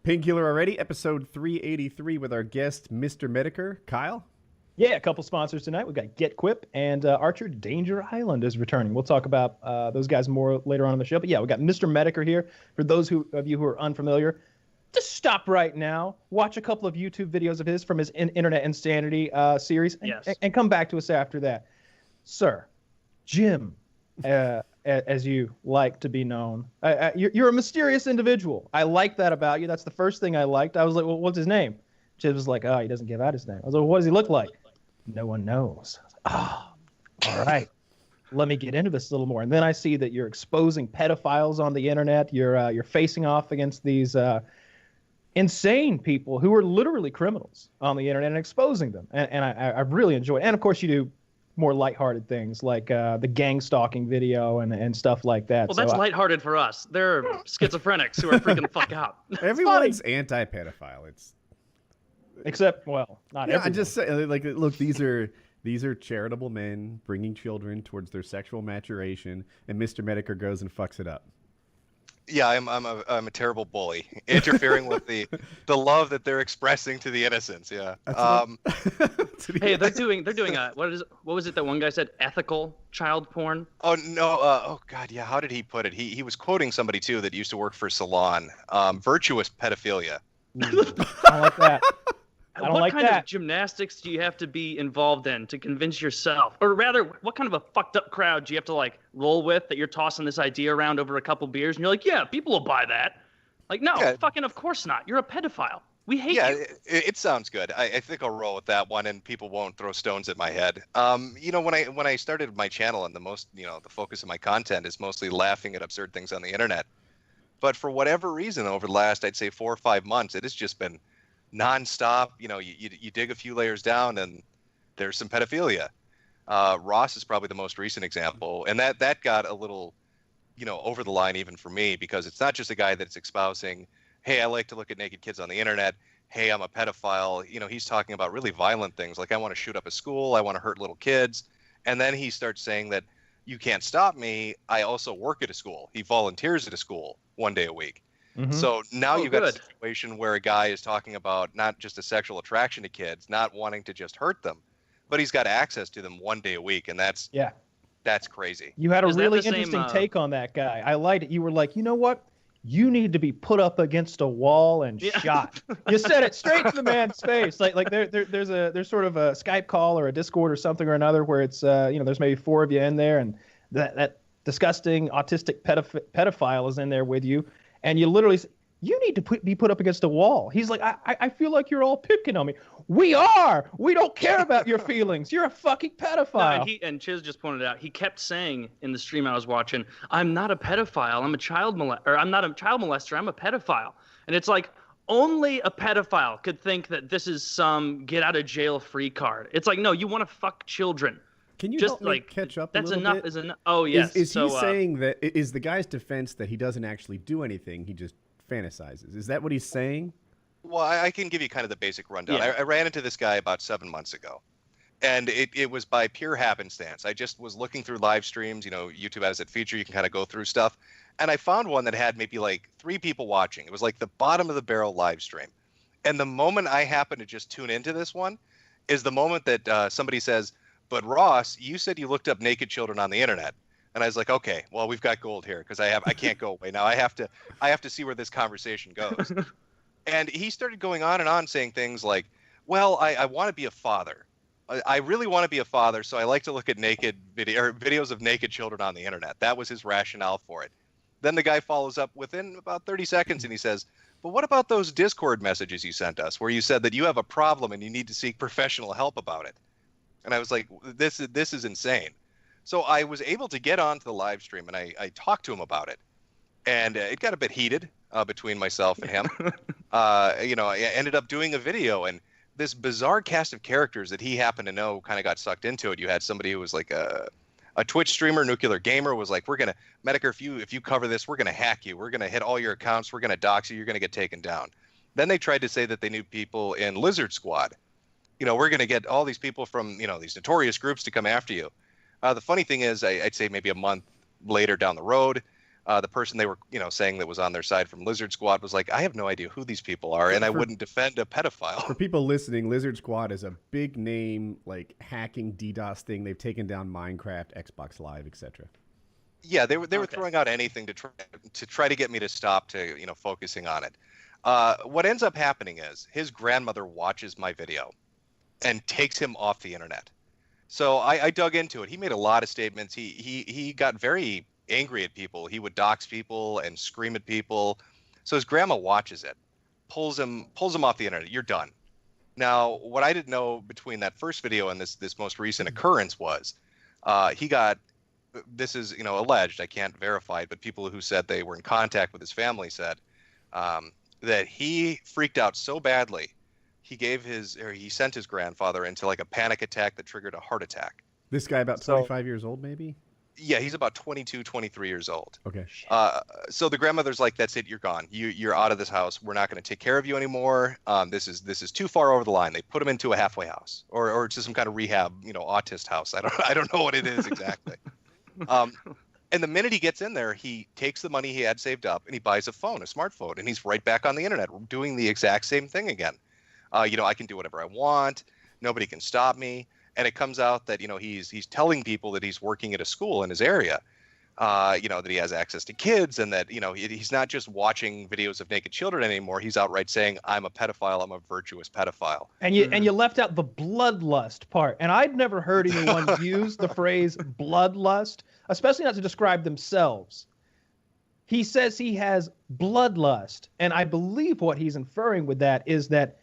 Painkiller already, episode 383 with our guest, Mr. Metokur, Kyle. Yeah, a couple sponsors tonight. We've got Get Quip and Archer Danger Island is returning. We'll talk about those guys more later on in the show. But yeah, we got Mr. Metokur here. For those of you who are unfamiliar, just stop right now, watch a couple of YouTube videos of his from his Internet Insanity series, and come back to us after that. Sir, Jim, as you like to be known, you're a mysterious individual. I like that about you. That's the first thing I liked. I was like, well, what's his name? Jim was like, oh, he doesn't give out his name. I was like, well, what does he look like? No one knows. Oh, all right. Let me get into this a little more. And then I see that you're exposing pedophiles on the internet. You're facing off against these insane people who are literally criminals on the internet and exposing them. And I really enjoy it. And of course, you do more lighthearted things like the gang stalking video and stuff like that. Well, that's lighthearted for us. They're schizophrenics who are freaking the fuck out. Everyone's anti-pedophile. Except, well, not everyone. I just say, like, look, these are charitable men bringing children towards their sexual maturation, and Mr. Metokur goes and fucks it up. Yeah, I'm a terrible bully, interfering with the love that they're expressing to the innocents. Yeah. Hey, they're doing what was it that one guy said? Ethical child porn. Oh no. Oh god. Yeah. How did he put it? He was quoting somebody too that used to work for Salon. Virtuous pedophilia. I don't like that. What kind of gymnastics do you have to be involved in to convince yourself? Or rather, what kind of a fucked up crowd do you have to like roll with that you're tossing this idea around over a couple beers and you're like, yeah, people will buy that. Like, no, fucking of course not. You're a pedophile. We hate you. Yeah, it sounds good. I think I'll roll with that one and people won't throw stones at my head. When I started my channel and the focus of my content is mostly laughing at absurd things on the internet. But for whatever reason, over the last, I'd say 4 or 5 months, it has just been nonstop. You dig a few layers down and there's some pedophilia. Ross is probably the most recent example, and that got a little over the line even for me, because it's not just a guy that's espousing, hey, I like to look at naked kids on the internet, hey, I'm a pedophile. He's talking about really violent things like, I want to shoot up a school, I want to hurt little kids. And then he starts saying that you can't stop me, I also work at a school. He volunteers at a school 1 day a week. Mm-hmm. So now you've got a situation where a guy is talking about not just a sexual attraction to kids, not wanting to just hurt them, but he's got access to them 1 day a week. And that's crazy. You had a really interesting take on that guy. I liked it. You were like, you know what? You need to be put up against a wall and shot. You said it straight to the man's face. Like there's sort of a Skype call or a Discord or something or another where it's there's maybe 4 of you in there, and that disgusting autistic pedophile is in there with you. And you literally say, you need to be put up against a wall. He's like, I feel like you're all picking on me. We are. We don't care about your feelings. You're a fucking pedophile. No, and Chiz just pointed out, he kept saying in the stream I was watching, I'm not a pedophile. I'm not a child molester. I'm a pedophile. And it's like, only a pedophile could think that this is some get out of jail free card. It's like, no, you want to fuck children. Can you just catch up a little bit? That's enough. Oh, yes. Is he saying that is the guy's defense that he doesn't actually do anything, he just fantasizes? Is that what he's saying? Well, I can give you kind of the basic rundown. Yeah. I ran into this guy about 7 months ago, and it was by pure happenstance. I just was looking through live streams. YouTube has that feature. You can kind of go through stuff. And I found one that had maybe like 3 people watching. It was like the bottom of the barrel live stream. And the moment I happened to just tune into this one is the moment that somebody says, but Ross, you said you looked up naked children on the internet. And I was like, okay, well, we've got gold here, because I can't go away now. I have to see where this conversation goes. And he started going on and on saying things like, well, I want to be a father. I really want to be a father, so I like to look at videos of naked children on the internet. That was his rationale for it. Then the guy follows up within about 30 seconds and he says, but what about those Discord messages you sent us where you said that you have a problem and you need to seek professional help about it? And I was like, this is insane. So I was able to get onto the live stream and I talked to him about it. And it got a bit heated between myself and him. I ended up doing a video, and this bizarre cast of characters that he happened to know kind of got sucked into it. You had somebody who was like a Twitch streamer, Nuclear Gamer, was like, Metokur, if you cover this, we're going to hack you. We're going to hit all your accounts. We're going to dox you. You're going to get taken down. Then they tried to say that they knew people in Lizard Squad. We're going to get all these people from, these notorious groups to come after you. The funny thing is, I'd say maybe a month later down the road, The person they were, saying that was on their side from Lizard Squad was like, I have no idea who these people are, and I wouldn't defend a pedophile. For people listening, Lizard Squad is a big name, like hacking DDoS thing. They've taken down Minecraft, Xbox Live, etc. Yeah, they were throwing out anything to try to get me to stop to focusing on it. What ends up happening is his grandmother watches my video and takes him off the internet. So I dug into it. He made a lot of statements. He got very angry at people. He would dox people and scream at people. So his grandma watches it, pulls him off the internet. You're done. Now, what I didn't know between that first video and this most recent occurrence was he got, this is alleged, I can't verify it, but people who said they were in contact with his family said that he freaked out so badly he sent his grandfather into like a panic attack that triggered a heart attack. This guy about 25 years old, maybe? Yeah, he's about 22, 23 years old. Okay. So the grandmother's like, that's it, you're gone. You're out of this house. We're not going to take care of you anymore. This is too far over the line. They put him into a halfway house or to some kind of rehab, autist house. I don't know what it is exactly. And the minute he gets in there, he takes the money he had saved up and he buys a smartphone, and he's right back on the internet doing the exact same thing again. I can do whatever I want. Nobody can stop me. And it comes out that, he's telling people that he's working at a school in his area, that he has access to kids, and that, he's not just watching videos of naked children anymore. He's outright saying, I'm a pedophile. I'm a virtuous pedophile. And you left out the bloodlust part. And I'd never heard anyone use the phrase bloodlust, especially not to describe themselves. He says he has bloodlust. And I believe what he's inferring with that is that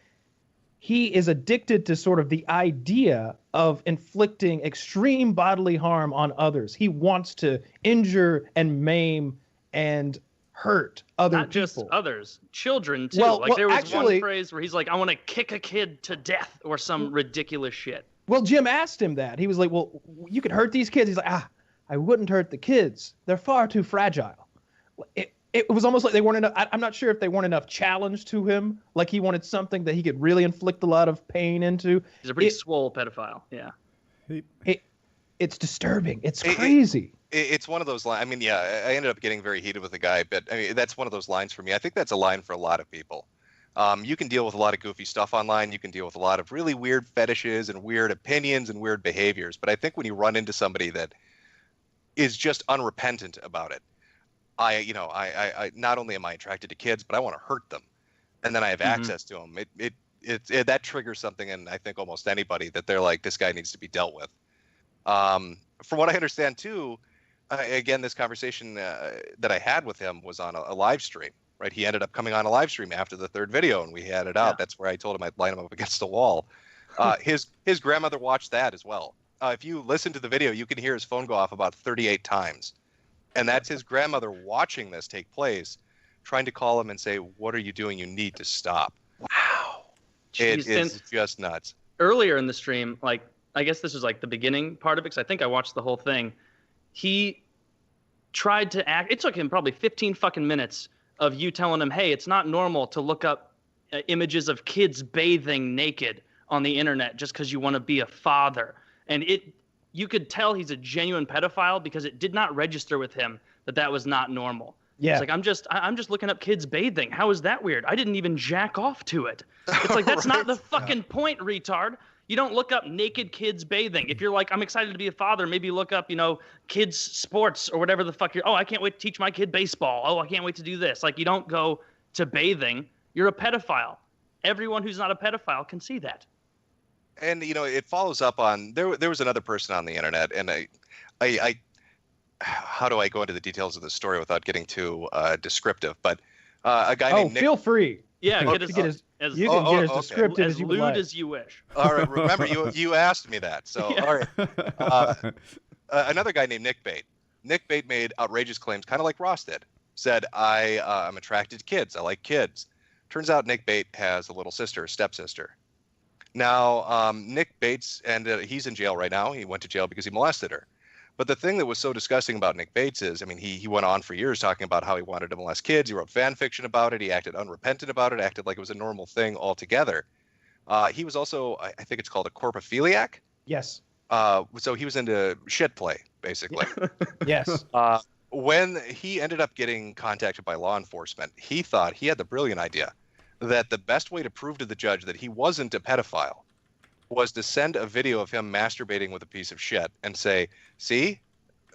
he is addicted to sort of the idea of inflicting extreme bodily harm on others. He wants to injure and maim and hurt other Not people. just others, children too. Well, there was actually, one phrase where he's like, I want to kick a kid to death or some ridiculous shit. Well, Jim asked him that. He was like, well, you could hurt these kids. He's like, I wouldn't hurt the kids. They're far too fragile. It was almost like they weren't enough. I'm not sure if they weren't enough challenge to him. Like he wanted something that he could really inflict a lot of pain into. He's a pretty swole pedophile. Yeah. It's disturbing. It's crazy. It's one of those lines. I mean, yeah, I ended up getting very heated with the guy, but I mean, that's one of those lines for me. I think that's a line for a lot of people. You can deal with a lot of goofy stuff online. You can deal with a lot of really weird fetishes and weird opinions and weird behaviors. But I think when you run into somebody that is just unrepentant about it, I not only am I attracted to kids, but I want to hurt them, and then I have access to them. It that triggers something in I think almost anybody that they're like, this guy needs to be dealt with. From what I understand too, again, this conversation that I had with him was on a live stream. Right, he ended up coming on a live stream after the third video, and we had it out. Yeah. That's where I told him I'd line him up against the wall. His grandmother watched that as well. If you listen to the video, you can hear his phone go off about 38 times. And that's his grandmother watching this take place, trying to call him and say, what are you doing? You need to stop. Wow. It is just nuts. Earlier in the stream, like, I guess this was like the beginning part of it, because I think I watched the whole thing. He tried to act. It took him probably 15 fucking minutes of you telling him, hey, it's not normal to look up images of kids bathing naked on the internet just because you want to be a father. And you could tell he's a genuine pedophile because it did not register with him that was not normal. Yeah. It's like, I'm just looking up kids bathing. How is that weird? I didn't even jack off to it. It's like, that's right. Not the fucking point, retard. You don't look up naked kids bathing. If you're like, I'm excited to be a father, maybe look up, kids sports or whatever the fuck I can't wait to teach my kid baseball. Oh, I can't wait to do this. Like, you don't go to bathing. You're a pedophile. Everyone who's not a pedophile can see that. And, it follows up on, there was another person on the internet, and I how do I go into the details of the story without getting too descriptive? But a guy named Nick. Feel free. Yeah, you can get as descriptive as you would like. As you wish. All right, remember you asked me that. So, yeah. All right. Another guy named Nick Bate. Nick Bate made outrageous claims, kind of like Ross did. Said, I'm attracted to kids. I like kids. Turns out Nick Bate has a little sister, a stepsister. Now, Nick Bates, and he's in jail right now. He went to jail because he molested her. But the thing that was so disgusting about Nick Bates is, I mean, he went on for years talking about how he wanted to molest kids. He wrote fan fiction about it. He acted unrepentant about it, acted like it was a normal thing altogether. He was also, I think it's called a corpophiliac. Yes. So he was into shit play, basically. Yes. when he ended up getting contacted by law enforcement, he thought he had the brilliant idea that the best way to prove to the judge that he wasn't a pedophile was to send a video of him masturbating with a piece of shit and say, see,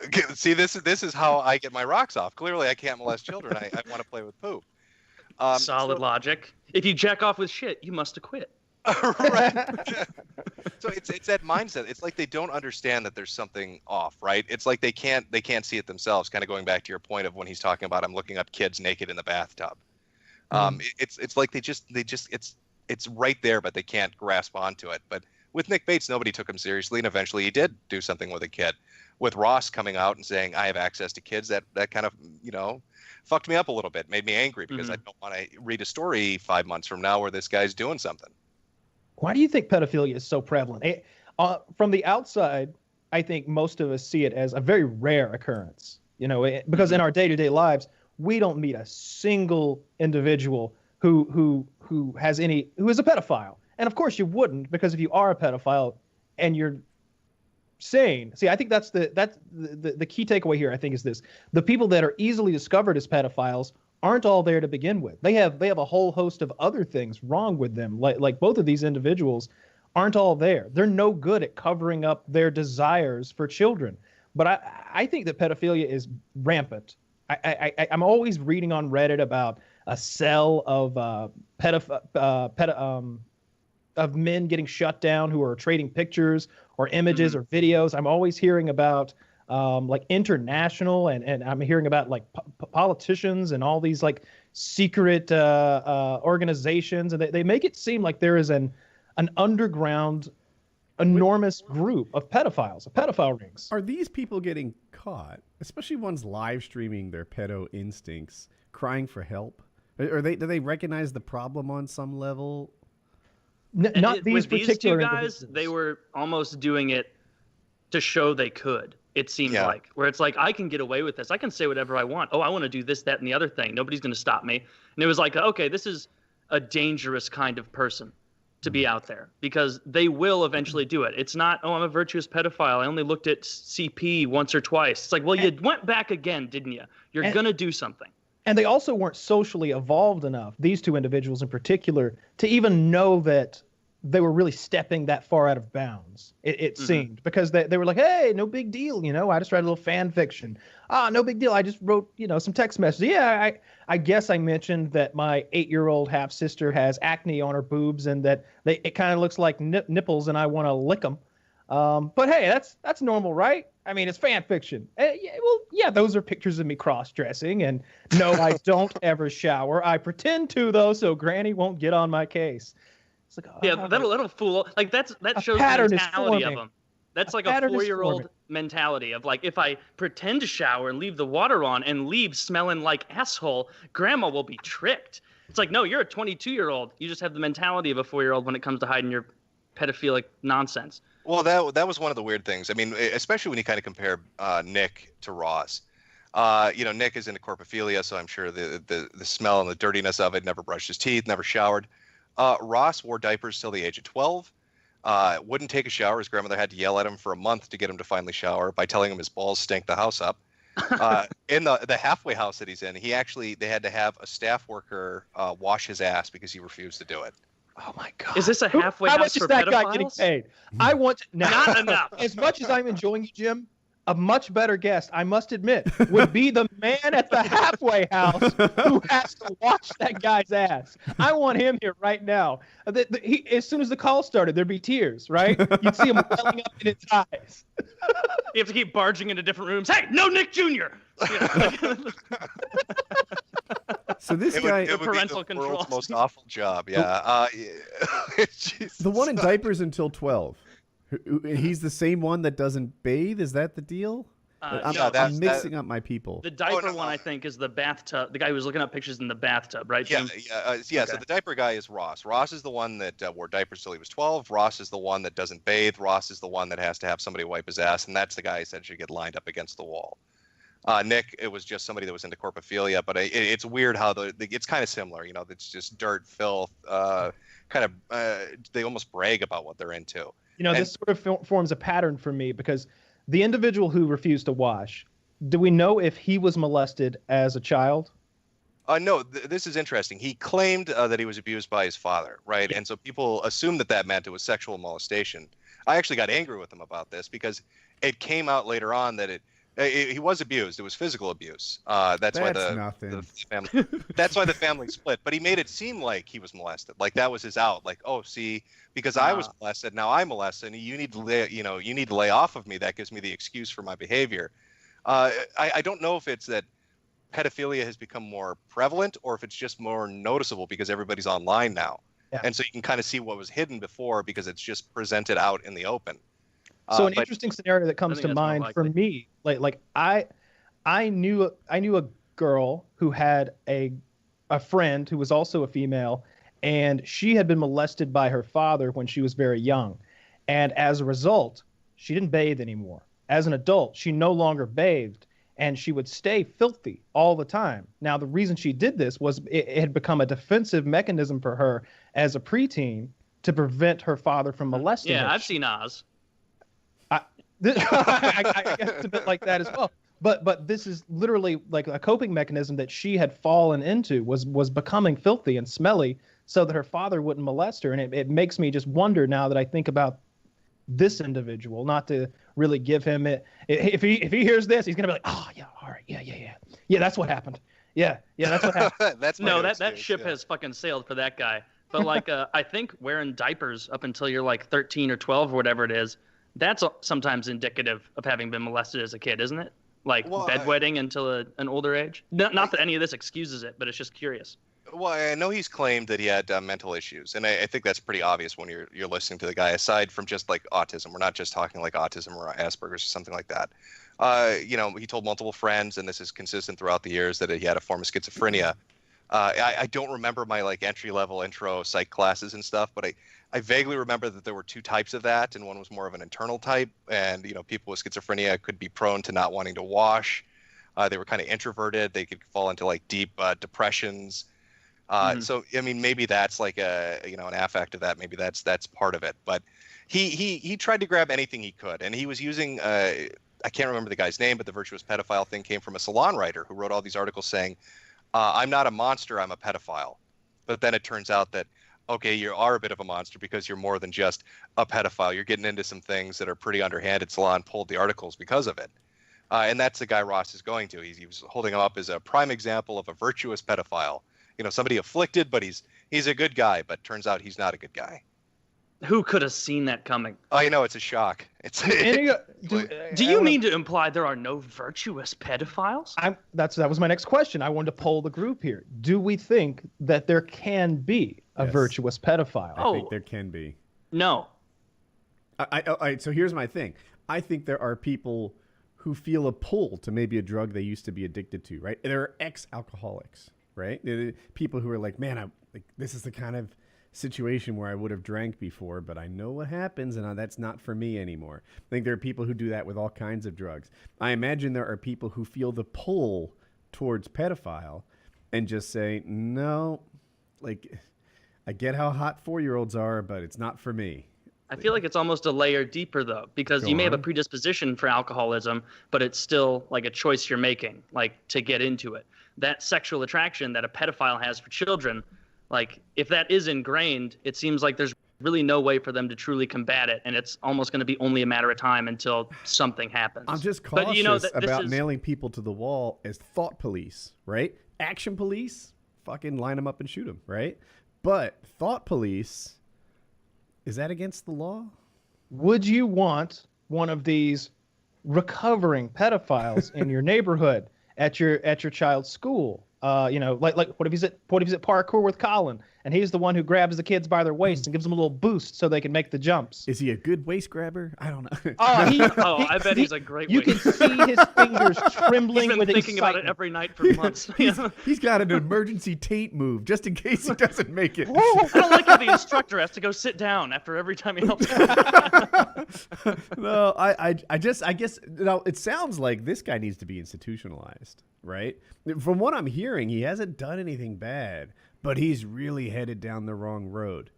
this is how I get my rocks off. Clearly, I can't molest children. I want to play with poop. Solid logic. If you jack off with shit, you must have quit. Right. So it's that mindset. It's like they don't understand that there's something off, right? It's like they can't see it themselves. Kind of going back to your point of when he's talking about I'm looking up kids naked in the bathtub. It's like they just it's right there, but they can't grasp onto it. But with Nick Bates, nobody took him seriously, and eventually he did do something with a kid. With Ross coming out and saying I have access to kids, that kind of fucked me up a little bit, made me angry because I don't want to read a story 5 months from now where this guy's doing something. Why do you think pedophilia is so prevalent? From the outside, I think most of us see it as a very rare occurrence. Because in our day-to-day lives, we don't meet a single individual who is a pedophile. And of course, you wouldn't, because if you are a pedophile and you're sane, see, I think that's the key takeaway here. I think is this: the people that are easily discovered as pedophiles aren't all there to begin with. They have a whole host of other things wrong with them. Like both of these individuals aren't all there. They're no good at covering up their desires for children. But I think that pedophilia is rampant. I'm always reading on Reddit about a cell of of men getting shut down who are trading pictures or images or videos. I'm always hearing about like international and I'm hearing about like politicians and all these like secret organizations, and they make it seem like there is an underground enormous group of pedophiles, of pedophile rings. Are these people getting caught, especially ones live streaming their pedo instincts, crying for help? Do they recognize the problem on some level? Not these particular two guys. They were almost doing it to show they could. It seemed like, where it's like, I can get away with this. I can say whatever I want. Oh, I want to do this, that, and the other thing. Nobody's going to stop me. And it was like, okay, this is a dangerous kind of person to be out there, because they will eventually do it. It's not, oh, I'm a virtuous pedophile. I only looked at CP once or twice. It's like, well, you went back again, didn't you? You're going to do something. And they also weren't socially evolved enough, these two individuals in particular, to even know that they were really stepping that far out of bounds, it seemed, because they were like, hey, no big deal. I just write a little fan fiction. No big deal. I just wrote, some text messages. Yeah, I guess I mentioned that my 8-year-old half sister has acne on her boobs and that it kind of looks like nipples and I want to lick them. But hey, that's normal, right? I mean, it's fan fiction. Those are pictures of me cross-dressing, and no, I don't ever shower. I pretend to, though, so Granny won't get on my case. It's like, that'll fool. Like that shows the mentality of them. That's like a 4-year-old mentality of like, if I pretend to shower and leave the water on and leave smelling like asshole, Grandma will be tricked. It's like, no, you're a 22-year-old. You just have the mentality of a 4-year-old when it comes to hiding your pedophilic nonsense. Well, that was one of the weird things. I mean, especially when you kind of compare Nick to Ross. Nick is into corpophilia, so I'm sure the smell and the dirtiness of it, never brushed his teeth, never showered. Ross wore diapers till the age of 12. Wouldn't take a shower. His grandmother had to yell at him for a month to get him to finally shower by telling him his balls stank the house up. In the halfway house that he's in, they had to have a staff worker wash his ass because he refused to do it. Oh my God! Is this a halfway house for pedophiles? How much is that guy getting paid? I want not enough. As much as I'm enjoying you, Jim, a much better guest, I must admit, would be the man at the halfway house who has to wash that guy's ass. I want him here right now. As soon as the call started, there'd be tears, right? You'd see him welling up in his eyes. You have to keep barging into different rooms. Hey, no Nick Jr. So this guy, it would parental be the control. World's most awful job. Yeah. The one in diapers until 12. He's the same one that doesn't bathe. Is that the deal? I'm mixing up my people. The diaper one, I think, is the bathtub. The guy who was looking up pictures in the bathtub, right, Jim? Yeah. So the diaper guy is Ross. Ross is the one that wore diapers till he was 12. Ross is the one that doesn't bathe. Ross is the one that has to have somebody wipe his ass, and that's the guy who said should get lined up against the wall. Nick, it was just somebody that was into corpophilia, but it's weird how it's kind of similar. It's just dirt, filth, they almost brag about what they're into. This sort of forms a pattern for me, because the individual who refused to wash Do we know if he was molested as a child? No, this is interesting. He claimed that he was abused by his father, right? Yeah. And so people assumed that meant it was sexual molestation. I actually got angry with him about this because it came out later on that he was abused. It was physical abuse. That's why the family. That's why the family split. But he made it seem like he was molested. Like that was his out. Like, oh, see, because I was molested, now I'm molested, and you need to lay off of me. That gives me the excuse for my behavior. I don't know if it's that pedophilia has become more prevalent or if it's just more noticeable because everybody's online now. Yeah. And so you can kind of see what was hidden before because it's just presented out in the open. So an interesting scenario that comes to mind for me, like I knew a girl who had a friend who was also a female, and she had been molested by her father when she was very young. And as a result, she didn't bathe anymore. As an adult, she no longer bathed, and she would stay filthy all the time. Now, the reason she did this was it had become a defensive mechanism for her as a preteen to prevent her father from molesting her. Yeah, I've seen Oz. I guess it's a bit like that as well. But this is literally like a coping mechanism that she had fallen into, was becoming filthy and smelly so that her father wouldn't molest her. And it makes me just wonder now that I think about this individual, not to really give him it. If he hears this, he's gonna be like, oh yeah, all right, yeah, that's what happened. Yeah, that's what happened. that ship has fucking sailed for that guy. But like, I think wearing diapers up until you're like 13 or 12 or whatever it is, that's sometimes indicative of having been molested as a kid, isn't it? Like bedwetting until an older age. Not that any of this excuses it, but it's just curious. Well, I know he's claimed that he had mental issues, and I think that's pretty obvious when you're listening to the guy. Aside from just like autism, we're not just talking like autism or Asperger's or something like that. He told multiple friends, and this is consistent throughout the years, that he had a form of schizophrenia. I don't remember my like entry-level intro psych classes and stuff, but I vaguely remember that there were two types of that, and one was more of an internal type, and people with schizophrenia could be prone to not wanting to wash. They were kind of introverted. They could fall into like deep depressions. So I mean, maybe that's like an affect of that. Maybe that's part of it. But he tried to grab anything he could, and he was using I can't remember the guy's name, but the virtuous pedophile thing came from a salon writer who wrote all these articles saying, I'm not a monster, I'm a pedophile. But then it turns out that, okay, you are a bit of a monster because you're more than just a pedophile. You're getting into some things that are pretty underhanded. Salon pulled the articles because of it. And that's the guy Ross is going to. He was holding him up as a prime example of a virtuous pedophile. Somebody afflicted, but he's a good guy, but turns out he's not a good guy. Who could have seen that coming? I know, it's a shock. Do you mean to imply there are no virtuous pedophiles? That was my next question. I wanted to poll the group here. Do we think that there can be a virtuous pedophile? I think there can be. No. So here's my thing. I think there are people who feel a pull to maybe a drug they used to be addicted to, right? There are ex-alcoholics, right? People who are like, man, this is the kind of situation where I would have drank before, but I know what happens, and that's not for me anymore. I think there are people who do that with all kinds of drugs. I imagine there are people who feel the pull towards pedophile and just say, no, like, I get how hot 4-year-olds are, but it's not for me. I feel like it's almost a layer deeper, though, because you may have a predisposition for alcoholism, but it's still like a choice you're making, like to get into it. That sexual attraction that a pedophile has for children, like if that is ingrained, it seems like there's really no way for them to truly combat it, and it's almost going to be only a matter of time until something happens. I'm just cautious about nailing people to the wall as thought police, right? Action police, fucking line them up and shoot them, right? But thought police, is that against the law? Would you want one of these recovering pedophiles in your neighborhood, at your child's school? Like what if he's at parkour with Colin, and he's the one who grabs the kids by their waist and gives them a little boost so they can make the jumps? Is he a good waist grabber? I don't know. I bet he's a great. You can see his fingers trembling he's been with thinking excitement. about it every night for months. He's got an emergency Tate move just in case he doesn't make it. I don't like how the instructor has to go sit down after every time he helps. No, I guess it sounds like this guy needs to be institutionalized, right? From what I'm hearing, he hasn't done anything bad, but he's really headed down the wrong road.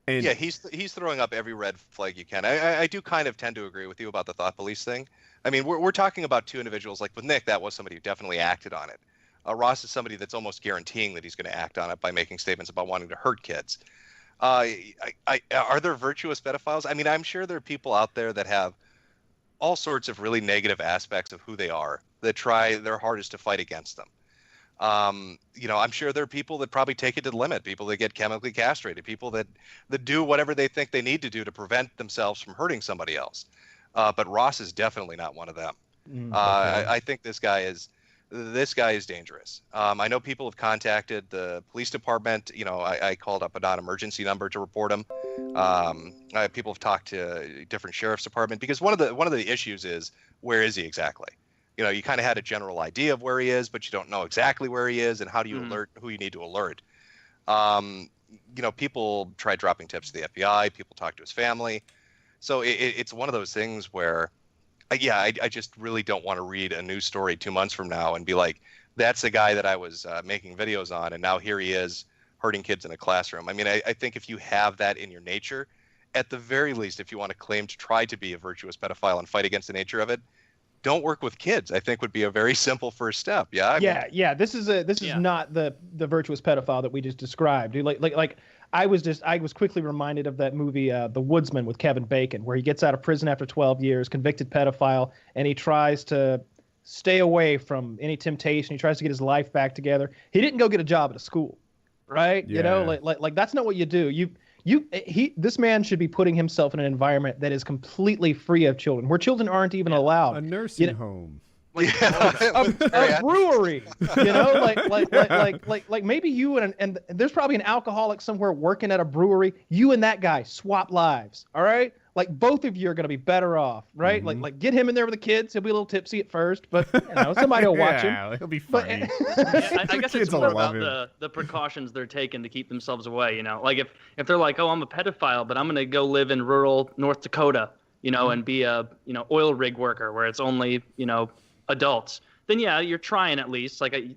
And yeah, he's throwing up every red flag you can. I do kind of tend to agree with you about the thought police thing. I mean, we're talking about two individuals. Like with Nick, that was somebody who definitely acted on it. Ross is somebody that's almost guaranteeing that he's going to act on it by making statements about wanting to hurt kids. Are there virtuous pedophiles? I mean, I'm sure there are people out there that have all sorts of really negative aspects of who they are that try their hardest to fight against them. I'm sure there are people that probably take it to the limit, people that get chemically castrated, people that do whatever they think they need to do to prevent themselves from hurting somebody else. But Ross is definitely not one of them. I think this guy is dangerous. I know people have contacted the police department. I called up a non-emergency number to report him. People have talked to different sheriff's department because one of the issues is, where is he exactly? You kind of had a general idea of where he is, but you don't know exactly where he is, and how do you alert who you need to alert? People try dropping tips to the FBI. People talk to his family. So it's one of those things where, I just really don't want to read a news story 2 months from now and be like, that's the guy that I was making videos on, and now here he is hurting kids in a classroom. I mean, I think if you have that in your nature, at the very least, if you want to claim to try to be a virtuous pedophile and fight against the nature of it, don't work with kids. I think would be a very simple first step. Yeah. This is not the virtuous pedophile that we just described. Dude, like I was quickly reminded of that movie, The Woodsman, with Kevin Bacon, where he gets out of prison after 12 years, convicted pedophile, and he tries to stay away from any temptation. He tries to get his life back together. He didn't go get a job at a school, right? Yeah. Like that's not what you do. This man should be putting himself in an environment that is completely free of children, where children aren't even allowed. A nursing home. A brewery, like maybe you and there's probably an alcoholic somewhere working at a brewery. You and that guy swap lives, all right? Like both of you are going to be better off, right? Mm-hmm. Like get him in there with the kids. He'll be a little tipsy at first, but somebody will watch him. Yeah, he'll be funny. I guess it's kids will more love about the precautions they're taking to keep themselves away. Like if they're like, oh, I'm a pedophile, but I'm going to go live in rural North Dakota, and be a oil rig worker where it's only adults, then yeah, you're trying at least. Like I'm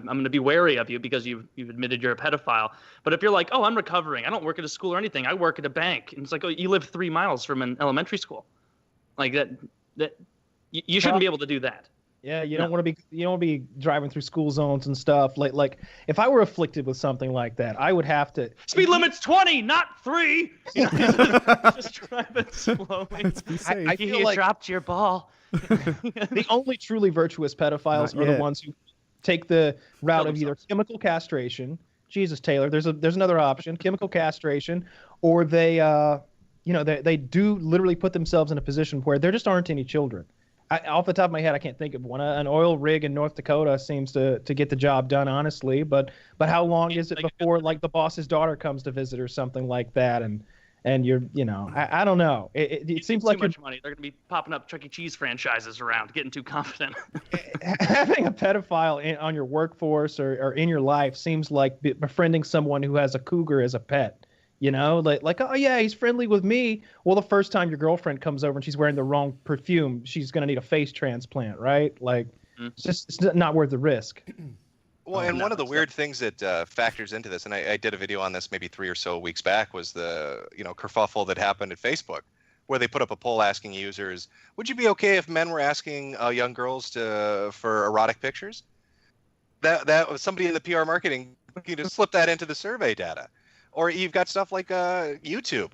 going to be wary of you because you've admitted you're a pedophile. But if you're like, oh, I'm recovering, I don't work at a school or anything, I work at a bank, and it's like, oh, you live 3 miles from an elementary school, like that you shouldn't be able to do that. Yeah, you don't want to be driving through school zones and stuff. Like if I were afflicted with something like that, I would have to. Speed limit's 20, not 3. Just driving slowly. I feel you like dropped your ball. The only truly virtuous pedophiles are the ones who take the route of either chemical castration. Jesus, Taylor, there's another option: chemical castration, or they do literally put themselves in a position where there just aren't any children. Off the top of my head, I can't think of one. An oil rig in North Dakota seems to get the job done, honestly. But how long is it before like the boss's daughter comes to visit or something like that? And you're, I don't know. It seems like too much money. They're going to be popping up Chuck E. Cheese franchises around, getting too confident. Having a pedophile on your workforce or in your life seems like befriending someone who has a cougar as a pet. Like, oh yeah, he's friendly with me. Well, the first time your girlfriend comes over and she's wearing the wrong perfume, she's going to need a face transplant, right? Like, it's not worth the risk. Well, and one of the weird things that factors into this, and I did a video on this maybe 3 or so weeks back, was the kerfuffle that happened at Facebook, where they put up a poll asking users, would you be okay if men were asking young girls for erotic pictures? That was somebody in the PR marketing looking to slip that into the survey data. Or you've got stuff like YouTube,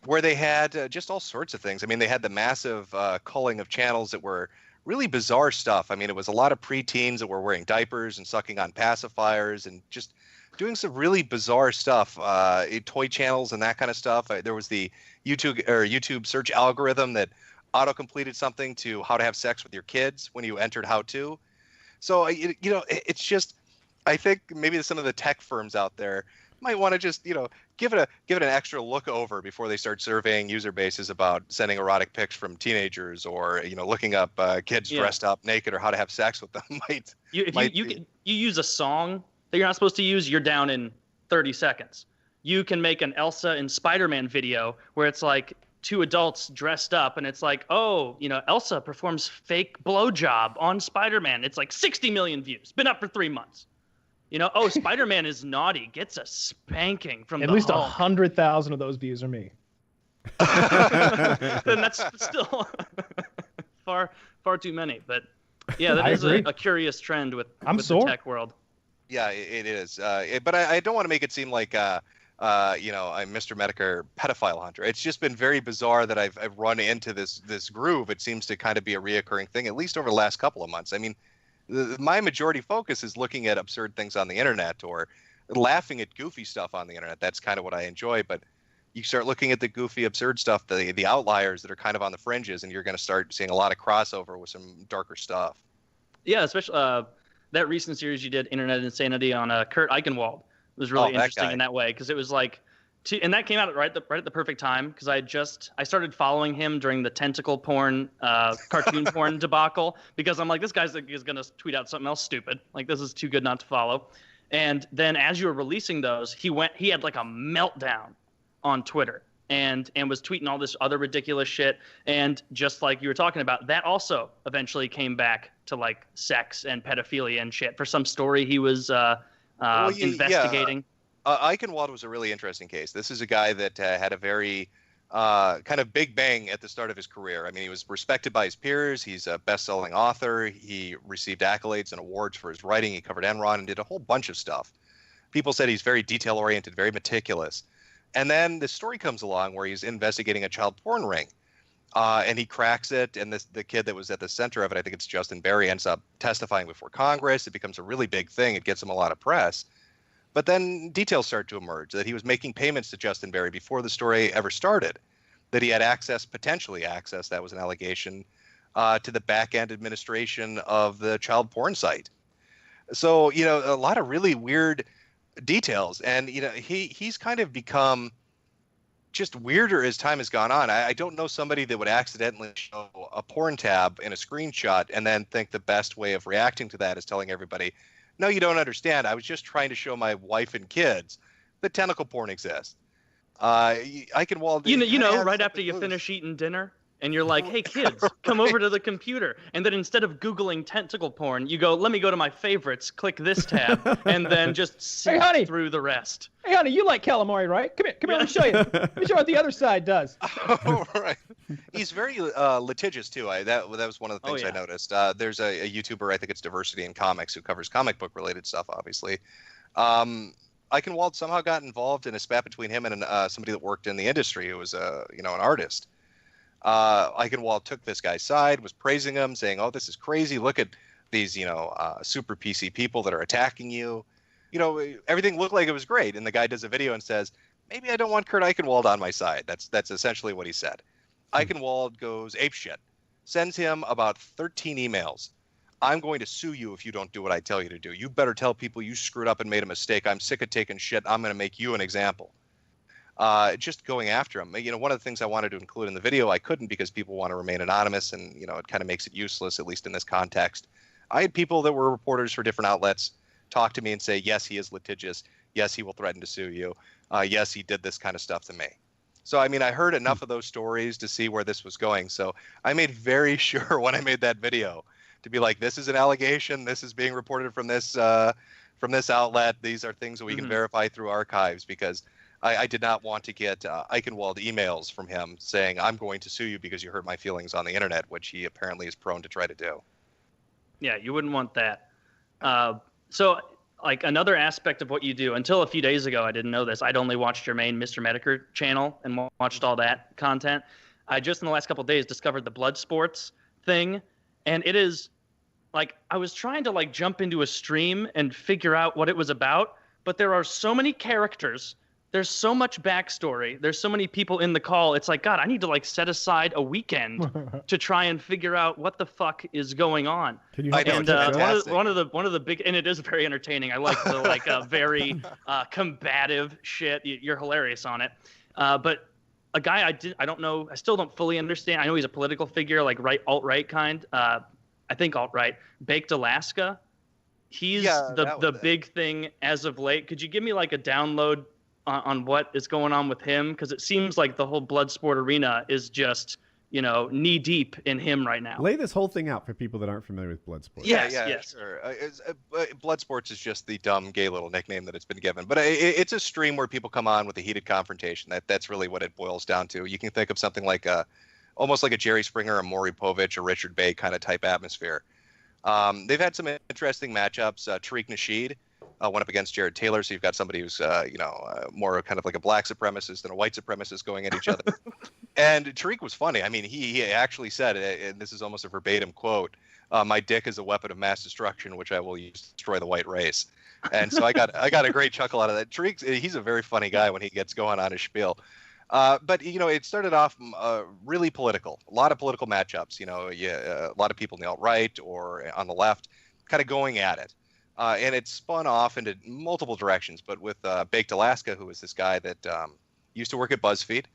where they had just all sorts of things. I mean, they had the massive culling of channels that were really bizarre stuff. I mean, it was a lot of preteens that were wearing diapers and sucking on pacifiers and just doing some really bizarre stuff, toy channels and that kind of stuff. There was the YouTube search algorithm that auto-completed something to how to have sex with your kids when you entered how to. So, it's just, I think maybe some of the tech firms out there might want to just, give it an extra look over before they start surveying user bases about sending erotic pics from teenagers or, looking up kids dressed up naked or how to have sex with them. You use a song that you're not supposed to use, you're down in 30 seconds. You can make an Elsa and Spider-Man video where it's like 2 adults dressed up and it's like, oh, Elsa performs fake blowjob on Spider-Man. It's like 60 million views, been up for 3 months. You know, oh, Spider-Man is naughty, gets a spanking from At the least Hulk. 100,000 of those views are me. Then that's still far too many. But yeah, that is a curious trend with the tech world. Yeah, it is. But I don't want to make it seem like I'm Mr. Medicare pedophile hunter. It's just been very bizarre that I've run into this groove. It seems to kind of be a reoccurring thing, at least over the last couple of months. I mean, my majority focus is looking at absurd things on the internet or laughing at goofy stuff on the internet. That's kind of what I enjoy. But you start looking at the goofy, absurd stuff, the outliers that are kind of on the fringes, and you're going to start seeing a lot of crossover with some darker stuff. Yeah, especially that recent series you did, Internet Insanity, on Kurt Eichenwald was really interesting in that way, because it was like, and that came out right at the perfect time, because I started following him during the tentacle porn, cartoon porn debacle, because I'm like, this guy's is gonna tweet out something else stupid, like this is too good not to follow. And then as you were releasing those, he had like a meltdown on Twitter and was tweeting all this other ridiculous shit. And just like you were talking about, that also eventually came back to like sex and pedophilia and shit for some story he was investigating. Eichenwald was a really interesting case. This is a guy that had a very kind of big bang at the start of his career. I mean, he was respected by his peers. He's a best-selling author. He received accolades and awards for his writing. He covered Enron and did a whole bunch of stuff. People said he's very detail-oriented, very meticulous. And then this story comes along where he's investigating a child porn ring. And he cracks it, and the kid that was at the center of it, I think it's Justin Berry, ends up testifying before Congress. It becomes a really big thing. It gets him a lot of press. But then details start to emerge that he was making payments to Justin Berry before the story ever started, that he had potentially access, that was an allegation, to the back-end administration of the child porn site. So, a lot of really weird details. And, he's kind of become just weirder as time has gone on. I don't know somebody that would accidentally show a porn tab in a screenshot and then think the best way of reacting to that is telling everybody, no, you don't understand. I was just trying to show my wife and kids that tentacle porn exists. Eichenwald, right after you finish eating dinner and you're like, hey, kids, come over to the computer. And then instead of Googling tentacle porn, you go, let me go to my favorites, click this tab, and then just see through the rest. Hey, honey, you like calamari, right? Come here, let me show you. Let me show you what the other side does. Oh, right. He's very litigious, too. That was one of the things I noticed. There's a YouTuber, I think it's Diversity in Comics, who covers comic book-related stuff, obviously. Eichenwald somehow got involved in a spat between him and somebody that worked in the industry who was an artist. Eichenwald took this guy's side, was praising him, saying, oh, this is crazy. Look at these, super PC people that are attacking you. Everything looked like it was great. And the guy does a video and says, maybe I don't want Kurt Eichenwald on my side. That's essentially what he said. Eichenwald goes apeshit, sends him about 13 emails. I'm going to sue you if you don't do what I tell you to do. You better tell people you screwed up and made a mistake. I'm sick of taking shit. I'm going to make you an example. Just going after him. One of the things I wanted to include in the video, I couldn't because people want to remain anonymous, and it kind of makes it useless, at least in this context. I had people that were reporters for different outlets talk to me and say, yes, he is litigious. Yes, he will threaten to sue you. Yes, he did this kind of stuff to me. So, I heard enough of those stories to see where this was going. So I made very sure when I made that video to be like, this is an allegation. This is being reported from this outlet. These are things that we can verify through archives, because I did not want to get Eichenwald emails from him saying, I'm going to sue you because you hurt my feelings on the internet, which he apparently is prone to try to do. Yeah, you wouldn't want that. So, like, another aspect of what you do, until a few days ago, I didn't know this. I'd only watched your main Mr. Medicare channel and watched all that content. I just in the last couple of days discovered the blood sports thing. And it is, like, I was trying to, like, jump into a stream and figure out what it was about. But there are so many characters. There's so much backstory. There's so many people in the call. It's like, God, I need to like set aside a weekend to try and figure out what the fuck is going on. Can you one of the big, and it is very entertaining. I like the like very combative shit. You're hilarious on it. But a guy I don't know. I still don't fully understand. I know he's a political figure, like alt-right kind. I think alt-right. Baked Alaska. He's the big thing as of late. Could you give me like a download on what is going on with him? Because it seems like the whole blood sport arena is just knee deep in him right now. Lay this whole thing out for people that aren't familiar with Bloodsport. Yes, yeah, yes. Sure. Bloodsports is just the dumb gay little nickname that it's been given, but it's a stream where people come on with a heated confrontation. That's really what it boils down to. You can think of something like almost like a Jerry Springer, a Maury Povich, a Richard Bay kind of type atmosphere. They've had some interesting matchups. Tariq Nasheed went up against Jared Taylor, so you've got somebody who's more kind of like a black supremacist than a white supremacist going at each other. And Tariq was funny. I mean, he actually said, and this is almost a verbatim quote, "My dick is a weapon of mass destruction, which I will use to destroy the white race." And so I got a great chuckle out of that. Tariq, he's a very funny guy when he gets going on his spiel. But it started off really political. A lot of political matchups. A lot of people in the alt-right or on the left, kind of going at it. And it spun off into multiple directions. But with Baked Alaska, who was this guy that used to work at BuzzFeed,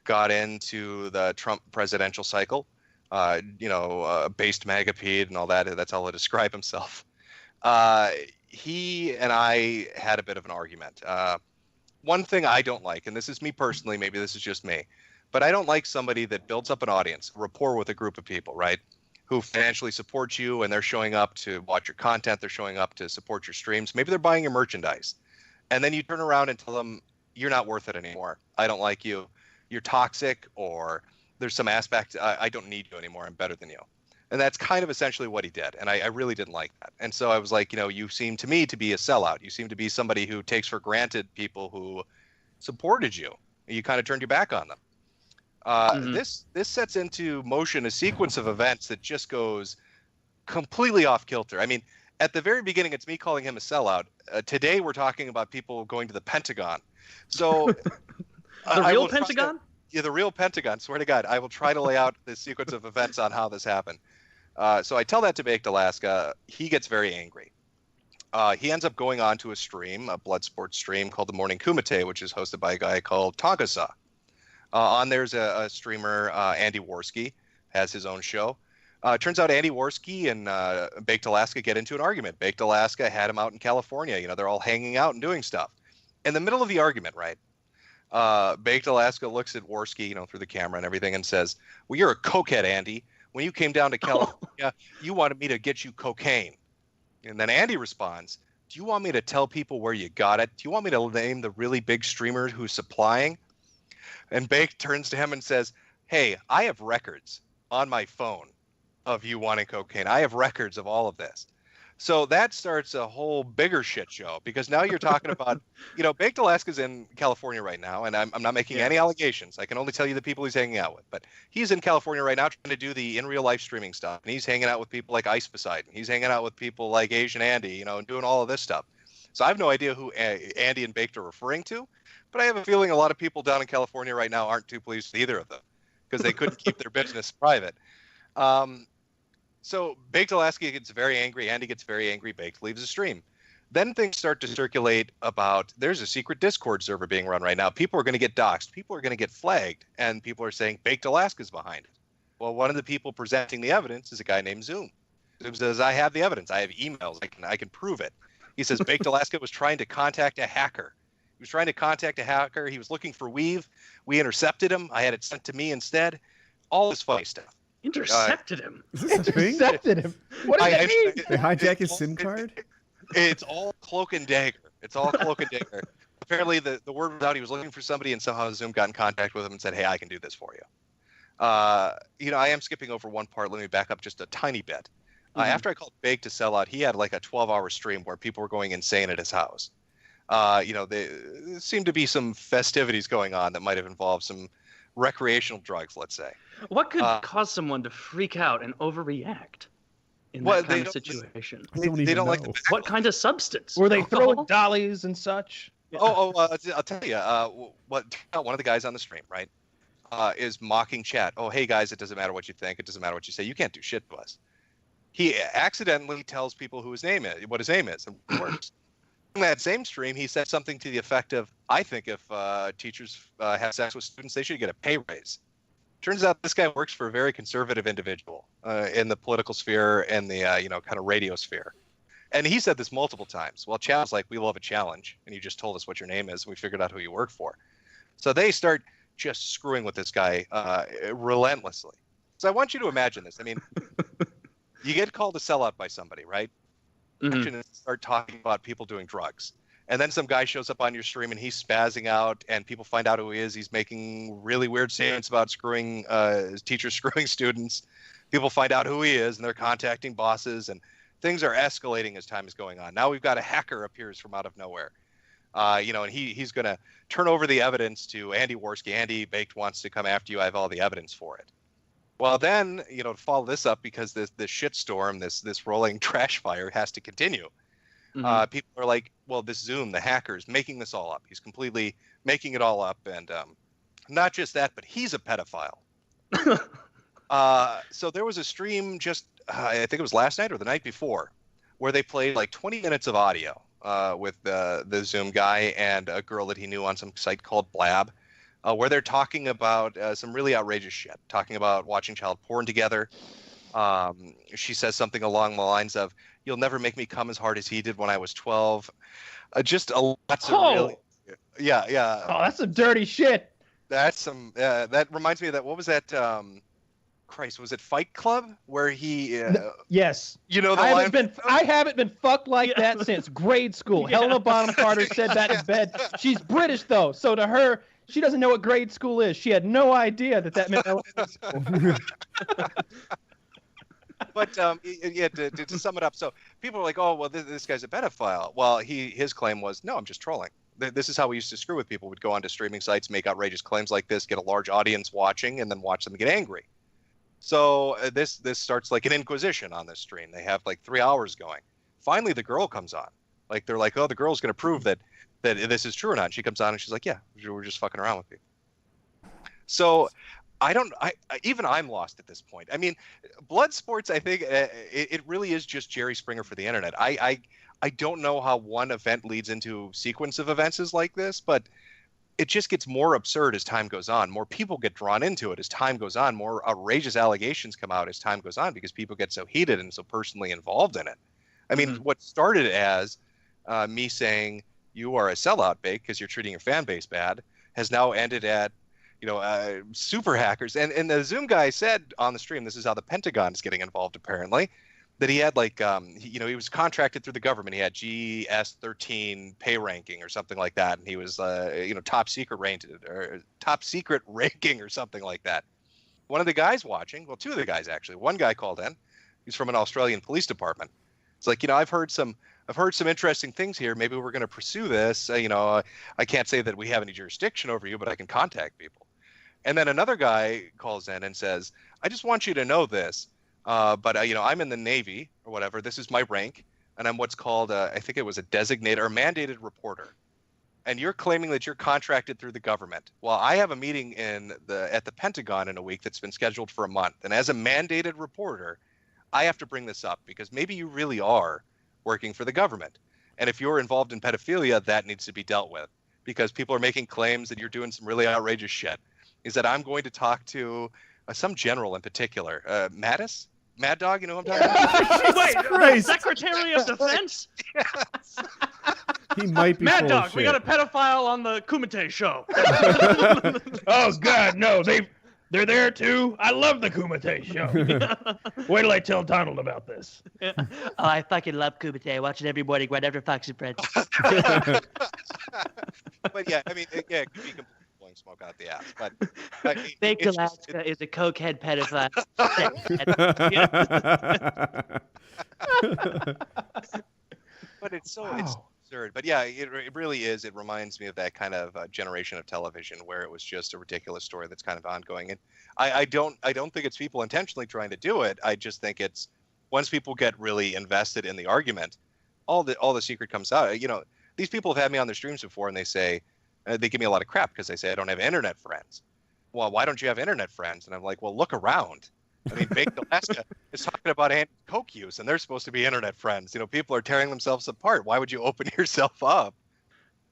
got into the Trump presidential cycle, based magapede and all that. That's how he'll describe himself. He and I had a bit of an argument. One thing I don't like, and this is me personally, maybe this is just me, but I don't like somebody that builds up an audience, rapport with a group of people, right, who financially support you, and they're showing up to watch your content, they're showing up to support your streams, maybe they're buying your merchandise, and then you turn around and tell them, you're not worth it anymore, I don't like you, you're toxic, or there's some aspect, I don't need you anymore, I'm better than you. And that's kind of essentially what he did. And I really didn't like that. And so I was like, you seem to me to be a sellout. You seem to be somebody who takes for granted people who supported you. You kind of turned your back on them. This sets into motion a sequence of events that just goes completely off kilter. I mean, at the very beginning, it's me calling him a sellout. Today, we're talking about people going to the Pentagon. So the real Pentagon? Yeah, the real Pentagon. Swear to God, I will try to lay out the sequence of events on how this happened. So I tell that to Baked Alaska. He gets very angry. He ends up going on to a stream, a Bloodsport stream called The Morning Kumite, which is hosted by a guy called Tagasa. On there's a streamer, Andy Worski, has his own show. Turns out Andy Worski and Baked Alaska get into an argument. Baked Alaska had him out in California. They're all hanging out and doing stuff. In the middle of the argument, right, Baked Alaska looks at Worski, through the camera and everything and says, "Well, you're a cokehead, Andy. When you came down to California, you wanted me to get you cocaine." And then Andy responds, "Do you want me to tell people where you got it? Do you want me to name the really big streamer who's supplying?" And Baked turns to him and says, "Hey, I have records on my phone of you wanting cocaine. I have records of all of this." So that starts a whole bigger shit show, because now you're talking about, Baked Alaska's in California right now, and I'm not making any allegations. I can only tell you the people he's hanging out with. But he's in California right now trying to do the in real life streaming stuff. And he's hanging out with people like Ice Poseidon. He's hanging out with people like Asian Andy, and doing all of this stuff. So I have no idea who Andy and Baked are referring to, but I have a feeling a lot of people down in California right now aren't too pleased with either of them, because they couldn't keep their business private. So Baked Alaska gets very angry. Andy gets very angry. Baked leaves the stream. Then things start to circulate about there's a secret Discord server being run right now. People are going to get doxxed. People are going to get flagged. And people are saying Baked Alaska's behind it. Well, one of the people presenting the evidence is a guy named Zoom. Zoom says, "I have the evidence. I have emails. I can prove it." He says Baked Alaska was trying to contact a hacker. He was trying to contact a hacker. He was looking for Weave. We intercepted him. I had it sent to me instead. All this funny stuff. Intercepted him. Is this a thing? Intercepted him. What does that mean? They hijack his SIM card? It's all cloak and dagger. It's all cloak and dagger. Apparently, the word was out. He was looking for somebody, and somehow Zoom got in contact with him and said, "Hey, I can do this for you." I am skipping over one part. Let me back up just a tiny bit. After I called Baked to sell out, he had like a 12-hour stream where people were going insane at his house. There seemed to be some festivities going on that might have involved some recreational drugs, let's say. What could cause someone to freak out and overreact in that kind of situation? They don't like what kind of substance? Were they throwing dollies and such? I'll tell you. One of the guys on the stream, right, is mocking chat. "Oh, hey guys, it doesn't matter what you think. It doesn't matter what you say. You can't do shit to us." He accidentally tells people what his name is, and it works. In that same stream, he said something to the effect of, "I think if teachers have sex with students, they should get a pay raise." Turns out this guy works for a very conservative individual in the political sphere and the kind of radio sphere. And he said this multiple times. Well, chat was like, "We love a challenge, and you just told us what your name is, and we figured out who you work for." So they start just screwing with this guy relentlessly. So I want you to imagine this. I mean, you get called a sellout by somebody, right? Mm-hmm. And start talking about people doing drugs. And then some guy shows up on your stream and he's spazzing out and people find out who he is. He's making really weird statements about screwing his teachers, screwing students. People find out who he is and they're contacting bosses and things are escalating as time is going on. Now we've got a hacker appears from out of nowhere. And he's going to turn over the evidence to Andy Worski. Andy Baked wants to come after you. I have all the evidence for it. Well, then, to follow this up, because this shitstorm, this rolling trash fire has to continue. Mm-hmm. People are like, well, this Zoom, the hacker's making this all up. He's completely making it all up. And not just that, but he's a pedophile. So there was a stream just, I think it was last night or the night before, where they played like 20 minutes of audio with the Zoom guy and a girl that he knew on some site called Blab. Where they're talking about some really outrageous shit, talking about watching child porn together. She says something along the lines of, "You'll never make me come as hard as he did when I was 12." Just lots of really, yeah. Oh, that's some dirty shit. That's some. That reminds me of that. What was that? Christ, was it Fight Club where he? Yes. The I haven't been fucked like that since grade school. Yeah. Helena Bonham Carter said that in bed. She's British though, so to her, she doesn't know what grade school is. She had no idea that meant elementary school. But to sum it up, so people are like, "Oh, well, this guy's a pedophile." Well, his claim was, "No, I'm just trolling. This is how we used to screw with people. We'd go onto streaming sites, make outrageous claims like this, get a large audience watching, and then watch them get angry." So this starts like an inquisition on this stream. They have like 3 hours going. Finally, the girl comes on. Like they're like, "Oh, the girl's going to prove that this is true or not." And she comes on and she's like, "Yeah, we're just fucking around with people." So even I'm lost at this point. I mean, blood sports, I think it really is just Jerry Springer for the internet. I don't know how one event leads into a sequence of events like this, but it just gets more absurd as time goes on. More people get drawn into it as time goes on. More outrageous allegations come out as time goes on because people get so heated and so personally involved in it. I mean, what started as me saying you are a sellout, Bake, because you're treating your fan base bad, has now ended at super hackers. And the Zoom guy said on the stream, this is how the Pentagon is getting involved apparently, that he had like, he was contracted through the government. He had GS13 pay ranking or something like that. And he was, top secret ranking or something like that. One of the guys watching, well, two of the guys actually, one guy called in, he's from an Australian police department. It's like, I've heard some interesting things here. Maybe we're going to pursue this. I can't say that we have any jurisdiction over you, but I can contact people. And then another guy calls in and says, "I just want you to know this, but I'm in the Navy or whatever. This is my rank, and I'm what's called, I think it was a designated or mandated reporter. And you're claiming that you're contracted through the government. Well, I have a meeting at the Pentagon in a week that's been scheduled for a month. And as a mandated reporter, I have to bring this up because maybe you really are working for the government. And if you're involved in pedophilia, that needs to be dealt with because people are making claims that you're doing some really outrageous shit. Is that I'm going to talk to some general in particular, Mattis? Mad Dog, you know what I'm talking about? Wait, the Secretary of Defense? Yes. He might be Mad full Dog, of we shit. got a pedophile on the Kumite show. Oh God, no! They're there too. I love the Kumite show. Wait till I tell Donald about this. Oh, I fucking love Kumite. I watch it every morning right after Fox and Friends. But yeah, I mean, it could be completely blowing smoke out the ass. But Fake Alaska is a cokehead pedophile. But it's absurd. But yeah, it really is. It reminds me of that kind of generation of television where it was just a ridiculous story that's kind of ongoing. And I don't think it's people intentionally trying to do it. I just think it's once people get really invested in the argument, all the secret comes out. These people have had me on their streams before, and they say they give me a lot of crap because they say I don't have internet friends. Well, why don't you have internet friends? And I'm like, well, look around. I mean, Baked Alaska is talking about coke use, and they're supposed to be internet friends. People are tearing themselves apart. Why would you open yourself up?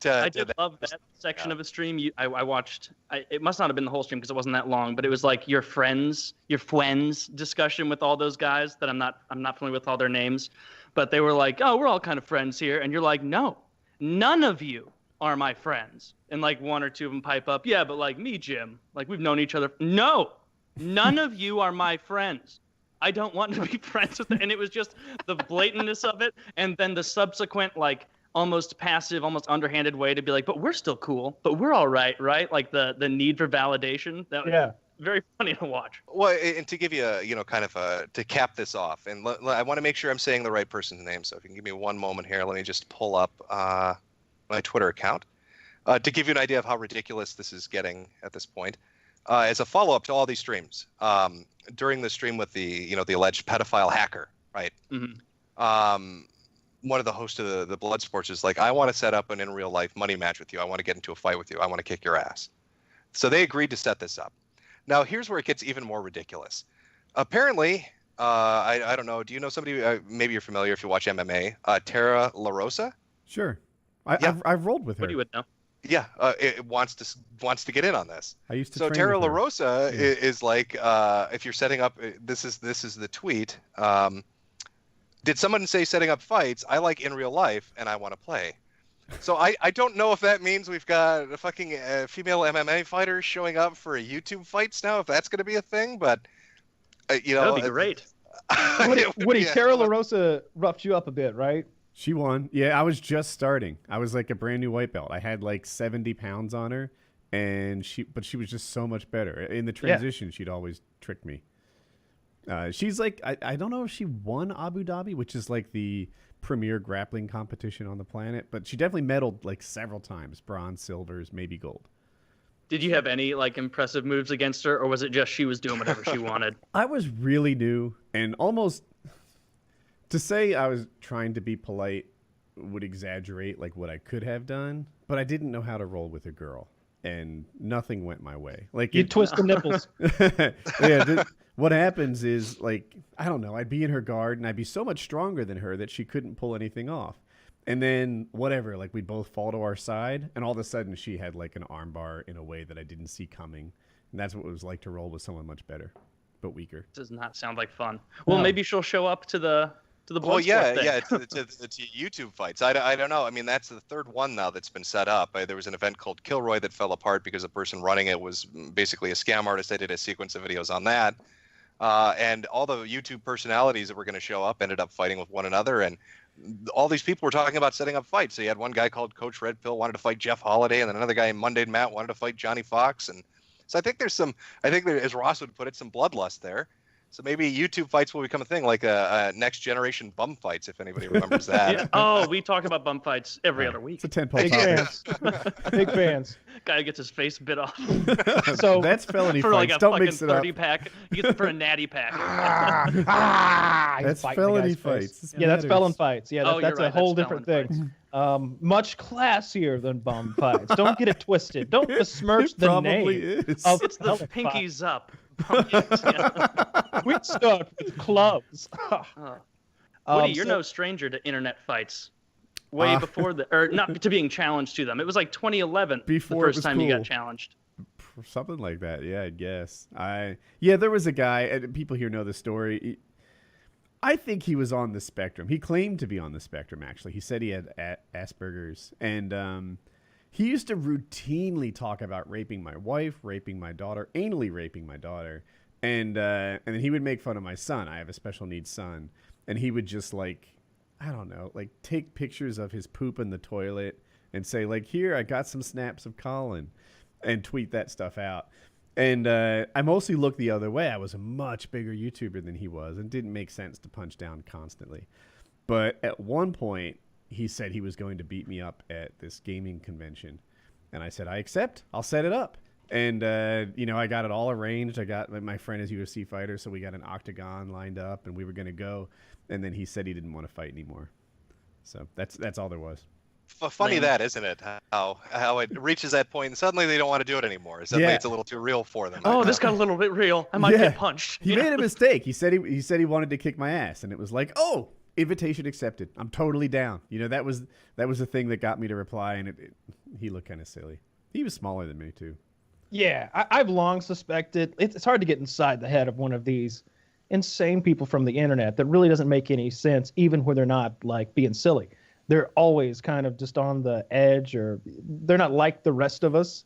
I did love that section of a stream. I watched. It must not have been the whole stream because it wasn't that long, but it was like your friends discussion with all those guys that I'm not familiar with all their names, but they were like, "Oh, we're all kind of friends here," and you're like, "No, none of you are my friends." And like one or two of them pipe up, "Yeah, but like me, Jim, like we've known each other." No, None of you are my friends. I don't want to be friends with them. And it was just the blatantness of it. And then the subsequent, like, almost passive, almost underhanded way to be like, but we're still cool, but we're all right, right? Like the need for validation. That was very funny to watch. Well, and to give you a, kind of to cap this off, and I want to make sure I'm saying the right person's name. So if you can give me one moment here, let me just pull up my Twitter account to give you an idea of how ridiculous this is getting at this point. As a follow-up to all these streams, during the stream with the alleged pedophile hacker, right? Mm-hmm. One of the hosts of the Blood Sports is like, I want to set up an in real life money match with you. I want to get into a fight with you. I want to kick your ass. So they agreed to set this up. Now here's where it gets even more ridiculous. Apparently, I don't know. Do you know somebody? Maybe you're familiar if you watch MMA. Tara LaRosa. Sure, I've rolled with her. What do you would know? Yeah, it wants to get in on this. I used to. So train Tara with her. LaRosa is like, if you're setting up, this is the tweet. Did someone say setting up fights? I like in real life, and I want to play. So I don't know if that means we've got a fucking female MMA fighters showing up for a YouTube fights now, if that's going to be a thing. But that would be great. Woody, Tara LaRosa roughed you up a bit, right? She won. Yeah, I was just starting. I was like a brand new white belt. I had like 70 pounds on her, and she was just so much better. In the transition, she'd always trick me. She's like, I don't know if she won Abu Dhabi, which is like the premier grappling competition on the planet, but she definitely medaled like several times, bronze, silvers, maybe gold. Did you have any like impressive moves against her, or was it just she was doing whatever she wanted? I was really new, and almost to say I was trying to be polite would exaggerate like what I could have done, but I didn't know how to roll with a girl, and nothing went my way. Like you twist the nipples. Yeah. What happens is, like, I don't know, I'd be in her guard and I'd be so much stronger than her that she couldn't pull anything off. And then whatever, like we'd both fall to our side, and all of a sudden she had like an armbar in a way that I didn't see coming. And that's what it was like to roll with someone much better, but weaker. Does not sound like fun. Well, maybe she'll show up to the Bloodsport to YouTube fights. I don't know. I mean, that's the third one now that's been set up. There was an event called Kilroy that fell apart because the person running it was basically a scam artist. They did a sequence of videos on that. And all the YouTube personalities that were going to show up ended up fighting with one another. And all these people were talking about setting up fights. So you had one guy called Coach Red Pill wanted to fight Jeff Holiday, and then another guy, Monday Matt, wanted to fight Johnny Fox. And so I think there, as Ross would put it, some bloodlust there. So maybe YouTube fights will become a thing, like a next generation bum fights, if anybody remembers that. Yeah. Oh, we talk about bum fights every other week. It's a 10-pole topic. Big fans. Guy gets his face bit off. So that's felony for fights. Like a Don't fucking mix it up. 30-pack. He gets it for a natty pack. That's felony fights. Yeah, that's felon fights. Yeah, that's right. a whole different thing. Much classier than bum fights. Don't get it twisted. Don't besmirch the name. Is. It's the pinkies up. We start with clubs. Woody, you're no stranger to internet fights. Way before not to being challenged to them. It was like 2011 before the first time you got challenged. Something like that, yeah, I guess. There was a guy, and people here know the story. I think he was on the spectrum. He claimed to be on the spectrum, actually. He said he had Asperger's, and he used to routinely talk about raping my wife, raping my daughter, anally raping my daughter, and then he would make fun of my son. I have a special needs son, and he would just I don't know, take pictures of his poop in the toilet and say here, I got some snaps of Colin, and tweet that stuff out. And I mostly looked the other way. I was a much bigger YouTuber than he was, and didn't make sense to punch down constantly. But at one point, he said he was going to beat me up at this gaming convention. And I said, I accept. I'll set it up. And, I got it all arranged. I got my friend is UFC fighter, so we got an octagon lined up, and we were going to go. And then he said he didn't want to fight anymore. So that's all there was. Funny that, isn't it? How it reaches that point, and suddenly they don't want to do it anymore. Suddenly it's a little too real for them. Oh, this got a little bit real. I might get punched. He made a mistake. He said he wanted to kick my ass, and it was like, oh, invitation accepted. I'm totally down. That was the thing that got me to reply, and he looked kind of silly. He was smaller than me too. Yeah, I've long suspected it's hard to get inside the head of one of these insane people from the internet that really doesn't make any sense, even when they're not being silly. They're always kind of just on the edge, or they're not like the rest of us.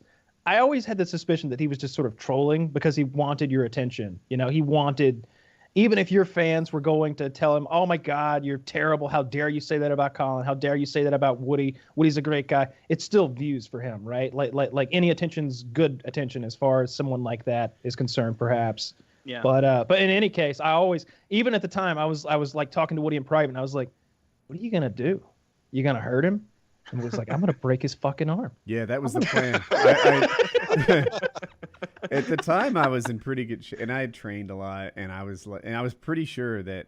I always had the suspicion that he was just sort of trolling because he wanted your attention. You know, he wanted, even if your fans were going to tell him, "Oh my God, you're terrible. How dare you say that about Colin? How dare you say that about Woody? Woody's a great guy." It's still views for him, right? Like any attention's good attention as far as someone like that is concerned, perhaps. Yeah. But in any case, I always, even at the time, I was like talking to Woody in private, and I was like, "What are you gonna do? You gonna hurt him?" And Woody's like, "I'm gonna break his fucking arm." Yeah, that was the plan. At the time, I was in pretty good shape, and I had trained a lot, and I was pretty sure that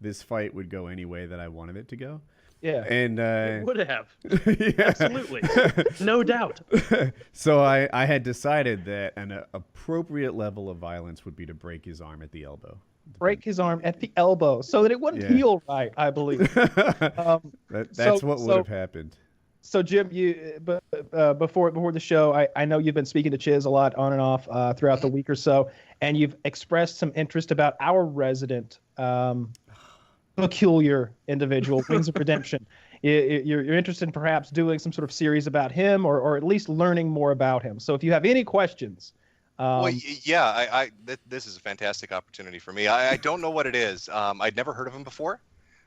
this fight would go any way that I wanted it to go. Yeah. And It would have. yeah. Absolutely. No doubt. So I had decided that an appropriate level of violence would be to break his arm at the elbow. Break his arm at the elbow so that it wouldn't heal right, I believe. That's what would have happened. So Jim, before the show, I know you've been speaking to Chiz a lot on and off throughout the week or so, and you've expressed some interest about our resident peculiar individual, Wings of Redemption. You're interested in perhaps doing some sort of series about him, or at least learning more about him. So if you have any questions. This is a fantastic opportunity for me. I don't know what it is. I'd never heard of him before.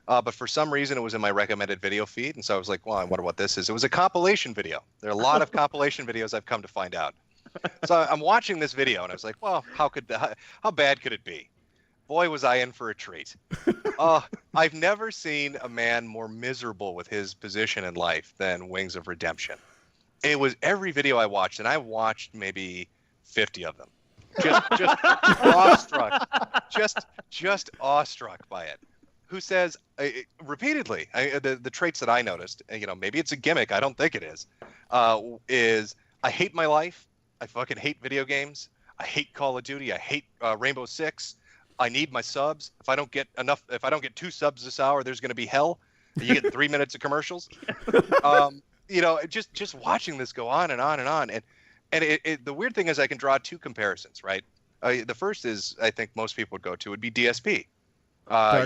But for some reason, it was in my recommended video feed. And so I was like, well, I wonder what this is. It was a compilation video. There are a lot of compilation videos I've come to find out. So I'm watching this video, and I was like, well, how bad could it be? Boy, was I in for a treat. I've never seen a man more miserable with his position in life than Wings of Redemption. It was every video I watched, and I watched maybe 50 of them. Just awestruck. Just awestruck by it. Who says repeatedly the traits that I noticed, maybe it's a gimmick, I don't think it is I hate my life, I fucking hate video games, I hate Call of Duty, I hate Rainbow Six, I need my subs. If I don't get 2 subs this hour, there's going to be hell. You get 3 minutes of commercials. Just watching this go on and on and on, and the weird thing is I can draw 2 comparisons, right? The first is, I think most people would be DSP. I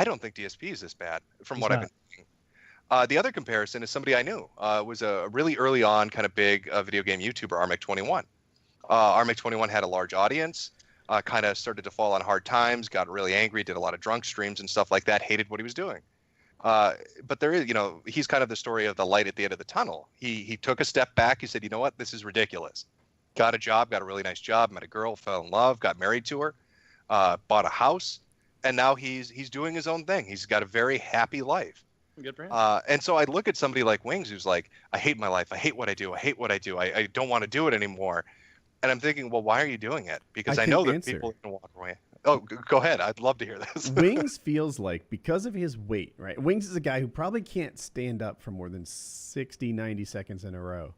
don't think DSP is this bad from what I've been seeing. The other comparison is somebody I knew. Was a really early on kind of big video game YouTuber, Armic21. Armic21 had a large audience, kind of started to fall on hard times, got really angry, did a lot of drunk streams and stuff like that, hated what he was doing. But there is, he's kind of the story of the light at the end of the tunnel. He took a step back. He said, you know what, this is ridiculous. Got a job, got a really nice job, met a girl, fell in love, got married to her. Bought a house, and now he's doing his own thing. He's got a very happy life. Good for him. And so I look at somebody like Wings, who's like, I hate my life. I hate what I do. I don't want to do it anymore. And I'm thinking, well, why are you doing it? Because I know that people can walk away. Oh, go ahead. I'd love to hear this. Wings feels like, because of his weight, right? Wings is a guy who probably can't stand up for more than 60, 90 seconds in a row.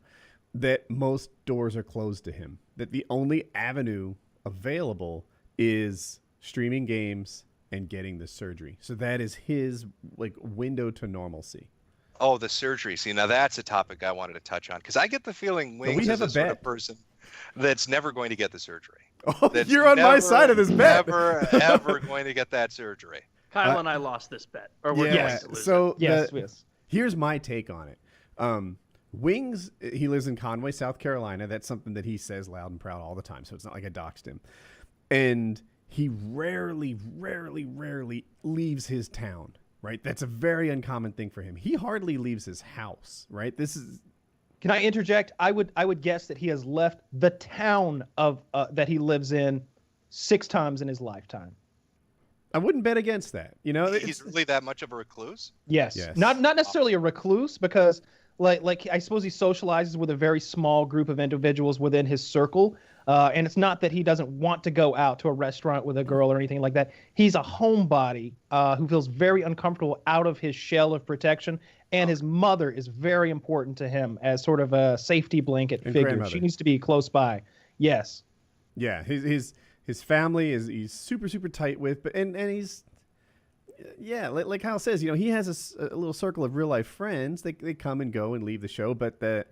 That most doors are closed to him. That the only avenue available is streaming games and getting the surgery. So that is his window to normalcy. Oh, the surgery. See, now that's a topic I wanted to touch on, because I get the feeling Wings is the sort of person that's never going to get the surgery. Oh, you're on my side of this bet. Never, ever going to get that surgery. Kyle and I lost this bet, or we're going to lose so it. Yes. Here's my take on it. Wings, he lives in Conway, South Carolina. That's something that he says loud and proud all the time, so it's not like I doxed him. And he rarely leaves his town, right? That's a very uncommon thing for him. He hardly leaves his house, right? Can I interject? I would guess that he has left the town of that he lives in 6 times in his lifetime. I wouldn't bet against that. He's really that much of a recluse? Yes. Not necessarily a recluse, because like I suppose he socializes with a very small group of individuals within his circle. And it's not that he doesn't want to go out to a restaurant with a girl or anything like that. He's a homebody who feels very uncomfortable out of his shell of protection. And his mother is very important to him as sort of a safety blanket figure. She needs to be close by. Yes. Yeah. His family he's super, super tight with, and he's, like Kyle says, he has a little circle of real life friends. They come and go and leave the show, but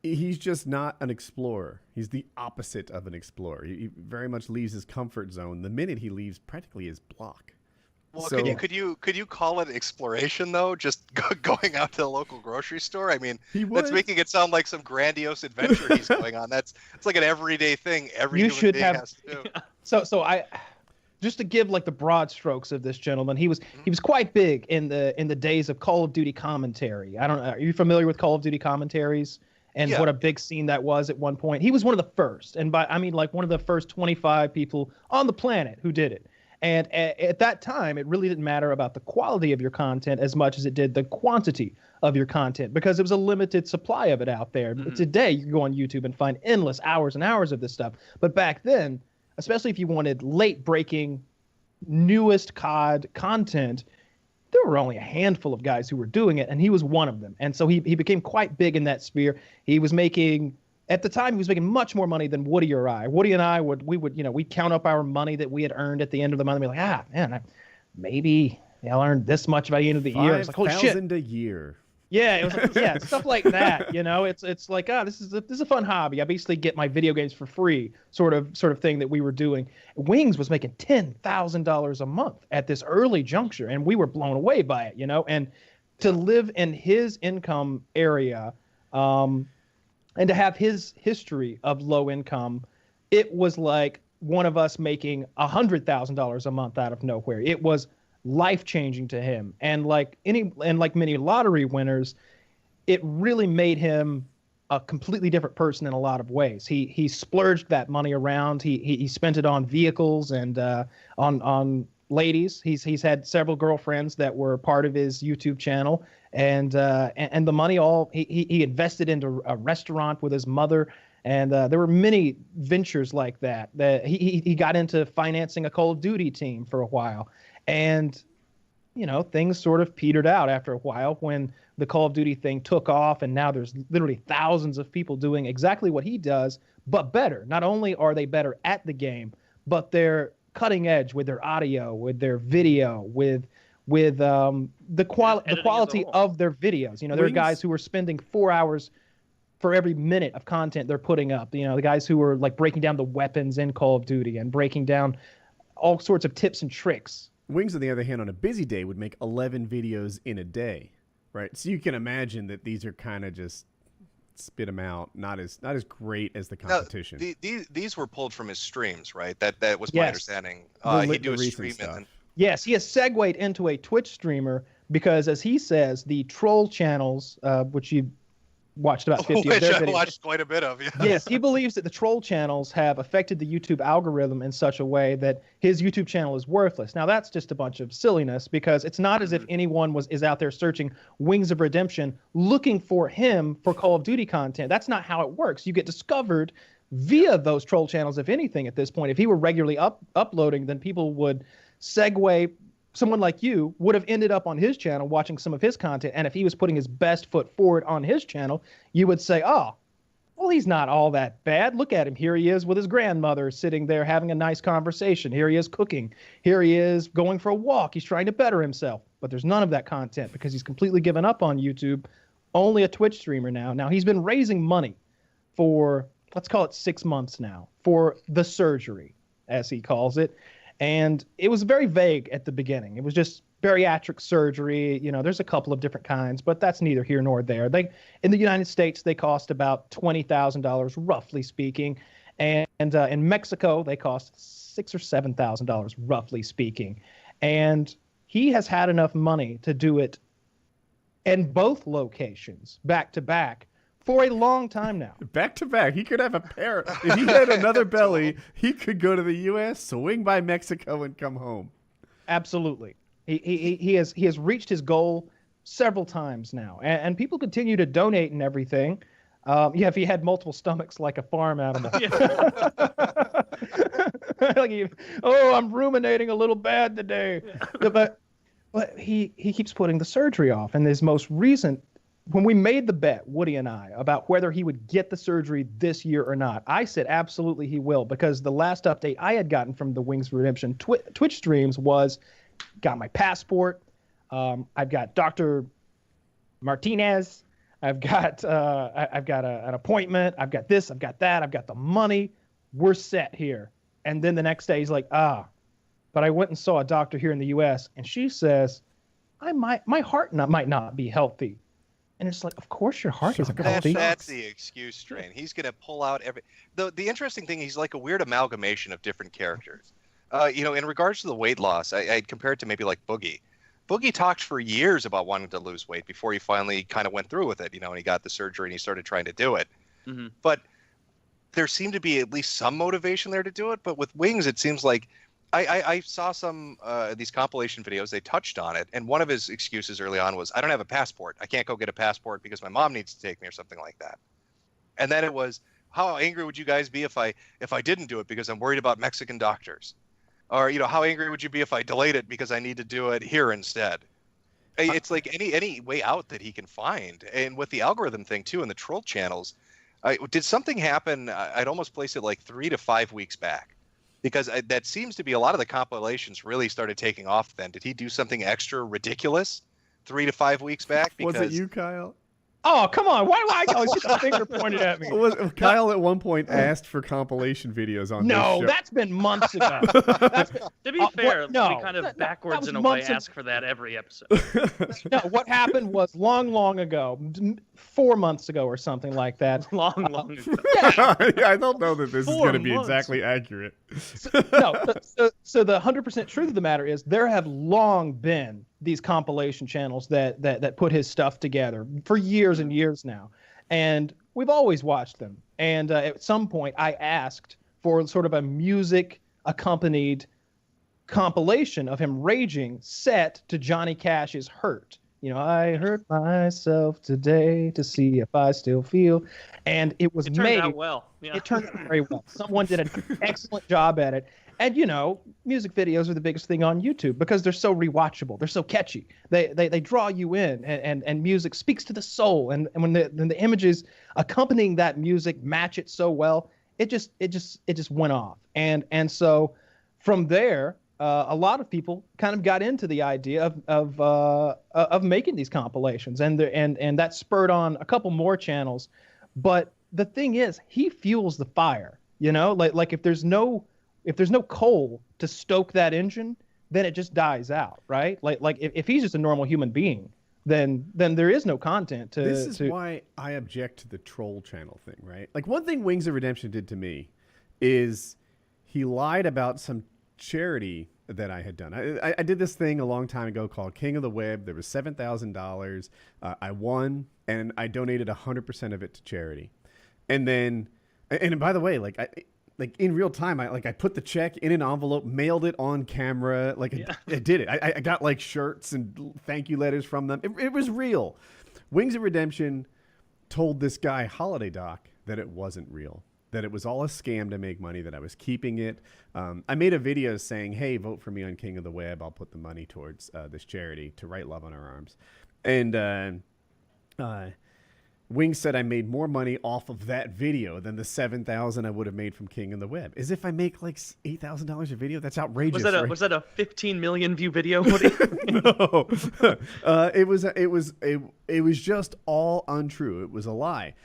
he's just not an explorer. He's the opposite of an explorer. He very much leaves his comfort zone the minute he leaves practically his block. Well, So- could you call it exploration though? Just going out to the local grocery store. I mean, He that's would. making it sound like some grandiose adventure he's going on. It's like an everyday thing. Every You human should being have- has to do. So I, just to give like the broad strokes of this gentleman, he was quite big in the days of Call of Duty commentary. I don't know. Are you familiar with Call of Duty commentaries and Yeah. what a big scene that was at one point? He was one of the first, and I mean like one of the first 25 people on the planet who did it. And at that time, it really didn't matter about the quality of your content as much as it did the quantity of your content, because there was a limited supply of it out there. Today, you can go on YouTube and find endless hours and hours of this stuff. But back then, especially if you wanted late-breaking, newest COD content, there were only a handful of guys who were doing it, and he was one of them. And so he became quite big in that sphere. He was making... At the time, he was making much more money than Woody or I. Woody and I we'd count up our money that we had earned at the end of the month and be like, man, maybe I'll earn this much by the end of the year. It's like, holy shit. $5,000 a year. Yeah, it was like, stuff like that. It's like, this is a fun hobby. I basically get my video games for free, sort of thing that we were doing. Wings was making $10,000 a month at this early juncture, and we were blown away by it. And to live in his income area, and to have his history of low income, it was like one of us making $100,000 a month out of nowhere. It was life-changing to him. And like many lottery winners, it really made him a completely different person in a lot of ways. He splurged that money around. He spent it on vehicles and on ladies. He's had several girlfriends that were part of his YouTube channel, and the money he invested into a restaurant with his mother, and there were many ventures like that. He got into financing a Call of Duty team for a while, and things sort of petered out after a while when the Call of Duty thing took off, and now there's literally thousands of people doing exactly what he does, but better. Not only are they better at the game, but they're cutting edge with their audio, with their video, with the quality of their videos. There are guys who are spending 4 hours for every minute of content they're putting up. The guys who are like breaking down the weapons in Call of Duty and breaking down all sorts of tips and tricks. Wings, on the other hand, on a busy day would make 11 videos in a day, right? So you can imagine that these are kind of just spit them out, not as great as the competition. Now, these were pulled from his streams, right? That was my Yes. understanding. The He'd do a recent stream stuff. and Yes, he has segued into a Twitch streamer because, as he says, the troll channels, which you watched about 50 of which their I videos. watched quite a bit of. Yeah. Yes, he believes that the troll channels have affected the YouTube algorithm in such a way that his YouTube channel is worthless. Now, that's just a bunch of silliness, because it's not as if anyone is out there searching Wings of Redemption looking for him for Call of Duty content. That's not how it works. You get discovered via those troll channels, if anything, at this point. If he were regularly uploading, then people would segue. Someone like you would have ended up on his channel watching some of his content, and if he was putting his best foot forward on his channel, you would say, oh, well, he's not all that bad. Look at him. Here he is with his grandmother sitting there having a nice conversation. Here he is cooking. Here he is going for a walk. He's trying to better himself. But there's none of that content because he's completely given up on YouTube, only a Twitch streamer now. Now, he's been raising money for, let's call it 6 months now, for the surgery, as he calls it. And it was very vague at the beginning. It was just bariatric surgery. There's a couple of different kinds, but that's neither here nor there. In the United States, they cost about $20,000, roughly speaking. And in Mexico, they cost $6,000 or $7,000, roughly speaking. And he has had enough money to do it in both locations, back to back, for a long time now. Back to back. He could have a pair. If he had another belly, he could go to the U.S., swing by Mexico, and come home. Absolutely. He has reached his goal several times now. And people continue to donate and everything. If he had multiple stomachs like a farm animal. I'm ruminating a little bad today. But he keeps putting the surgery off. And his most recent, when we made the bet, Woody and I, about whether he would get the surgery this year or not, I said absolutely he will, because the last update I had gotten from the Wings of Redemption Twitch streams was, got my passport, I've got Dr. Martinez, I've got an appointment, I've got this, I've got that, I've got the money, we're set here. And then the next day he's like, but but I went and saw a doctor here in the U.S. and she says, my heart might not be healthy. And it's like, of course your heart isn't healthy. That's the excuse strain. He's going to pull out every. The interesting thing, he's like a weird amalgamation of different characters. In regards to the weight loss, I'd compare it to maybe like Boogie. Boogie talked for years about wanting to lose weight before he finally kind of went through with it, and he got the surgery and he started trying to do it. Mm-hmm. But there seemed to be at least some motivation there to do it. But with Wings, it seems like I saw some these compilation videos. They touched on it, and one of his excuses early on was, "I don't have a passport. I can't go get a passport because my mom needs to take me," or something like that. And then it was, "How angry would you guys be if I didn't do it because I'm worried about Mexican doctors?" Or how angry would you be if I delayed it because I need to do it here instead? It's like any way out that he can find. And with the algorithm thing too, and the troll channels, did something happen? I'd almost place it like 3 to 5 weeks back. Because that seems to be a lot of the compilations really started taking off then. Did he do something extra ridiculous 3 to 5 weeks back? Was it you, Kyle? Oh, come on. Why do I always get the finger pointed at me? Kyle at one point asked for compilation videos on this show. No, that's been months ago. To be fair, we kind of backwards in a way ask for that every episode. No, what happened was long ago, 4 months ago or something like that. Long ago. Yeah, I don't know that this is going to be exactly accurate. So the 100% truth of the matter is there have long been these compilation channels that put his stuff together for years and years now. And we've always watched them. And at some point I asked for sort of a music accompanied compilation of him raging set to Johnny Cash's Hurt. I hurt myself today to see if I still feel. And it turned out well. Yeah. It turned out very well. Someone did an excellent job at it. And, music videos are the biggest thing on YouTube because they're so rewatchable. They're so catchy. They draw you in, and music speaks to the soul. And when the images accompanying that music match it so well, it just went off. And so from there, a lot of people kind of got into the idea of making these compilations, and that spurred on a couple more channels. But the thing is, he fuels the fire. Like if there's no coal to stoke that engine, then it just dies out, right? Like if he's just a normal human being, then there is no content to. This is why I object to the troll channel thing, right? Like one thing Wings of Redemption did to me is he lied about some charity that I had done. I did this thing a long time ago called King of the Web. There was $7,000. I won, and I donated 100% of it to charity. And then, and by the way, like in real time, I put the check in an envelope, mailed it on camera. I did it. I got like shirts and thank you letters from them. It was real. Wings of Redemption told this guy Holiday Doc that it wasn't real, that it was all a scam to make money, that I was keeping it. I made a video saying, "Hey, vote for me on King of the Web. I'll put the money towards this charity to write love on our arms." And Wings said I made more money off of that video than the $7,000 I would have made from King of the Web. As if I make like $8,000 a video? That's outrageous. Was that a 15 million view video? No, it was just all untrue. It was a lie.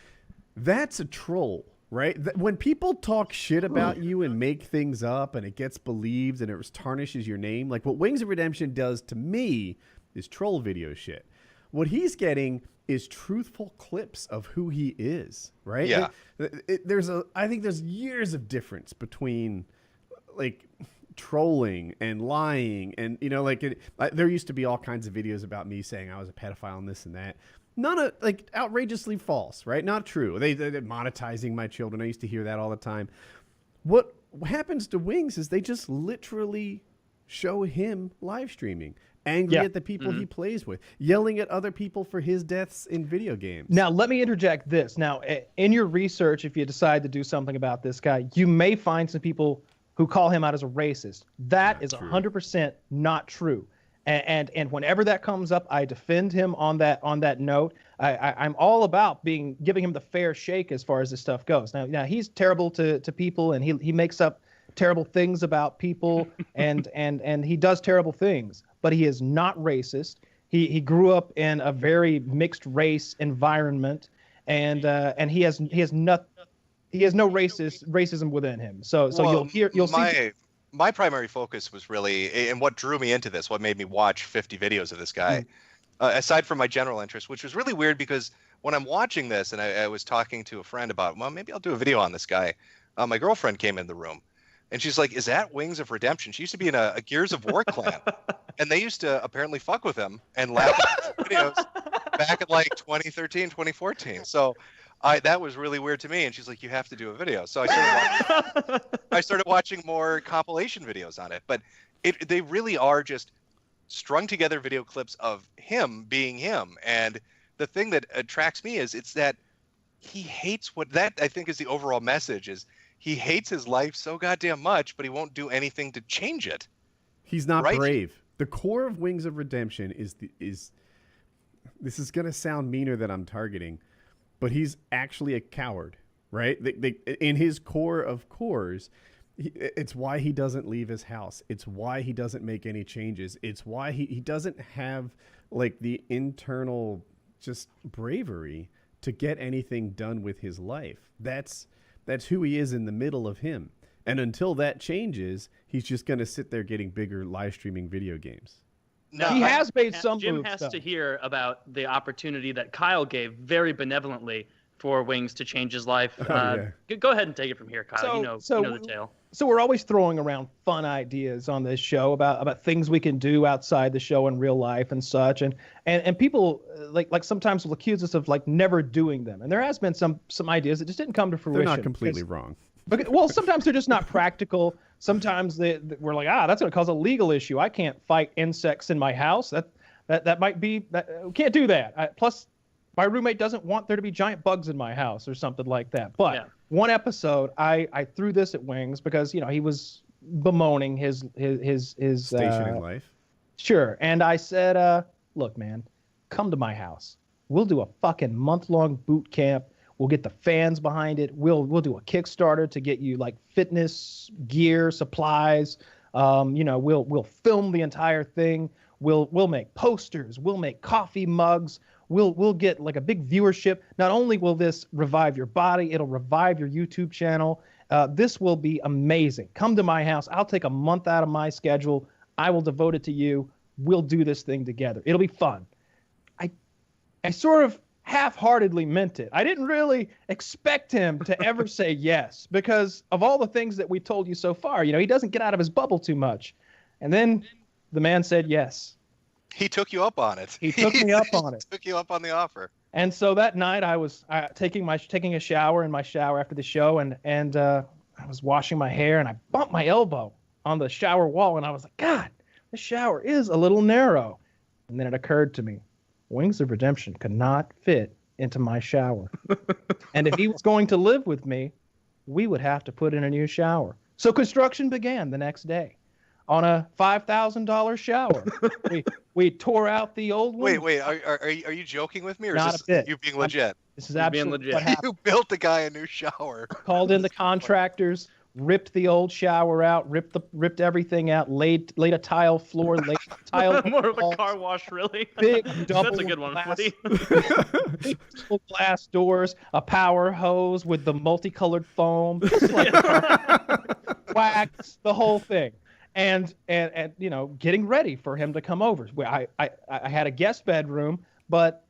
That's a troll, right? When people talk shit about you and make things up and it gets believed and it tarnishes your name, like what Wings of Redemption does to me is troll video shit. What he's getting is truthful clips of who he is, right? Yeah. I think there's years of difference between like trolling and lying and, there used to be all kinds of videos about me saying I was a pedophile and this and that. None of like outrageously false, right? Not true. They're monetizing my children. I used to hear that all the time. What happens to Wings is they just literally show him live streaming, angry at the people he plays with, yelling at other people for his deaths in video games. Now, let me interject this. Now, in your research, if you decide to do something about this guy, you may find some people who call him out as a racist. That is 100% not true. And whenever that comes up, I defend him on that note. I'm all about giving him the fair shake as far as this stuff goes. Now he's terrible to people, and he makes up terrible things about people, and he does terrible things. But he is not racist. He grew up in a very mixed race environment, and he has no racism within him. So you'll see. my primary focus was really, and what drew me into this, what made me watch 50 videos of this guy, aside from my general interest, which was really weird because when I'm watching this, and I was talking to a friend about, well, maybe I'll do a video on this guy. My girlfriend came in the room, and she's like, "Is that Wings of Redemption?" She used to be in a Gears of War clan, and they used to apparently fuck with him and laugh at his videos back in like 2013, 2014. So that was really weird to me. And she's like, "You have to do a video." So I started watching more compilation videos on it. But they really are just strung together video clips of him being him. And the thing that attracts me is it's that he hates what that I think is the overall message is he hates his life so goddamn much, but he won't do anything to change it. He's not brave. The core of Wings of Redemption is this is going to sound meaner than I'm targeting, but he's actually a coward, right? In his core of cores, it's why he doesn't leave his house. It's why he doesn't make any changes. It's why he doesn't have like the internal just bravery to get anything done with his life. That's who he is in the middle of him. And until that changes, he's just going to sit there getting bigger live streaming video games. No, he has made some Jim moves, has though. to hear about the opportunity that Kyle gave very benevolently for Wings to change his life. Go ahead and take it from here, Kyle. You know the tale. So we're always throwing around fun ideas on this show about things we can do outside the show in real life and such. And people like sometimes will accuse us of like never doing them. And there has been some ideas that just didn't come to fruition. They're not completely wrong. Well, sometimes they're just not practical. Sometimes we're like, that's going to cause a legal issue. I can't fight insects in my house. That might be we can't do that. Plus, my roommate doesn't want there to be giant bugs in my house or something like that. But one episode, I threw this at Wings because he was bemoaning his station in life. Sure, and I said, look, man, come to my house. We'll do a fucking month-long boot camp. We'll get the fans behind it. We'll do a Kickstarter to get you like fitness gear, supplies. We'll film the entire thing. We'll make posters. We'll make coffee mugs. We'll get like a big viewership. Not only will this revive your body, it'll revive your YouTube channel. This will be amazing. Come to my house. I'll take a month out of my schedule. I will devote it to you. We'll do this thing together. It'll be fun. I sort of half-heartedly meant it. I didn't really expect him to ever say yes because of all the things that we told you so far. He doesn't get out of his bubble too much. And then the man said yes. He took you up on it. He took me up on it. Took you up on the offer. And so that night I was taking a shower in my shower after the show and I was washing my hair and I bumped my elbow on the shower wall and I was like, God, this shower is a little narrow. And then it occurred to me, Wings of Redemption could not fit into my shower. And if he was going to live with me, we would have to put in a new shower. So construction began the next day on a $5,000 shower. we tore out the old one. Wait, are you joking with me or Not is a bit. this you being legit? This is absolutely what happened. You built the guy a new shower. Called in the contractors, ripped the old shower out, ripped everything out, laid a tile floor, laid tile more of a car wash, really. Big double That's a good one, glass, Woody. big double glass doors, a power hose with the multicolored foam, just like wax, the whole thing. And getting ready for him to come over. I had a guest bedroom, but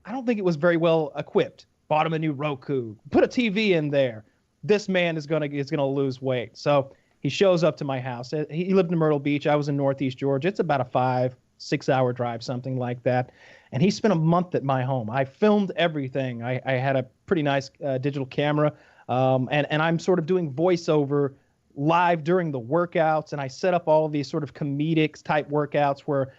I don't think it was very well equipped. Bought him a new Roku, put a TV in there. This man is gonna lose weight. So he shows up to my house. He lived in Myrtle Beach. I was in Northeast Georgia. It's about a 5-6 hour drive, something like that. And he spent a month at my home. I filmed everything. I had a pretty nice digital camera, and I'm sort of doing voiceover live during the workouts. And I set up all of these sort of comedic type workouts where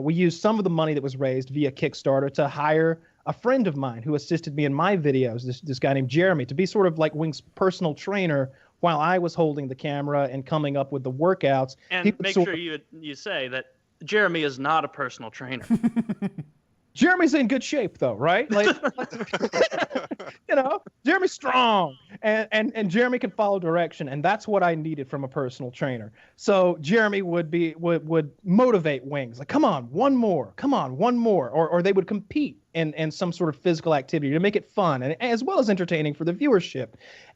we used some of the money that was raised via Kickstarter to hire a friend of mine who assisted me in my videos, this guy named Jeremy, to be sort of like Wing's personal trainer while I was holding the camera and coming up with the workouts. And make sure you say that Jeremy is not a personal trainer. Jeremy's in good shape, though, right? Like, Jeremy's strong, and Jeremy can follow direction, and that's what I needed from a personal trainer. So Jeremy would motivate Wings, like, come on, one more, or they would compete in some sort of physical activity to make it fun and as well as entertaining for the viewership.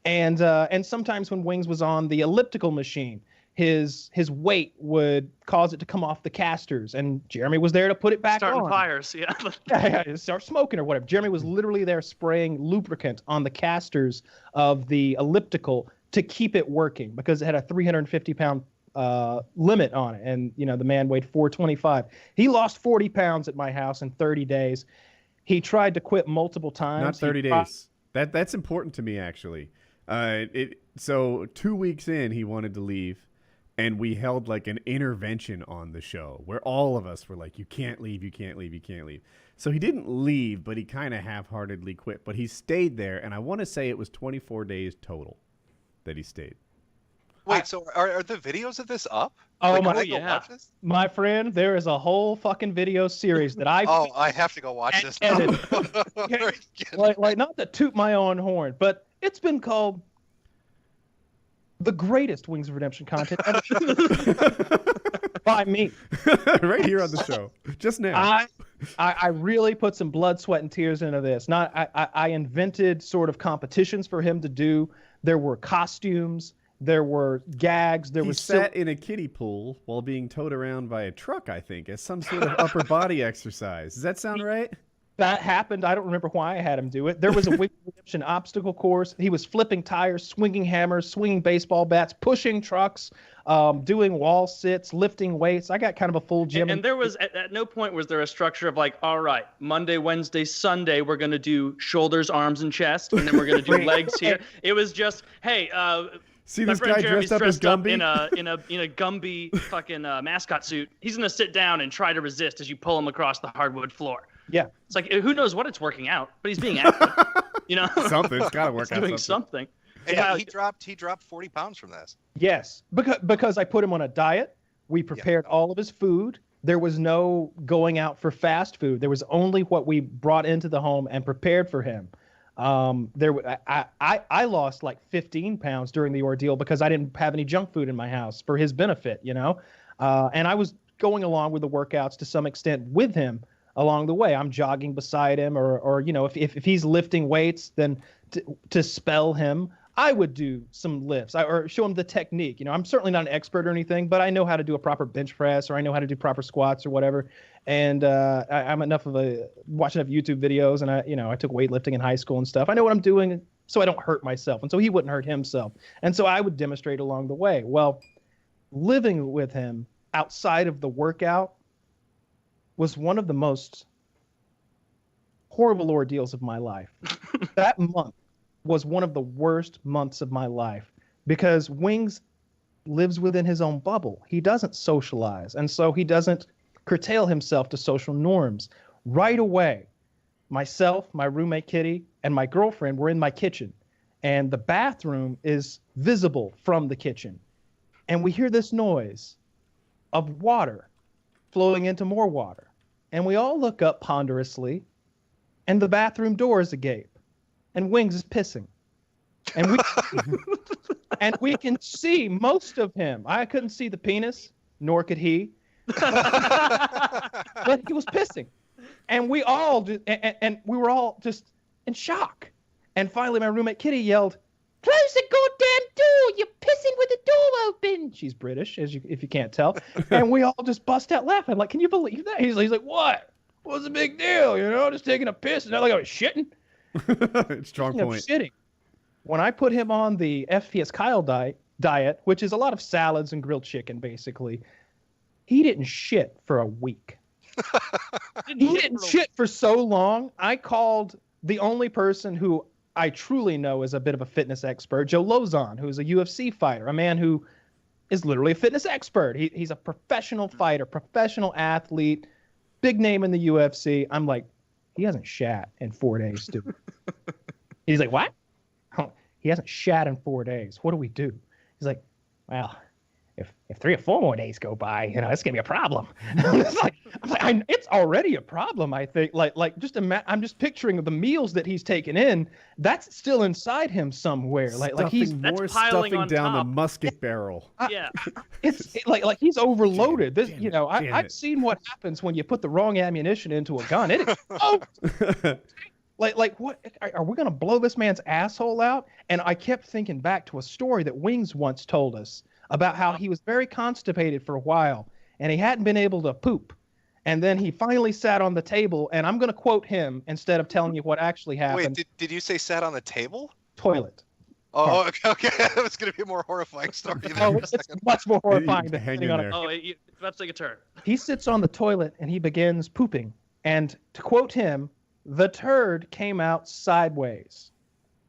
And sometimes when Wings was on the elliptical machine, his weight would cause it to come off the casters, and Jeremy was there to put it back Starting on. fires, yeah. Yeah, start smoking or whatever. Jeremy was literally there spraying lubricant on the casters of the elliptical to keep it working because it had a 350-pound limit on it, and the man weighed 425. He lost 40 pounds at my house in 30 days. He tried to quit multiple times. Not 30 days. That's important to me, actually. So 2 weeks in, he wanted to leave. And we held like an intervention on the show where all of us were like, you can't leave, you can't leave, you can't leave. So he didn't leave, but he kind of half-heartedly quit. But he stayed there, and I want to say it was 24 days total that he stayed. Wait, so are the videos of this up? Oh, like, my, yeah. My friend, there is a whole fucking video series that I I have to go watch this now. like not to toot my own horn, but it's been called the greatest Wings of Redemption content ever by me. Right here on the show. Just now. I really put some blood, sweat, and tears into this. I invented sort of competitions for him to do. There were costumes. There were gags. He sat in a kiddie pool while being towed around by a truck, I think, as some sort of upper body exercise. Does that sound right? That happened. I don't remember why I had him do it. There was a Wings of Redemption obstacle course. He was flipping tires, swinging hammers, swinging baseball bats, pushing trucks, doing wall sits, lifting weights. I got kind of a full gym. And there was, at no point was there a structure of like, all right, Monday, Wednesday, Sunday, we're going to do shoulders, arms, and chest, and then we're going to do legs here. It was just, hey, see this guy Jeremy's dressed up as Gumby? in a Gumby fucking mascot suit. He's going to sit down and try to resist as you pull him across the hardwood floor. Yeah. It's like, who knows what it's working out, but he's being active, Something's got to work out. Doing something. And yeah, he dropped 40 pounds from this. Yes, because I put him on a diet. We prepared all of his food. There was no going out for fast food. There was only what we brought into the home and prepared for him. I lost like 15 pounds during the ordeal because I didn't have any junk food in my house for his benefit, and I was going along with the workouts to some extent with him along the way. I'm jogging beside him, or if he's lifting weights, then to spell him, I would do some lifts or show him the technique. I'm certainly not an expert or anything, but I know how to do a proper bench press, or I know how to do proper squats or whatever. And I'm watch enough YouTube videos, and I took weightlifting in high school and stuff. I know what I'm doing, so I don't hurt myself, and so he wouldn't hurt himself. And so I would demonstrate along the way. Well, living with him outside of the workout was one of the most horrible ordeals of my life. That month was one of the worst months of my life because Wings lives within his own bubble. He doesn't socialize, and so he doesn't curtail himself to social norms. Right away, myself, my roommate Kitty, and my girlfriend were in my kitchen, and the bathroom is visible from the kitchen. And we hear this noise of water flowing into more water. And we all look up ponderously, and the bathroom door is agape, and Wings is pissing. And we can see most of him. I couldn't see the penis, nor could he. But he was pissing. And we all and we were all just in shock. And finally my roommate Kitty yelled, "Close the goddamn door! You're pissing with the door open!" She's British, if you can't tell. And we all just bust out laughing. Like, can you believe that? He's like, what? What's the big deal? Just taking a piss. And not like I was shitting. Strong point. Shitting. When I put him on the FPS Kyle diet, which is a lot of salads and grilled chicken, basically, he didn't shit for a week. He didn't shit for so long. I called the only person who I truly know is a bit of a fitness expert, Joe Lozon, who's a UFC fighter, a man who is literally a fitness expert. He's a professional fighter, professional athlete, big name in the UFC. I'm like, he hasn't shat in 4 days, dude. He's like, what? He hasn't shat in 4 days. What do we do? He's like, well, if 3 or 4 more days go by, it's gonna be a problem. It's already a problem. I think, I'm just picturing the meals that he's taken in. That's still inside him somewhere. He's more piling stuffing on down top. the musket barrel. Yeah, like he's overloaded. Damn I've it. seen what happens when you put the wrong ammunition into a gun. It explodes. What are we gonna blow this man's asshole out? And I kept thinking back to a story that Wings once told us about how he was very constipated for a while and he hadn't been able to poop. And then he finally sat on the table, and I'm going to quote him instead of telling you what actually happened. Wait, did you say sat on the table? Toilet. Oh, okay. That was going to be a more horrifying story. It's much more horrifying than hang sitting in on there. Oh, it's about to take a turn. He sits on the toilet and he begins pooping. And to quote him, the turd came out sideways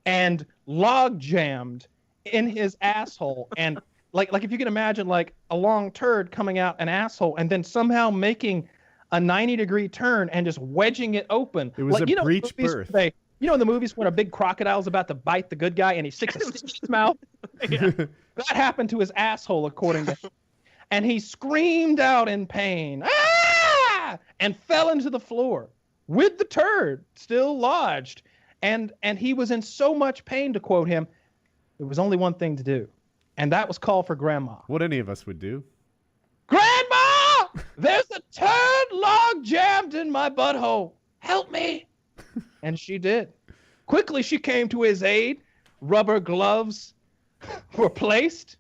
and log jammed in his asshole. And like if you can imagine like a long turd coming out an asshole and then somehow making a 90-degree turn and just wedging it open. It was like, a breech birth. In the movies when a big crocodile's about to bite the good guy and he sticks a stick in his mouth? Yeah. That happened to his asshole, according to him. And he screamed out in pain, ah! And fell into the floor with the turd still lodged. And he was in so much pain, to quote him, there was only one thing to do. And that was call for Grandma. What any of us would do. Grandma! There's a turd log jammed in my butthole. Help me. And she did. Quickly, she came to his aid. Rubber gloves were placed.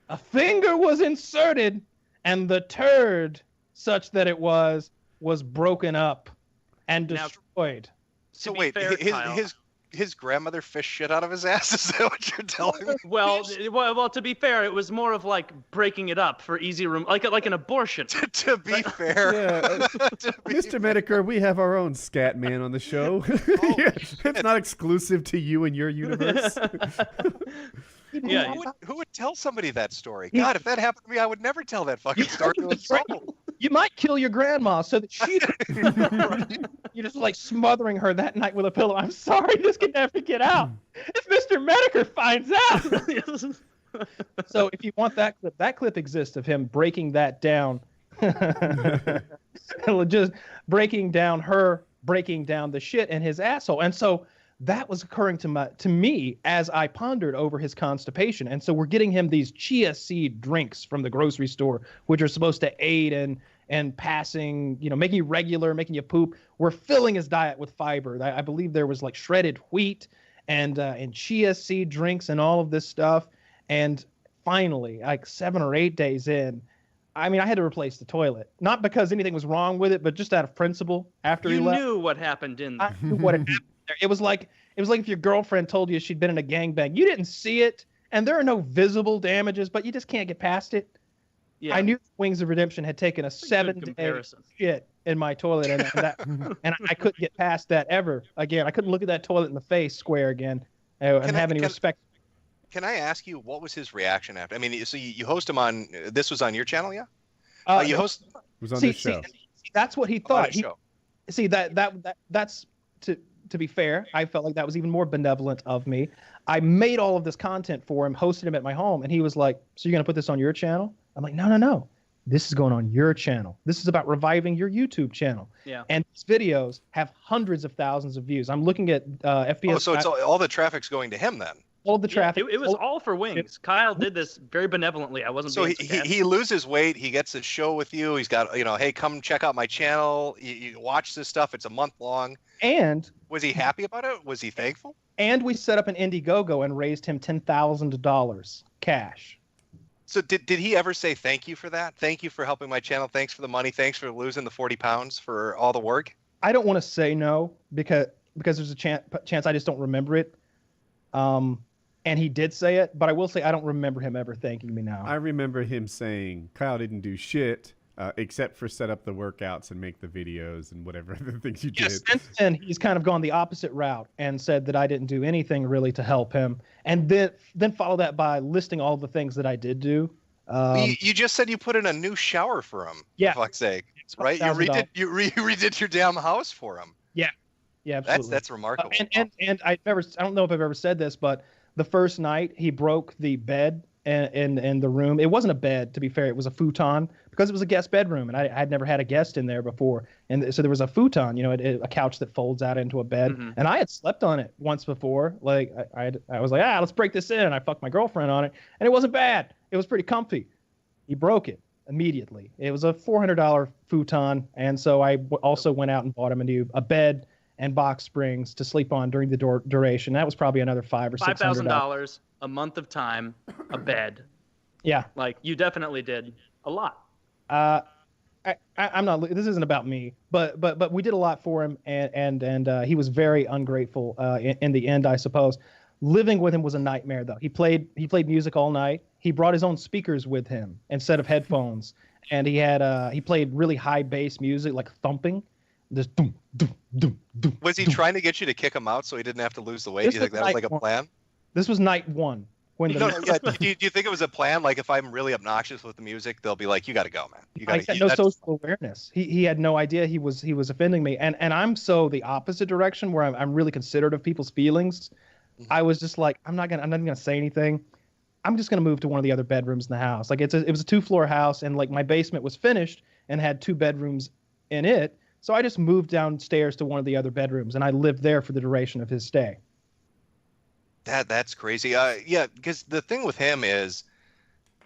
A finger was inserted. And the turd, such that it was broken up and destroyed. So wait, his grandmother fished shit out of his ass? Is that what you're telling me? Well, to be fair, it was more of like breaking it up for easy room, like an abortion. To be fair, Mr. Metokur, we have our own scat man on the show. It's not exclusive to you and your universe. Yeah, who would tell somebody that story? God, if that happened to me, I would never tell that fucking story. You might kill your grandma so that she. You're just like smothering her that night with a pillow. I'm sorry, this can never get out. If Mr. Metokur finds out. So if you want that clip exists of him breaking that down. Just breaking down the shit in his asshole. And so that was occurring to me as I pondered over his constipation. And so we're getting him these chia seed drinks from the grocery store, which are supposed to aid in passing, making you regular, making you poop. We're filling his diet with fiber. I believe there was like shredded wheat and chia seed drinks and all of this stuff. And finally, like 7 or 8 days in, I had to replace the toilet, not because anything was wrong with it, but just out of principle. After he left, you knew what happened in there. I knew what had happened there. It was like if your girlfriend told you she'd been in a gangbang. You didn't see it, and there are no visible damages, but you just can't get past it. Yeah. I knew Wings of Redemption had taken a 7-day shit in my toilet, and I couldn't get past that ever again. I couldn't look at that toilet in the face square again and have any respect. Can I ask you, what was his reaction after? So you host him on, this was on your channel, yeah? You host. It was on this show. See, that's what he thought. Show. That's to be fair, I felt like that was even more benevolent of me. I made all of this content for him, hosted him at my home, and he was like, so you're going to put this on your channel? I'm like, no. This is going on your channel. This is about reviving your YouTube channel. Yeah. And these videos have hundreds of thousands of views. I'm looking at FPS. Oh, so it's all the traffic's going to him then? All of the traffic. It was all for Wings. Kyle did this very benevolently. I wasn't. So he loses weight. He gets a show with you. He's got, hey, come check out my channel. You watch this stuff. It's a month long. And was he happy about it? Was he thankful? And we set up an Indiegogo and raised him $10,000 cash. So did he ever say thank you for that? Thank you for helping my channel. Thanks for the money. Thanks for losing the 40 pounds for all the work. I don't want to say no because there's a chance I just don't remember it. And he did say it, but I will say I don't remember him ever thanking me now. I remember him saying Kyle didn't do shit except for set up the workouts and make the videos and whatever other things you did. Since then, he's kind of gone the opposite route and said that I didn't do anything really to help him. And then follow that by listing all the things that I did do. You just said you put in a new shower for him. Yeah. For fuck's sake. Right? You redid your damn house for him. Yeah. Yeah, absolutely. That's remarkable. And I don't know if I've ever said this, but the first night he broke the bed in the room. It wasn't a bed, to be fair. It was a futon because it was a guest bedroom, and I had never had a guest in there before. And so there was a futon, a couch that folds out into a bed. Mm-hmm. And I had slept on it once before. Like I was like, let's break this in. And I fucked my girlfriend on it, and it wasn't bad. It was pretty comfy. He broke it immediately. It was a $400 futon, and so I also went out and bought him a bed and box springs to sleep on during the duration. That was probably another $500 or $600. $5,000, a month of time, a bed, Yeah. Like, you definitely did a lot. I'm not. This isn't about me, but we did a lot for him, and he was very ungrateful in the end, I suppose. Living with him was a nightmare, though. He played music all night. He brought his own speakers with him instead of headphones, and he played really high bass music, like thumping. This doom doom doom doom. Was he trying to get you to kick him out so he didn't have to lose the weight? Do you think that was like a plan? This was night one. When No, yeah. Do you think it was a plan? Like, if I'm really obnoxious with the music, they'll be like, "You got to go, man. You got to." He had no social awareness. He had no idea he was offending me, and I'm so the opposite direction where I'm really considerate of people's feelings. Mm-hmm. I was just like, I'm not gonna say anything. I'm just gonna move to one of the other bedrooms in the house. Like it was a 2-floor house, and like my basement was finished and had 2 bedrooms in it. So I just moved downstairs to one of the other bedrooms, and I lived there for the duration of his stay. That's crazy. Yeah, because the thing with him is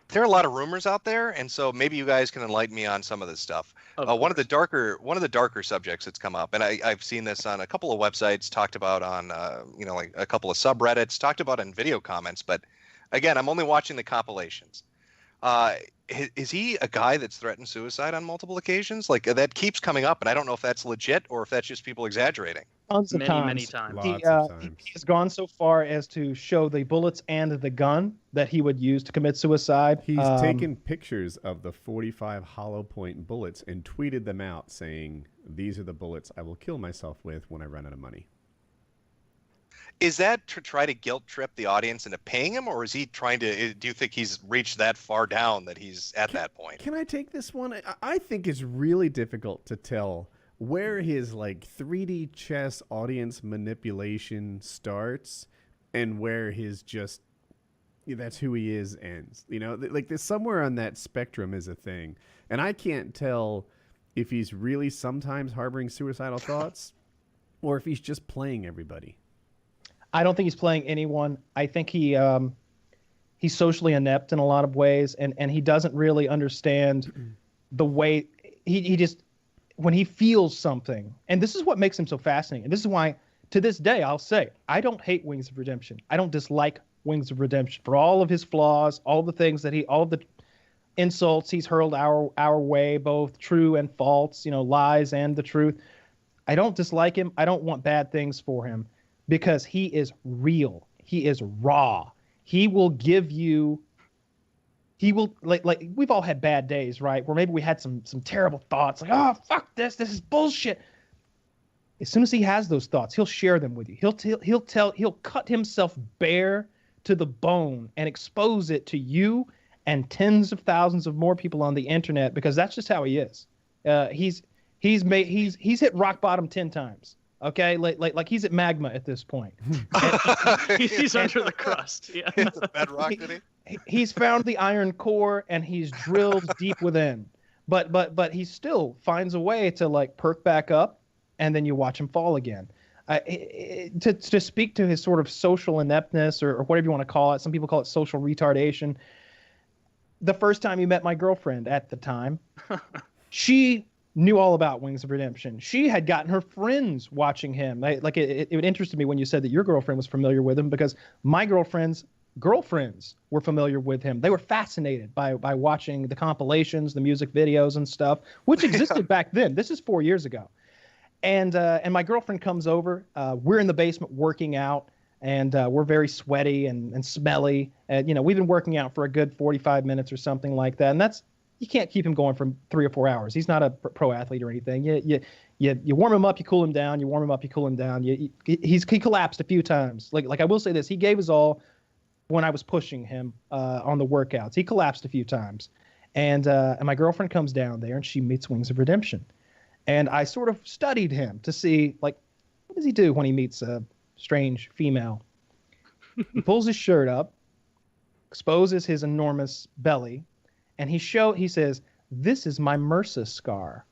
there are a lot of rumors out there, and so maybe you guys can enlighten me on some of this stuff. One of the darker subjects that's come up, and I've seen this on a couple of websites, talked about on like a couple of subreddits, talked about in video comments. But again, I'm only watching the compilations. Is he a guy that's threatened suicide on multiple occasions? Like, that keeps coming up, and I don't know if that's legit or if that's just people exaggerating. Tons of times. Many times. Lots of times. He has gone so far as to show the bullets and the gun that he would use to commit suicide. He's taken pictures of the 45 hollow point bullets and tweeted them out saying, "These are the bullets I will kill myself with when I run out of money." Is that to try to guilt trip the audience into paying him, or is he trying to? Do you think he's reached that far down that he's at that point? Can I take this one? I think it's really difficult to tell where his like 3D chess audience manipulation starts and where his just that's who he is ends. Like there's somewhere on that spectrum is a thing, and I can't tell if he's really sometimes harboring suicidal thoughts or if he's just playing everybody. I don't think he's playing anyone. I think he's socially inept in a lot of ways, and he doesn't really understand the way he just when he feels something. And this is what makes him so fascinating. And this is why, to this day, I'll say I don't hate Wings of Redemption. I don't dislike Wings of Redemption for all of his flaws, all the things that all the insults he's hurled our way, both true and false, lies and the truth. I don't dislike him. I don't want bad things for him. Because he is real. He is raw. He will give you. He will like we've all had bad days, right? Where maybe we had some terrible thoughts, like, oh fuck this is bullshit. As soon as he has those thoughts, he'll share them with you. He'll cut himself bare to the bone and expose it to you and tens of thousands of more people on the internet, because that's just how he is. He's hit rock bottom 10 times. Okay, like he's at magma at this point. He's under the crust. Yeah, the bedrock. He's found the iron core and he's drilled deep within, but he still finds a way to like perk back up, and then you watch him fall again. To speak to his sort of social ineptness or whatever you want to call it, some people call it social retardation. The first time you met my girlfriend at the time, she knew all about Wings of Redemption. She had gotten her friends watching him. It interested me when you said that your girlfriend was familiar with him, because my girlfriend's girlfriends were familiar with him. They were fascinated by watching the compilations, the music videos and stuff, which existed back then. This is 4 years ago. And my girlfriend comes over. We're in the basement working out, and we're very sweaty and smelly. And, we've been working out for a good 45 minutes or something like that. And you can't keep him going for 3 or 4 hours. He's not a pro athlete or anything. You warm him up, you cool him down. You warm him up, you cool him down. He collapsed a few times. Like I will say this, he gave his all when I was pushing him on the workouts. He collapsed a few times, and my girlfriend comes down there and she meets Wings of Redemption, and I sort of studied him to see what does he do when he meets a strange female. He pulls his shirt up, exposes his enormous belly. And he says, "This is my MRSA scar.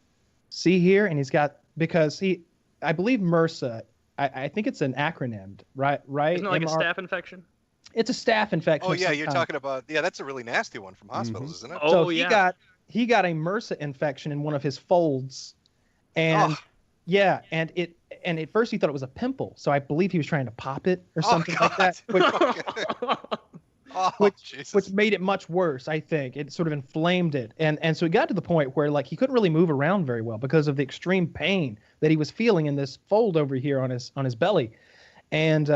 See here?" And he's got, because I believe MRSA, I think it's an acronym, right? Isn't it like a staph infection? It's a staph infection. Oh yeah, you're talking about, that's a really nasty one from hospitals, isn't it? Oh, so yeah. he got a MRSA infection in one of his folds, and yeah, and at first he thought it was a pimple, so I believe he was trying to pop it or something like that. which made it much worse. I think it sort of inflamed it, and so it got to the point where like he couldn't really move around very well because of the extreme pain that he was feeling in this fold over here on his belly, and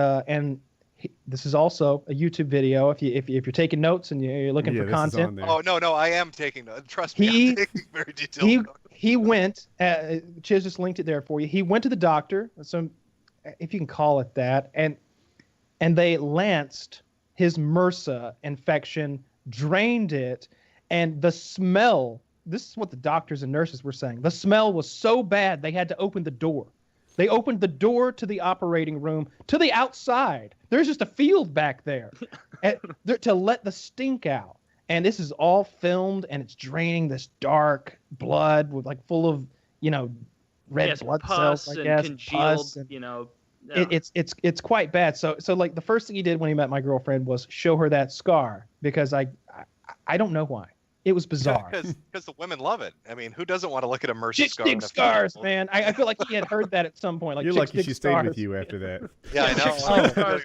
this is also a YouTube video. If you're taking notes and you're looking for content. Oh no, I am taking notes. Trust me, I'm taking very detailed notes. He went. Chiz just linked it there for you. He went to the doctor, so if you can call it that, and they lanced his MRSA infection, drained it, and the smell. This is what the doctors and nurses were saying. The smell was so bad they had to open the door. They opened the door to the operating room to the outside. There's just a field back there to let the stink out. And this is all filmed, and it's draining this dark blood with like full of, red blood cells, I guess. Congealed, Yeah. It's quite bad. So like the first thing he did when he met my girlfriend was show her that scar because I don't know why. It was bizarre. Because the women love it. I mean, who doesn't want to look at a MRSA scar? Chicks dig scars, man. I feel like he had heard that at some point. Like, you're lucky she stayed with you after that. Yeah,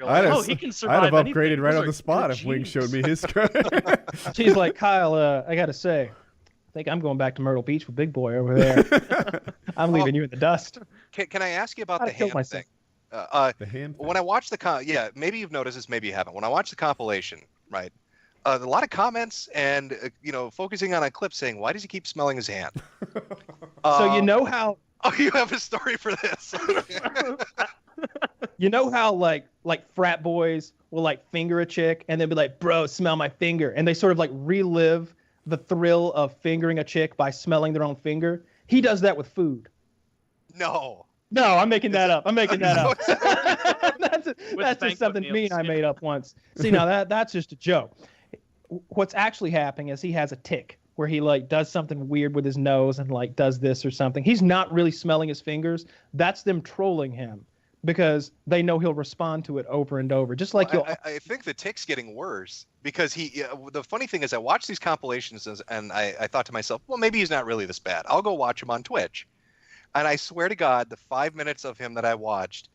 I know. He can survive. I'd have upgraded right on the spot if Wing showed me his scar. She's like, Kyle, I got to say, I think I'm going back to Myrtle Beach with Big Boy over there. I'm leaving you in the dust. Can I ask you about the ham thing? The ham thing? When I watched maybe you've noticed this, maybe you haven't. When I watched the compilation, right? A lot of comments and focusing on a clip saying, "Why does he keep smelling his hand?" So you know how? Oh, you have a story for this. You know how like frat boys will like finger a chick and they'll be like, "Bro, smell my finger," and they sort of like relive the thrill of fingering a chick by smelling their own finger. He does that with food. No, I'm making that up. That's just something mean I made up once. See, now that's just a joke. What's actually happening is he has a tick where he like does something weird with his nose and like does this or something. He's not really smelling his fingers. That's them trolling him because they know he'll respond to it over and over. Just like I think the tick's getting worse because the funny thing is I watched these compilations and I thought to myself, well, maybe he's not really this bad. I'll go watch him on Twitch. And I swear to God, the 5 minutes of him that I watched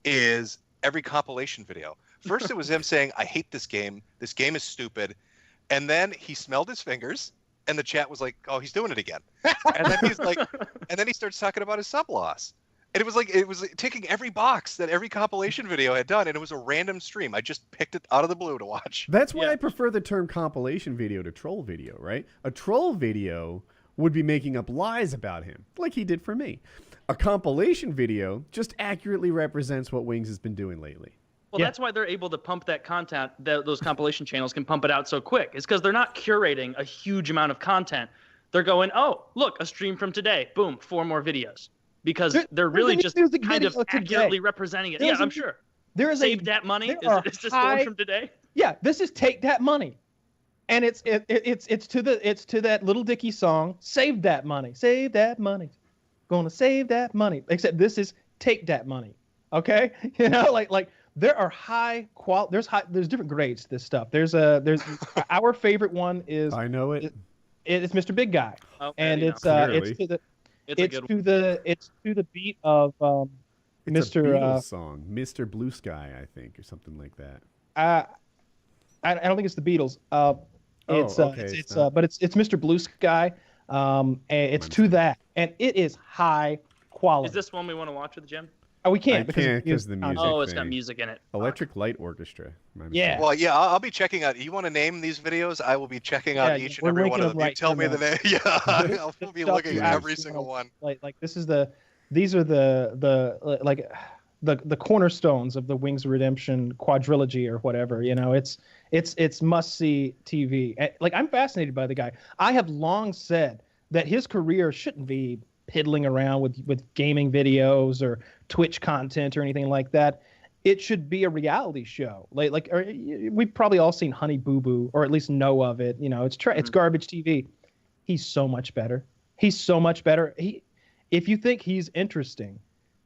is every compilation video. First, it was him saying, "I hate this game. This game is stupid." And then he smelled his fingers, and the chat was like, "Oh, he's doing it again." And then he's like, and then he starts talking about his sub loss. And it was ticking every box that every compilation video had done, and it was a random stream. I just picked it out of the blue to watch. That's why I prefer the term compilation video to troll video, right? A troll video would be making up lies about him, like he did for me. A compilation video just accurately represents what Wings has been doing lately. Well, that's why they're able to pump that content, those compilation channels can pump it out so quick. It's because they're not curating a huge amount of content. They're going, oh, look, a stream from today. Boom, 4 more videos. Because they're really just kind of accurately representing it. I'm sure. Save that money? Is this the one from today? Yeah, this is Take That Money. And it's to that Little Dicky song, Save That Money. Save that money. Gonna save that money. Except this is Take That Money. Okay? Like there are there's different grades to this stuff. There's our favorite one is I know it. It's Mr. Big Guy. Okay, and it's to the beat of It's Mr. a Beatles song, Mr. Blue Sky, I think, or something like that. I don't think it's the Beatles. But it's Mr. Blue Sky. And it's to that, and it is high quality. Is this one we want to watch with Jim? Oh, we can't because the music. Oh, it's got music in it. Electric Light Orchestra. Yeah. Well, yeah, I'll be checking out. You want to name these videos? I will be checking out each and every one of them. You tell me the name. Yeah, I'll be looking at every single one. Like these are the cornerstones of the Wings of Redemption quadrilogy or whatever. It's must see TV. Like, I'm fascinated by the guy. I have long said that his career shouldn't be piddling around with gaming videos or Twitch content or anything like that. It should be a reality show. We've probably all seen Honey Boo Boo, or at least know of it. It's garbage TV. He's so much better. If you think he's interesting,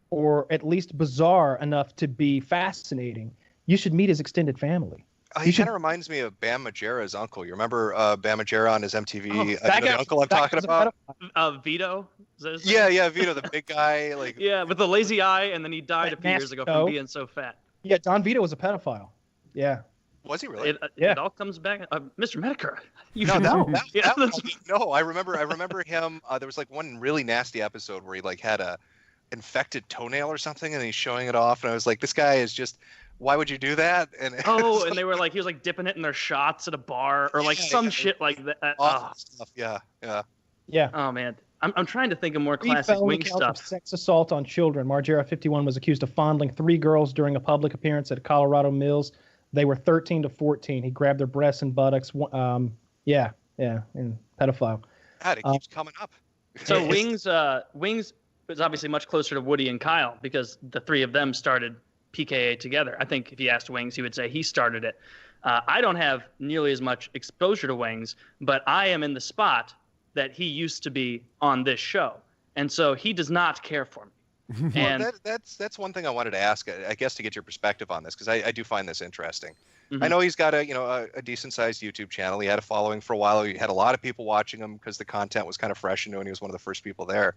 or at least bizarre enough to be fascinating, you should meet his extended family. He kind of reminds me of Bam Margera's uncle. You remember Bam Margera on his MTV? The uncle I'm talking about? Vito? Yeah, Vito, the big guy. Yeah, with the lazy eye, and then he died a few years ago from being so fat. Yeah, Don Vito was a pedophile. Yeah. Was he really? It all comes back. Mr. Metokur. You No, should know. no, I remember him. There was like one really nasty episode where he like had a infected toenail or something, and he's showing it off, and I was like, this guy is just. Why would you do that? And and they were like, he was like dipping it in their shots at a bar or like some shit like that. Awful stuff. Yeah. Oh man, I'm trying to think of more classic Wing stuff. Sex assault on children. Margera 51 was accused of fondling 3 girls during a public appearance at Colorado Mills. They were 13 to 14. He grabbed their breasts and buttocks. And pedophile. God, it keeps coming up. So Wings is obviously much closer to Woody and Kyle because the 3 of them started PKA together. I think if you asked Wings, he would say he started it. I don't have nearly as much exposure to Wings, but I am in the spot that he used to be on this show, and so he does not care for me. And well, that's one thing I wanted to ask, I guess, to get your perspective on this, because I do find this interesting. Mm-hmm. I know he's got a decent sized YouTube channel. He had a following for a while. He had a lot of people watching him because the content was kind of fresh and new, and he was one of the first people there.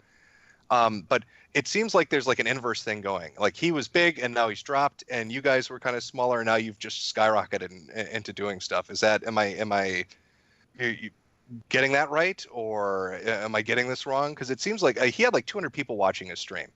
But it seems like there's like an inverse thing going. Like he was big and now he's dropped, and you guys were kind of smaller and now you've just skyrocketed into doing stuff. Is that am I getting that right, or am I getting this wrong? Because it seems like he had like 200 people watching his stream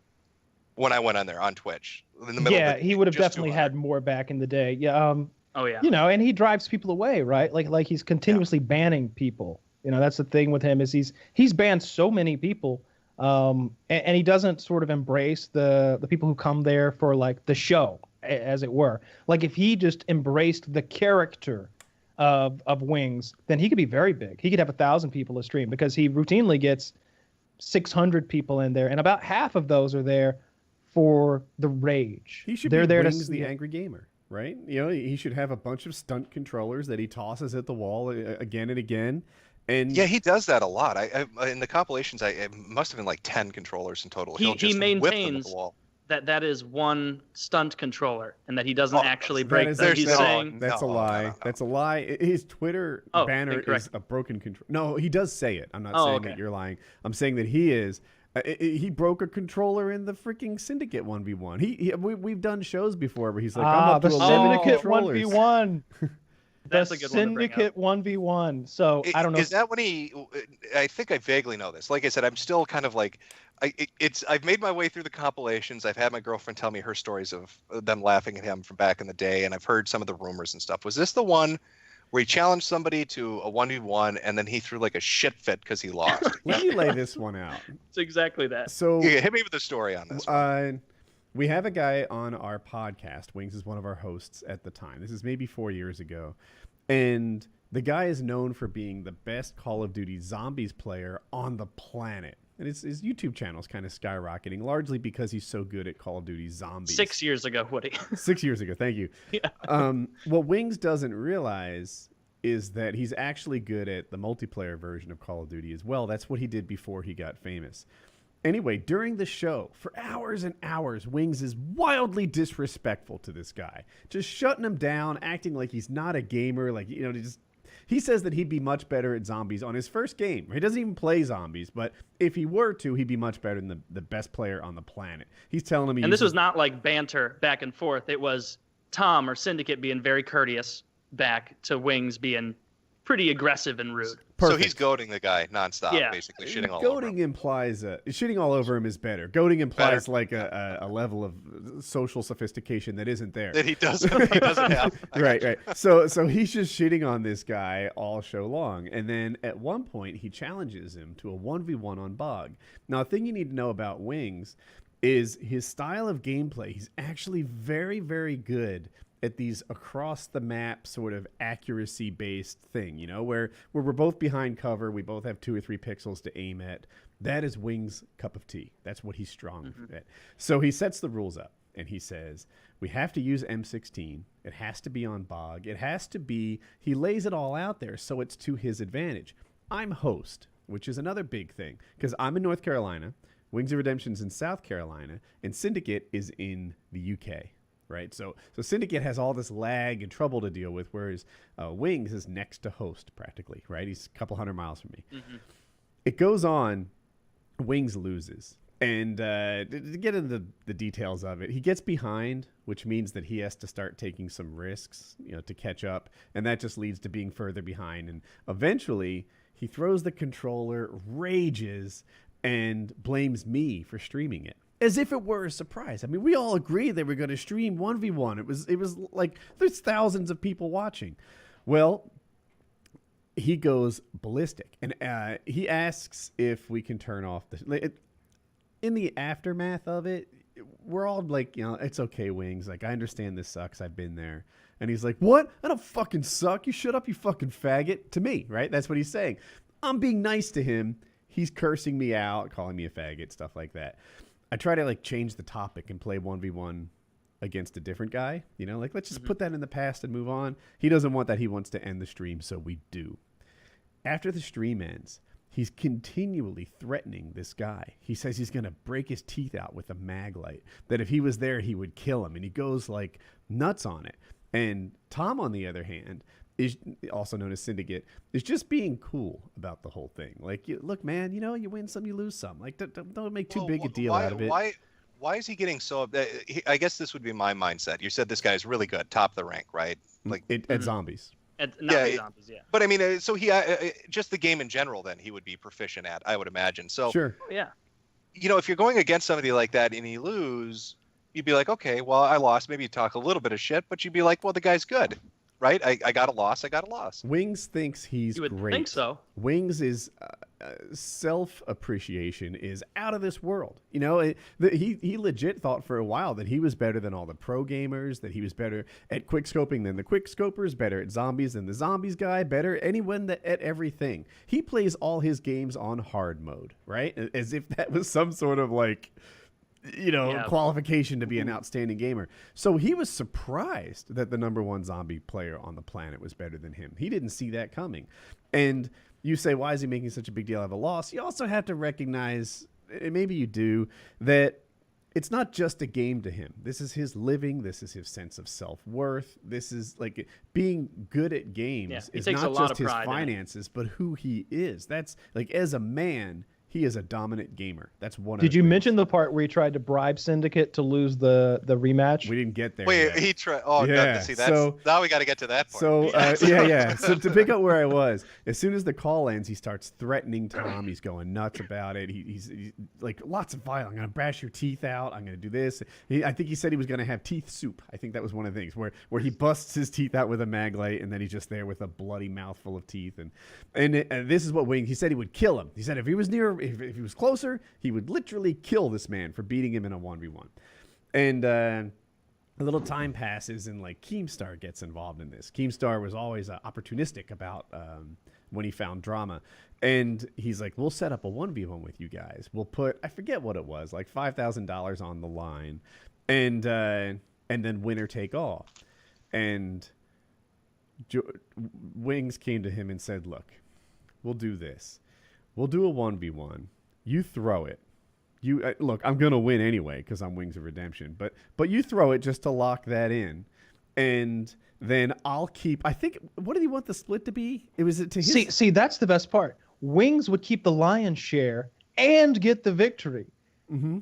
when I went on there on Twitch. In the middle of he would have definitely had more back in the day. Yeah. Oh yeah. And he drives people away, right? Like he's continuously banning people. That's the thing with him is he's banned so many people. And he doesn't sort of embrace the people who come there for like the show, as it were. Like if he just embraced the character of Wings, then he could be very big. He could have 1,000 people a stream because he routinely gets 600 people in there, and about half of those are there for the rage. He should They're be there Wings the Angry Gamer, right? He should have a bunch of stunt controllers that he tosses at the wall again and again. And yeah, he does that a lot. I in the compilations, it must have been like 10 controllers in total. He maintains that is one stunt controller, and that he doesn't actually break them. He's saying that's a lie. No. That's a lie. His Twitter banner is a broken control. No, he does say it. I'm not saying that you're lying. I'm saying that he is. He broke a controller in the freaking Syndicate 1v1. We've done shows before where he's like, I'm up to 11 Syndicate controllers. 1v1. That's a good Syndicate 1v1. So I don't know. Is that when I think I vaguely know this. Like I said, I'm still kind of like, I've made my way through the compilations. I've had my girlfriend tell me her stories of them laughing at him from back in the day, and I've heard some of the rumors and stuff. Was this the one where he challenged somebody to a 1v1 and then he threw like a shit fit because he lost? Let me lay this one out. It's exactly that. So hit me with the story on this one. We have a guy on our podcast. Wings is one of our hosts at the time. This is maybe 4 years ago. And the guy is known for being the best Call of Duty Zombies player on the planet. And his YouTube channel is kind of skyrocketing, largely because he's so good at Call of Duty Zombies. 6 years ago, Woody. 6 years ago, thank you. Yeah. What Wings doesn't realize is that he's actually good at the multiplayer version of Call of Duty as well. That's what he did before he got famous. Anyway, during the show, for hours and hours, Wings is wildly disrespectful to this guy. Just shutting him down, acting like he's not a gamer. Like, he says that he'd be much better at zombies on his first game. He doesn't even play zombies, but if he were to, he'd be much better than the best player on the planet. He's telling him... And this was not like banter back and forth. It was Tom or Syndicate being very courteous back to Wings being pretty aggressive and rude. Perfect. So he's goading the guy nonstop, basically shitting all over him. Goading implies shitting all over him is better. Goading implies like a level of social sophistication that isn't there. That he doesn't have. Right. So he's just shitting on this guy all show long, and then at one point he challenges him to a 1v1 on Bog. Now, a thing you need to know about Wings is his style of gameplay. He's actually very, very good at these across the map sort of accuracy based thing, where we're both behind cover, we both have 2 or 3 pixels to aim at. That is Wings' cup of tea. That's what he's strong at. So he sets the rules up and he says, we have to use M16. It has to be on Bog. It has to be, he lays it all out there so it's to his advantage. I'm host, which is another big thing, because I'm in North Carolina, Wings of Redemption's in South Carolina, and Syndicate is in the UK. Right, so Syndicate has all this lag and trouble to deal with, whereas Wings is next to host practically. Right, he's a couple hundred miles from me. It goes on. Wings loses, And to get into the details of it, he gets behind, which means that he has to start taking some risks, to catch up. And that just leads to being further behind. And eventually, he throws the controller, rages, and blames me for streaming it. As if it were a surprise. I mean, we all agreed they were going to stream 1v1. It was like there's thousands of people watching. Well, he goes ballistic. And he asks if we can turn off the... In the aftermath of it, we're all like, it's okay, Wings. Like, I understand this sucks. I've been there. And he's like, what? I don't fucking suck. You shut up, you fucking faggot. To me, right? That's what he's saying. I'm being nice to him. He's cursing me out, calling me a faggot, stuff like that. I try to, change the topic and play 1v1 against a different guy. Let's just put that in the past and move on. He doesn't want that. He wants to end the stream, so we do. After the stream ends, he's continually threatening this guy. He says he's going to break his teeth out with a mag light, that if he was there, he would kill him. And he goes nuts on it. And Tom, on the other hand, is also known as Syndicate, is just being cool about the whole thing. Look, man, you win some, you lose some. Don't make too big a deal out of it. Why is he getting so... I guess this would be my mindset. You said this guy's really good, top of the rank, right? At zombies. Zombies, yeah. But I mean, so he just the game in general, then he would be proficient at, I would imagine. So sure, yeah. If you're going against somebody like that and you lose, you'd be like, okay, well, I lost. Maybe you talk a little bit of shit, but you'd be like, well, the guy's good, right? I got a loss. I got a loss. Wings thinks he's great. You would think so. Wings is self-appreciation is out of this world. He legit thought for a while that he was better than all the pro gamers, that he was better at quick scoping than the quick scopers, better at zombies than the zombies guy, better anyone at everything. He plays all his games on hard mode, right? As if that was some sort of qualification to be an outstanding gamer. So he was surprised that the number one zombie player on the planet was better than him. He didn't see that coming. And you say, why is he making such a big deal out of a loss? You also have to recognize, and maybe you do, that it's not just a game to him. This is his living. This is his sense of self-worth. This is being good at games is not just his finances, but who he is. That's as a man, he is a dominant gamer. That's one. Did you mention the part where he tried to bribe Syndicate to lose the rematch? We didn't get there. Wait, yet. he tried. Oh, yeah. See, now we got to get to that part. So yeah. So to pick up where I was, as soon as the call ends, he starts threatening Tom. He's going nuts about it. He's lots of violence. I'm gonna bash your teeth out. I'm gonna do this. I think he said he was gonna have teeth soup. I think that was one of the things where he busts his teeth out with a mag light, and then he's just there with a bloody mouthful of teeth. And this is what Wing. He said he would kill him. He said if he was near. If he was closer, he would literally kill this man for beating him in a 1v1. And a little time passes, and Keemstar gets involved in this. Keemstar was always opportunistic about when he found drama. And he's like, we'll set up a 1v1 with you guys. We'll put, I forget what it was, $5,000 on the line. And then winner take all. And Wings came to him and said, look, we'll do this. We'll do a 1v1. You throw it. Look, I'm going to win anyway because I'm Wings of Redemption. But you throw it just to lock that in. And then I'll keep... I think... What did he want the split to be? It was to his... See, that's the best part. Wings would keep the lion's share and get the victory. Mm-hmm.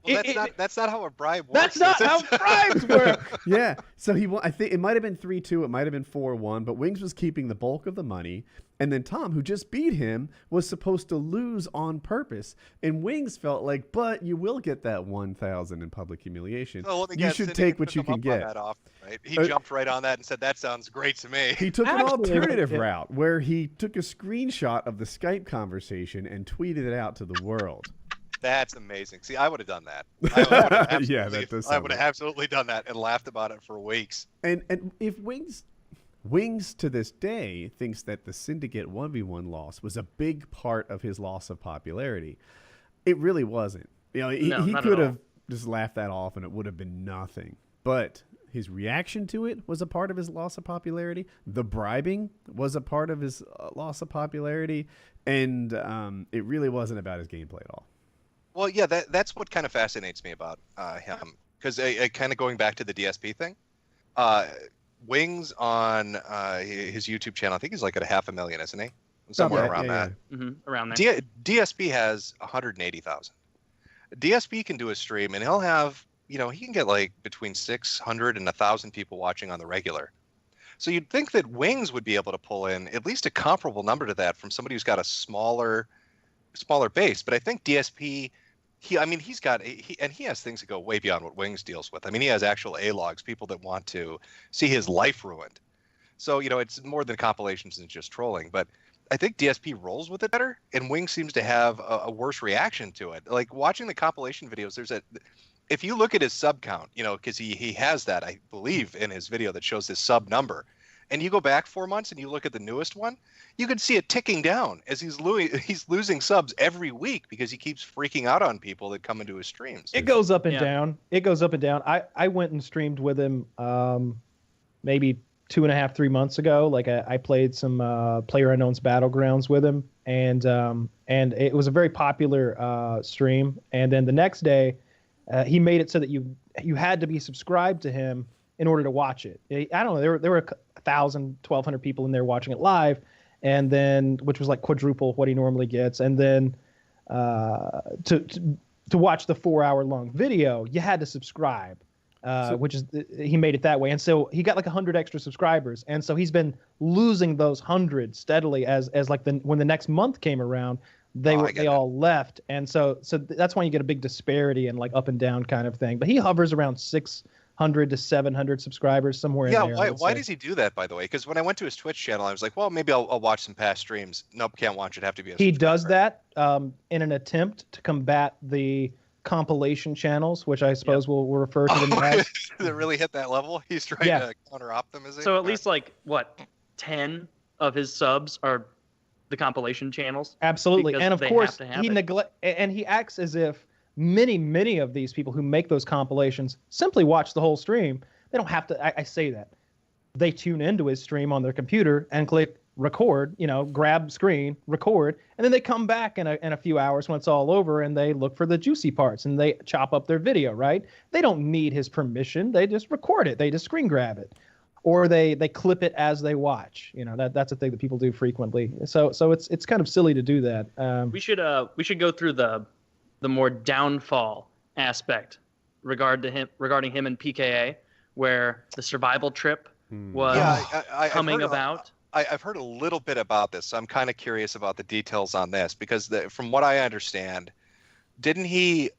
Well, that's not how a bribe works. That's not how bribes work. Yeah. So I think it might have been 3-2. It might have been 4-1. But Wings was keeping the bulk of the money. And then Tom, who just beat him, was supposed to lose on purpose. And Wings felt like, but you will get that 1,000 in public humiliation. You should take what you can get. Right? He jumped right on that and said, that sounds great to me. He took an alternative route where he took a screenshot of the Skype conversation and tweeted it out to the world. That's amazing. See, I would have done that. I would have absolutely done that and laughed about it for weeks. And if Wings to this day thinks that the Syndicate 1v1 loss was a big part of his loss of popularity, it really wasn't. He could have just laughed that off and it would have been nothing. But his reaction to it was a part of his loss of popularity. The bribing was a part of his loss of popularity. And it really wasn't about his gameplay at all. Well, yeah, that's what kind of fascinates me about him. Because kind of going back to the DSP thing, Wings on his YouTube channel, I think he's at 500,000, isn't he? Somewhere around that. Mm-hmm. Around there. DSP has 180,000. DSP can do a stream, and he'll have, he can get like between 600 and 1,000 people watching on the regular. So you'd think that Wings would be able to pull in at least a comparable number to that from somebody who's got a smaller base. But I think DSP, he has things that go way beyond what Wings deals with. I mean, he has actual A-logs, people that want to see his life ruined. So, it's more than compilations and just trolling. But I think DSP rolls with it better, and Wings seems to have a worse reaction to it. Like watching the compilation videos, if you look at his sub count, because he has that, I believe, in his video that shows his sub number, and you go back 4 months and you look at the newest one, you can see it ticking down as he's losing subs every week because he keeps freaking out on people that come into his streams. It goes up and down. It goes up and down. I went and streamed with him maybe 2.5, 3 months ago. Like I played some PlayerUnknown's Battlegrounds with him, and it was a very popular stream. And then the next day, he made it so that you had to be subscribed to him in order to watch it. I don't know. There were 1,000, 1,200 people in there watching it live, and then which was like quadruple what he normally gets. And then to watch the 4-hour long video, you had to subscribe. Which is he made it that way, and so he got like 100 extra subscribers, and so he's been losing those 100 steadily as like when the next month came around, they all left, and so that's why you get a big disparity and like up and down kind of thing. But he hovers around 600 to 700 subscribers somewhere in there. Yeah, why does he do that, by the way? Because when I went to his Twitch channel, I was like, well, maybe I'll watch some past streams. Nope, can't watch it. Have to be a subscriber. He does that in an attempt to combat the compilation channels, which I suppose we'll refer to them as. That really hit that level? He's trying to counter-op them, is he? So at least like, 10 of his subs are the compilation channels? Absolutely. And of course, he acts as if many of these people who make those compilations simply watch the whole stream. They don't have to, I say that. They tune into his stream on their computer and click record, grab screen, record, and then they come back in a few hours when it's all over and they look for the juicy parts and they chop up their video, right? They don't need his permission. They just record it. They just screen grab it. Or they clip it as they watch. That's a thing that people do frequently. So it's kind of silly to do that. We should go through the more downfall aspect regarding him and PKA, where the survival trip was coming about. I've heard a little bit about this, so I'm kind of curious about the details on this, because from what I understand, didn't he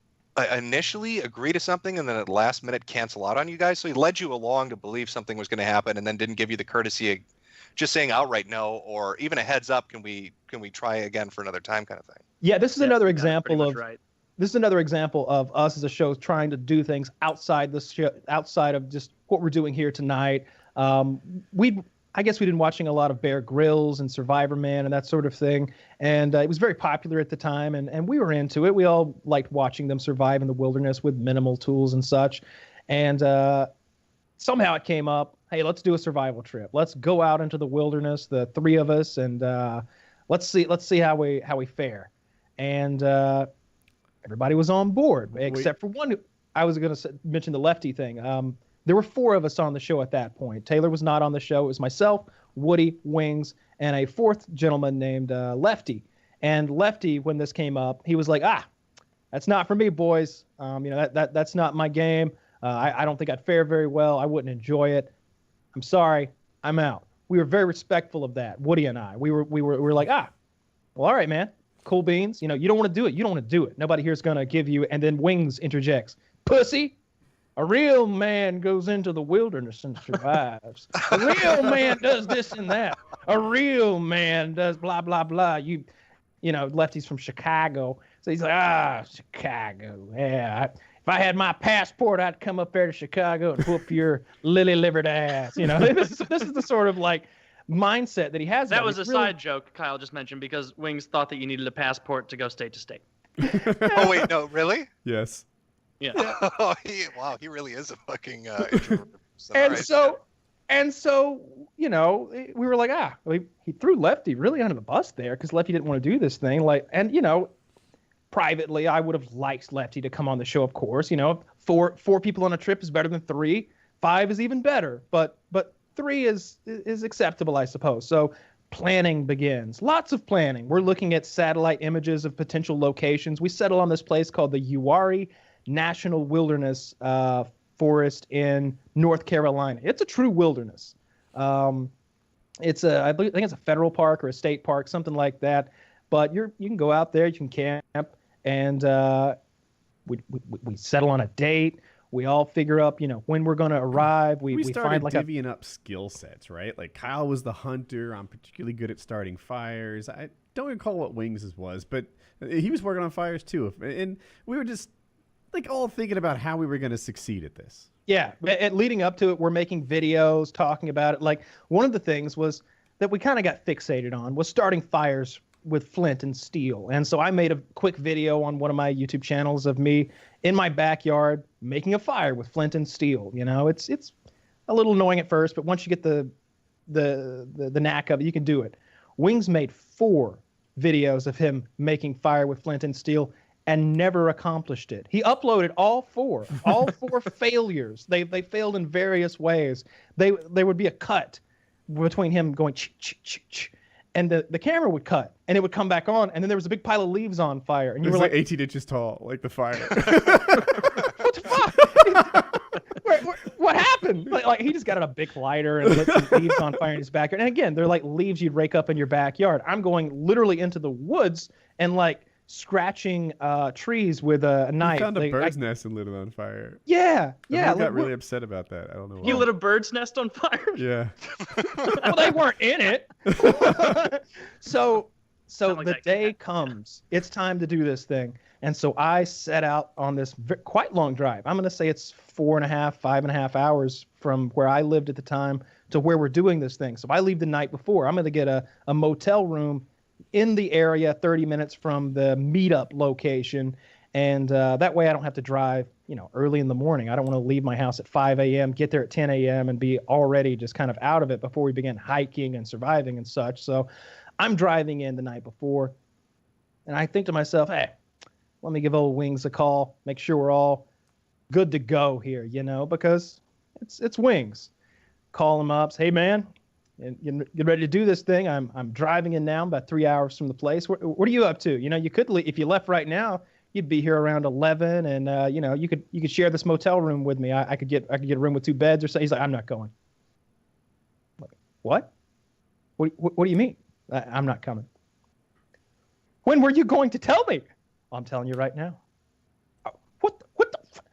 initially agree to something and then at the last minute cancel out on you guys? So he led you along to believe something was going to happen and then didn't give you the courtesy of just saying outright no, or even a heads up, can we try again for another time kind of thing? Yeah, this is another example of This is another example of us as a show trying to do things outside the show, outside of just what we're doing here tonight. I guess we've been watching a lot of Bear Grylls and Survivor Man and that sort of thing. And it was very popular at the time, and we were into it. We all liked watching them survive in the wilderness with minimal tools and such. And somehow it came up, hey, let's do a survival trip. Let's go out into the wilderness, the three of us, and let's see how we fare. And everybody was on board, except for one. I was going to mention the Lefty thing. There were four of us on the show at that point. Taylor was not on the show. It was myself, Woody, Wings, and a fourth gentleman named Lefty. And Lefty, when this came up, he was like, that's not for me, boys. That's not my game. I don't think I'd fare very well. I wouldn't enjoy it. I'm sorry. I'm out. We were very respectful of that, Woody and I. We were like, well, all right, man. Cool beans. You don't want to do it. You don't want to do it. Nobody here's going to give you. And then Wings interjects, pussy. A real man goes into the wilderness and survives. A real man does this and that. A real man does blah, blah, blah. Lefty's from Chicago. So he's like, Chicago. Yeah. If I had my passport, I'd come up there to Chicago and whoop your lily-livered ass. This is the sort of like mindset that he has. That was a side joke Kyle just mentioned because Wings thought that you needed a passport to go state to state. Oh, wait, no, really? Yes. Yeah. Oh, he really is a fucking introvert. And so, we were like, he threw Lefty really under the bus there because Lefty didn't want to do this thing. Privately, I would have liked Lefty to come on the show, of course. Four people on a trip is better than 3. 5 is even better, but 3 is acceptable, I suppose. So planning begins. Lots of planning. We're looking at satellite images of potential locations. We settle on this place called the Uwharrie National Wilderness Forest in North Carolina. It's a true wilderness. It's I think it's a federal park or a state park, something like that. But you can go out there, you can camp, and we settle on a date. We all figure up, when we're going to arrive. We started find divvying up skill sets, right? Like Kyle was the hunter. I'm particularly good at starting fires. I don't recall what Wings' was, but he was working on fires too. And we were just like all thinking about how we were going to succeed at this. Yeah, and leading up to it, we're making videos talking about it. Like one of the things was that we kind of got fixated on was starting fires with flint and steel. And so I made a quick video on one of my YouTube channels of me in my backyard making a fire with flint and steel. It's a little annoying at first, but once you get the knack of it, you can do it. Wings made 4 videos of him making fire with flint and steel and never accomplished it. He uploaded all 4 failures. They failed in various ways. There would be a cut between him going ch-ch-ch-ch, and the camera would cut, and it would come back on, and then there was a big pile of leaves on fire. And you were like 18 inches tall, like the fire. What the fuck? What happened? Like he just got out a big lighter and lit some leaves on fire in his backyard. And again, they're like leaves you'd rake up in your backyard. I'm going literally into the woods and like scratching trees with a knife. You found a bird's nest and lit it on fire. Yeah. I got really upset about that. I don't know why. You lit a bird's nest on fire? Yeah. Well, they weren't in it. So Like the day comes. It's time to do this thing. And so I set out on this quite long drive. I'm going to say it's 5.5 hours from where I lived at the time to where we're doing this thing. So I leave the night before. I'm going to get a motel room in the area 30 minutes from the meetup location. And that way I don't have to drive, early in the morning. I don't want to leave my house at 5 a.m., get there at 10 a.m. and be already just kind of out of it before we begin hiking and surviving and such. So I'm driving in the night before, and I think to myself, hey, let me give old Wings a call, make sure we're all good to go here, because it's Wings. Call him up, say, hey, man, and get ready to do this thing. I'm driving in now, about 3 hours from the place. What are you up to? You could if you left right now, you'd be here around 11, and you could share this motel room with me. I could get a room with 2 beds or something. He's like, I'm not going. I'm like, what? What do you mean? I'm not coming. When were you going to tell me? Well, I'm telling you right now. What the?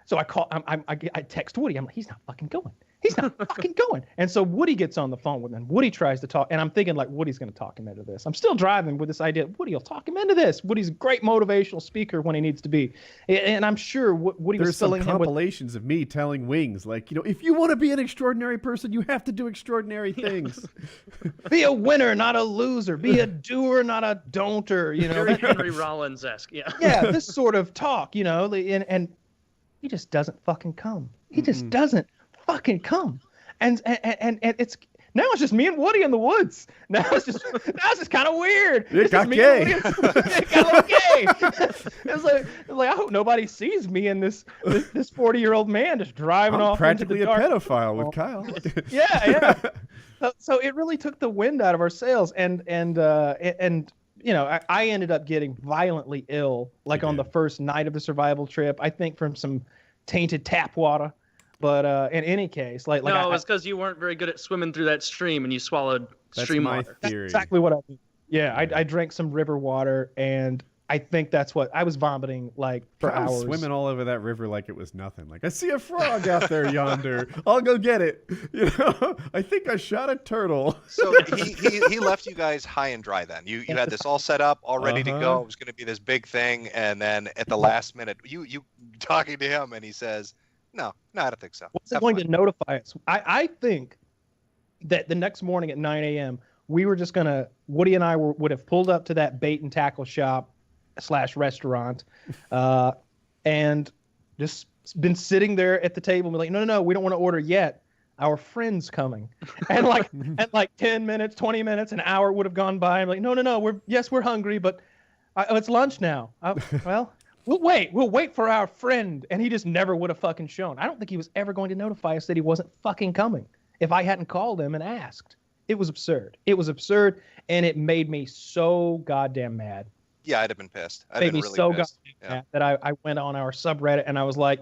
So I call. I text Woody. I'm like, he's not fucking going. He's not fucking going. And so Woody gets on the phone with him. And Woody tries to talk. And I'm thinking, like, Woody's going to talk him into this. I'm still driving with this idea. Woody will talk him into this. Woody's a great motivational speaker when he needs to be. And I'm sure Woody was filling him with... There's some compilations of me telling Wings, like, if you want to be an extraordinary person, you have to do extraordinary things. Be a winner, not a loser. Be a doer, not a don'ter. Very Henry Rollins-esque, yeah. Yeah, this sort of talk, and he just doesn't fucking come. He just doesn't fucking come. And it's now it's just me and Woody in the woods. Now it's just kind of weird. It got gay. It got a little gay. It's like I hope nobody sees me and this 40-year-old man just driving off practically into the dark. A pedophile with Kyle. Yeah. So it really took the wind out of our sails, and I ended up getting violently ill, like on the first night of the survival trip. I think from some tainted tap water. But in any case, like no, it's because you weren't very good at swimming through that stream and you swallowed stream water. That's my theory. That's exactly what I did. Yeah, I drank some river water, and I think that's what I was vomiting like for hours. Swimming all over that river like it was nothing. Like, I see a frog out there yonder. I'll go get it. I think I shot a turtle. So he left you guys high and dry then. You had this all set up, all ready to go. It was going to be this big thing, and then at the last minute, you talking to him, and he says, No, I don't think so. What's it going to notify us? I think that the next morning at 9 a.m., we were just going to, Woody and I would have pulled up to that bait and tackle shop / restaurant and just been sitting there at the table and be like, no, we don't want to order yet. Our friend's coming. And like 10 minutes, 20 minutes, an hour would have gone by. I'm like, no, we're hungry, but it's lunch now. Well... We'll wait for our friend. And he just never would have fucking shown. I don't think he was ever going to notify us that he wasn't fucking coming if I hadn't called him and asked. It was absurd. It was absurd, and it made me so goddamn mad. Yeah, I'd have been pissed. It made me so goddamn mad that I went on our subreddit and I was like,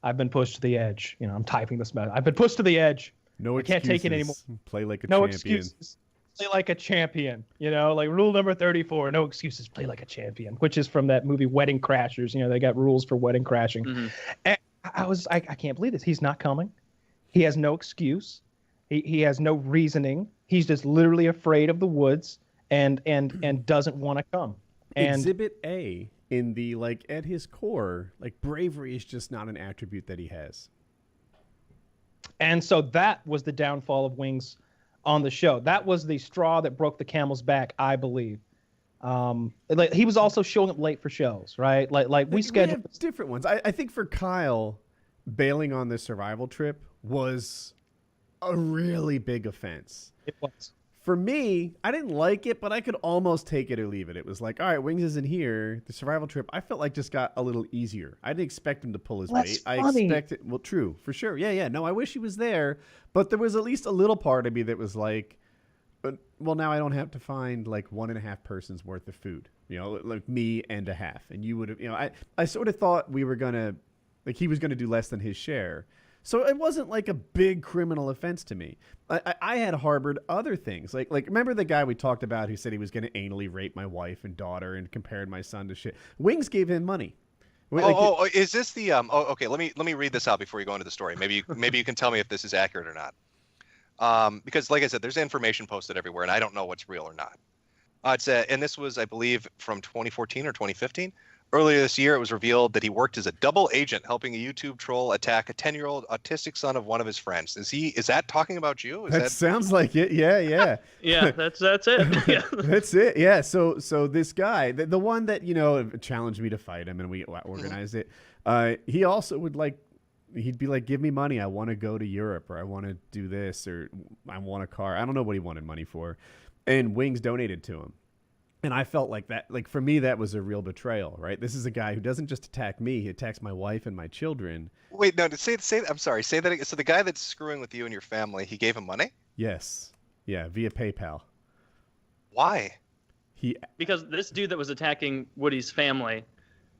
I've been pushed to the edge. You know, I'm typing this message. I've been pushed to the edge. No I can't take it anymore. Play like a no champion. Excuses. Play like a champion. You know, like rule number 34. No excuses. Play like a champion, which is from that movie Wedding Crashers. You know, they got rules for wedding crashing. Mm-hmm. And I can't believe this. He's not coming. He has no excuse. He has no reasoning. He's just literally afraid of the woods and doesn't want to come. And Exhibit A in the, like, at his core, like, bravery is just not an attribute that he has. And so that was the downfall of Wings on the show. That was the straw that broke the camel's back, I believe. Like, he was also showing up late for shows, right? Like we scheduled different ones. I think for Kyle, bailing on this survival trip was a really big offense. It was. For me, I didn't like it, but I could almost take it or leave it. It was like, all right, Wings isn't here. The survival trip, I felt like just got a little easier. I didn't expect him to pull his weight. Funny. I expected, well, true, for sure. Yeah. No, I wish he was there, but there was at least a little part of me that was like, but well, now I don't have to find like 1.5 persons worth of food, you know, like me and a half. And you would have, you know, I sort of thought we were going to, like he was going to do less than his share. So it wasn't like a big criminal offense to me. I had harbored other things. Like remember the guy we talked about who said he was going to anally rape my wife and daughter and compared my son to shit? Wings gave him money. Is this the okay, let me read this out before you go into the story. Maybe you can tell me if this is accurate or not. Because like I said, there's information posted everywhere and I don't know what's real or not. And this was, I believe, from 2014 or 2015. Earlier this year, it was revealed that he worked as a double agent, helping a YouTube troll attack a 10-year-old autistic son of one of his friends. Is that talking about you? That sounds like it. Yeah. Yeah, that's it. Yeah. That's it. Yeah. So this guy, the one that, you know, challenged me to fight him and we organized it. He also would he'd be like, give me money. I want to go to Europe, or I want to do this, or I want a car. I don't know what he wanted money for. And Wings donated to him. And I felt like that, like for me, that was a real betrayal, right? This is a guy who doesn't just attack me, he attacks my wife and my children. Wait, no, I'm sorry, say that again. So the guy that's screwing with you and your family, he gave him money? Yes. Yeah, via PayPal. Why? Because this dude that was attacking Woody's family,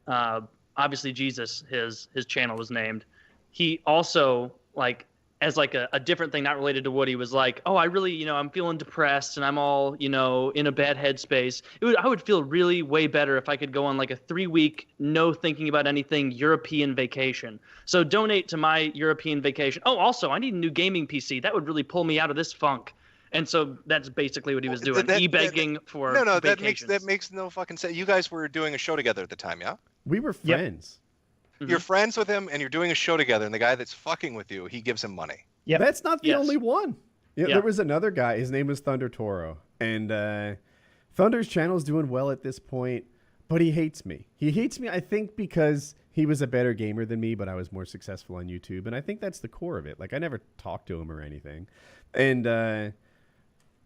obviously Jesus, his channel was named. He also, like, as like a different thing not related to Woody, was like, oh, I really, you know, I'm feeling depressed and I'm all, you know, in a bad headspace. I would feel really way better if I could go on like a 3-week, no thinking about anything European vacation. So donate to my European vacation. Oh, also, I need a new gaming PC. That would really pull me out of this funk. And so that's basically what he was doing, e-begging for vacations. That makes no fucking sense. You guys were doing a show together at the time, yeah? We were friends. Yep. You're friends with him and you're doing a show together, and the guy that's fucking with you, he gives him money. Yeah, that's not the only one. Yeah, there was another guy. His name was Thunder Toro, and Thunder's channel is doing well at this point, but he hates me. He hates me, I think, because he was a better gamer than me, but I was more successful on YouTube, and I think that's the core of it. Like, I never talked to him or anything, and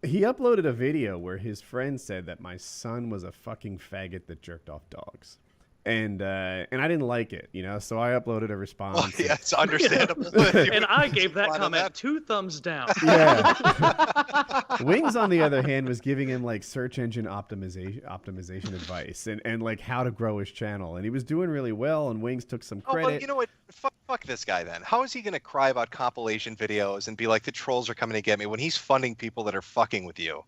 he uploaded a video where his friend said that my son was a fucking faggot that jerked off dogs. And I didn't like it, you know, so I uploaded a response. Well, yeah, it's understandable. And I gave that comment 2 thumbs down. Yeah. Wings, on the other hand, was giving him like search engine optimization advice and like how to grow his channel. And he was doing really well, and Wings took some credit. Oh, well, you know what? Fuck this guy then. How is he going to cry about compilation videos and be like, the trolls are coming to get me, when he's funding people that are fucking with you?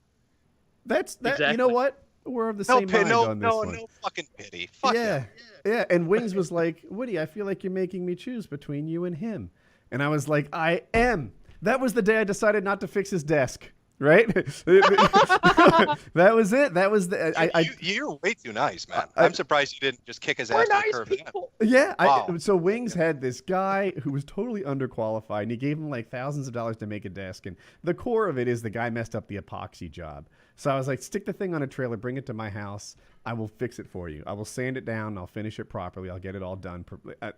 Exactly. You know what? We're of the same mind on this one. No fucking pity. Fuck him. Yeah. And Wings was like, Woody, I feel like you're making me choose between you and him. And I was like, I am. That was the day I decided not to fix his desk. Right? That was it. That was the. You're way too nice, man. I'm surprised you didn't just kick his ass to the curb. People. Yeah. Wow. So Wings had this guy who was totally underqualified, and he gave him like thousands of dollars to make a desk. And the core of it is the guy messed up the epoxy job. So I was like, stick the thing on a trailer, bring it to my house. I will fix it for you. I will sand it down. I'll finish it properly. I'll get it all done.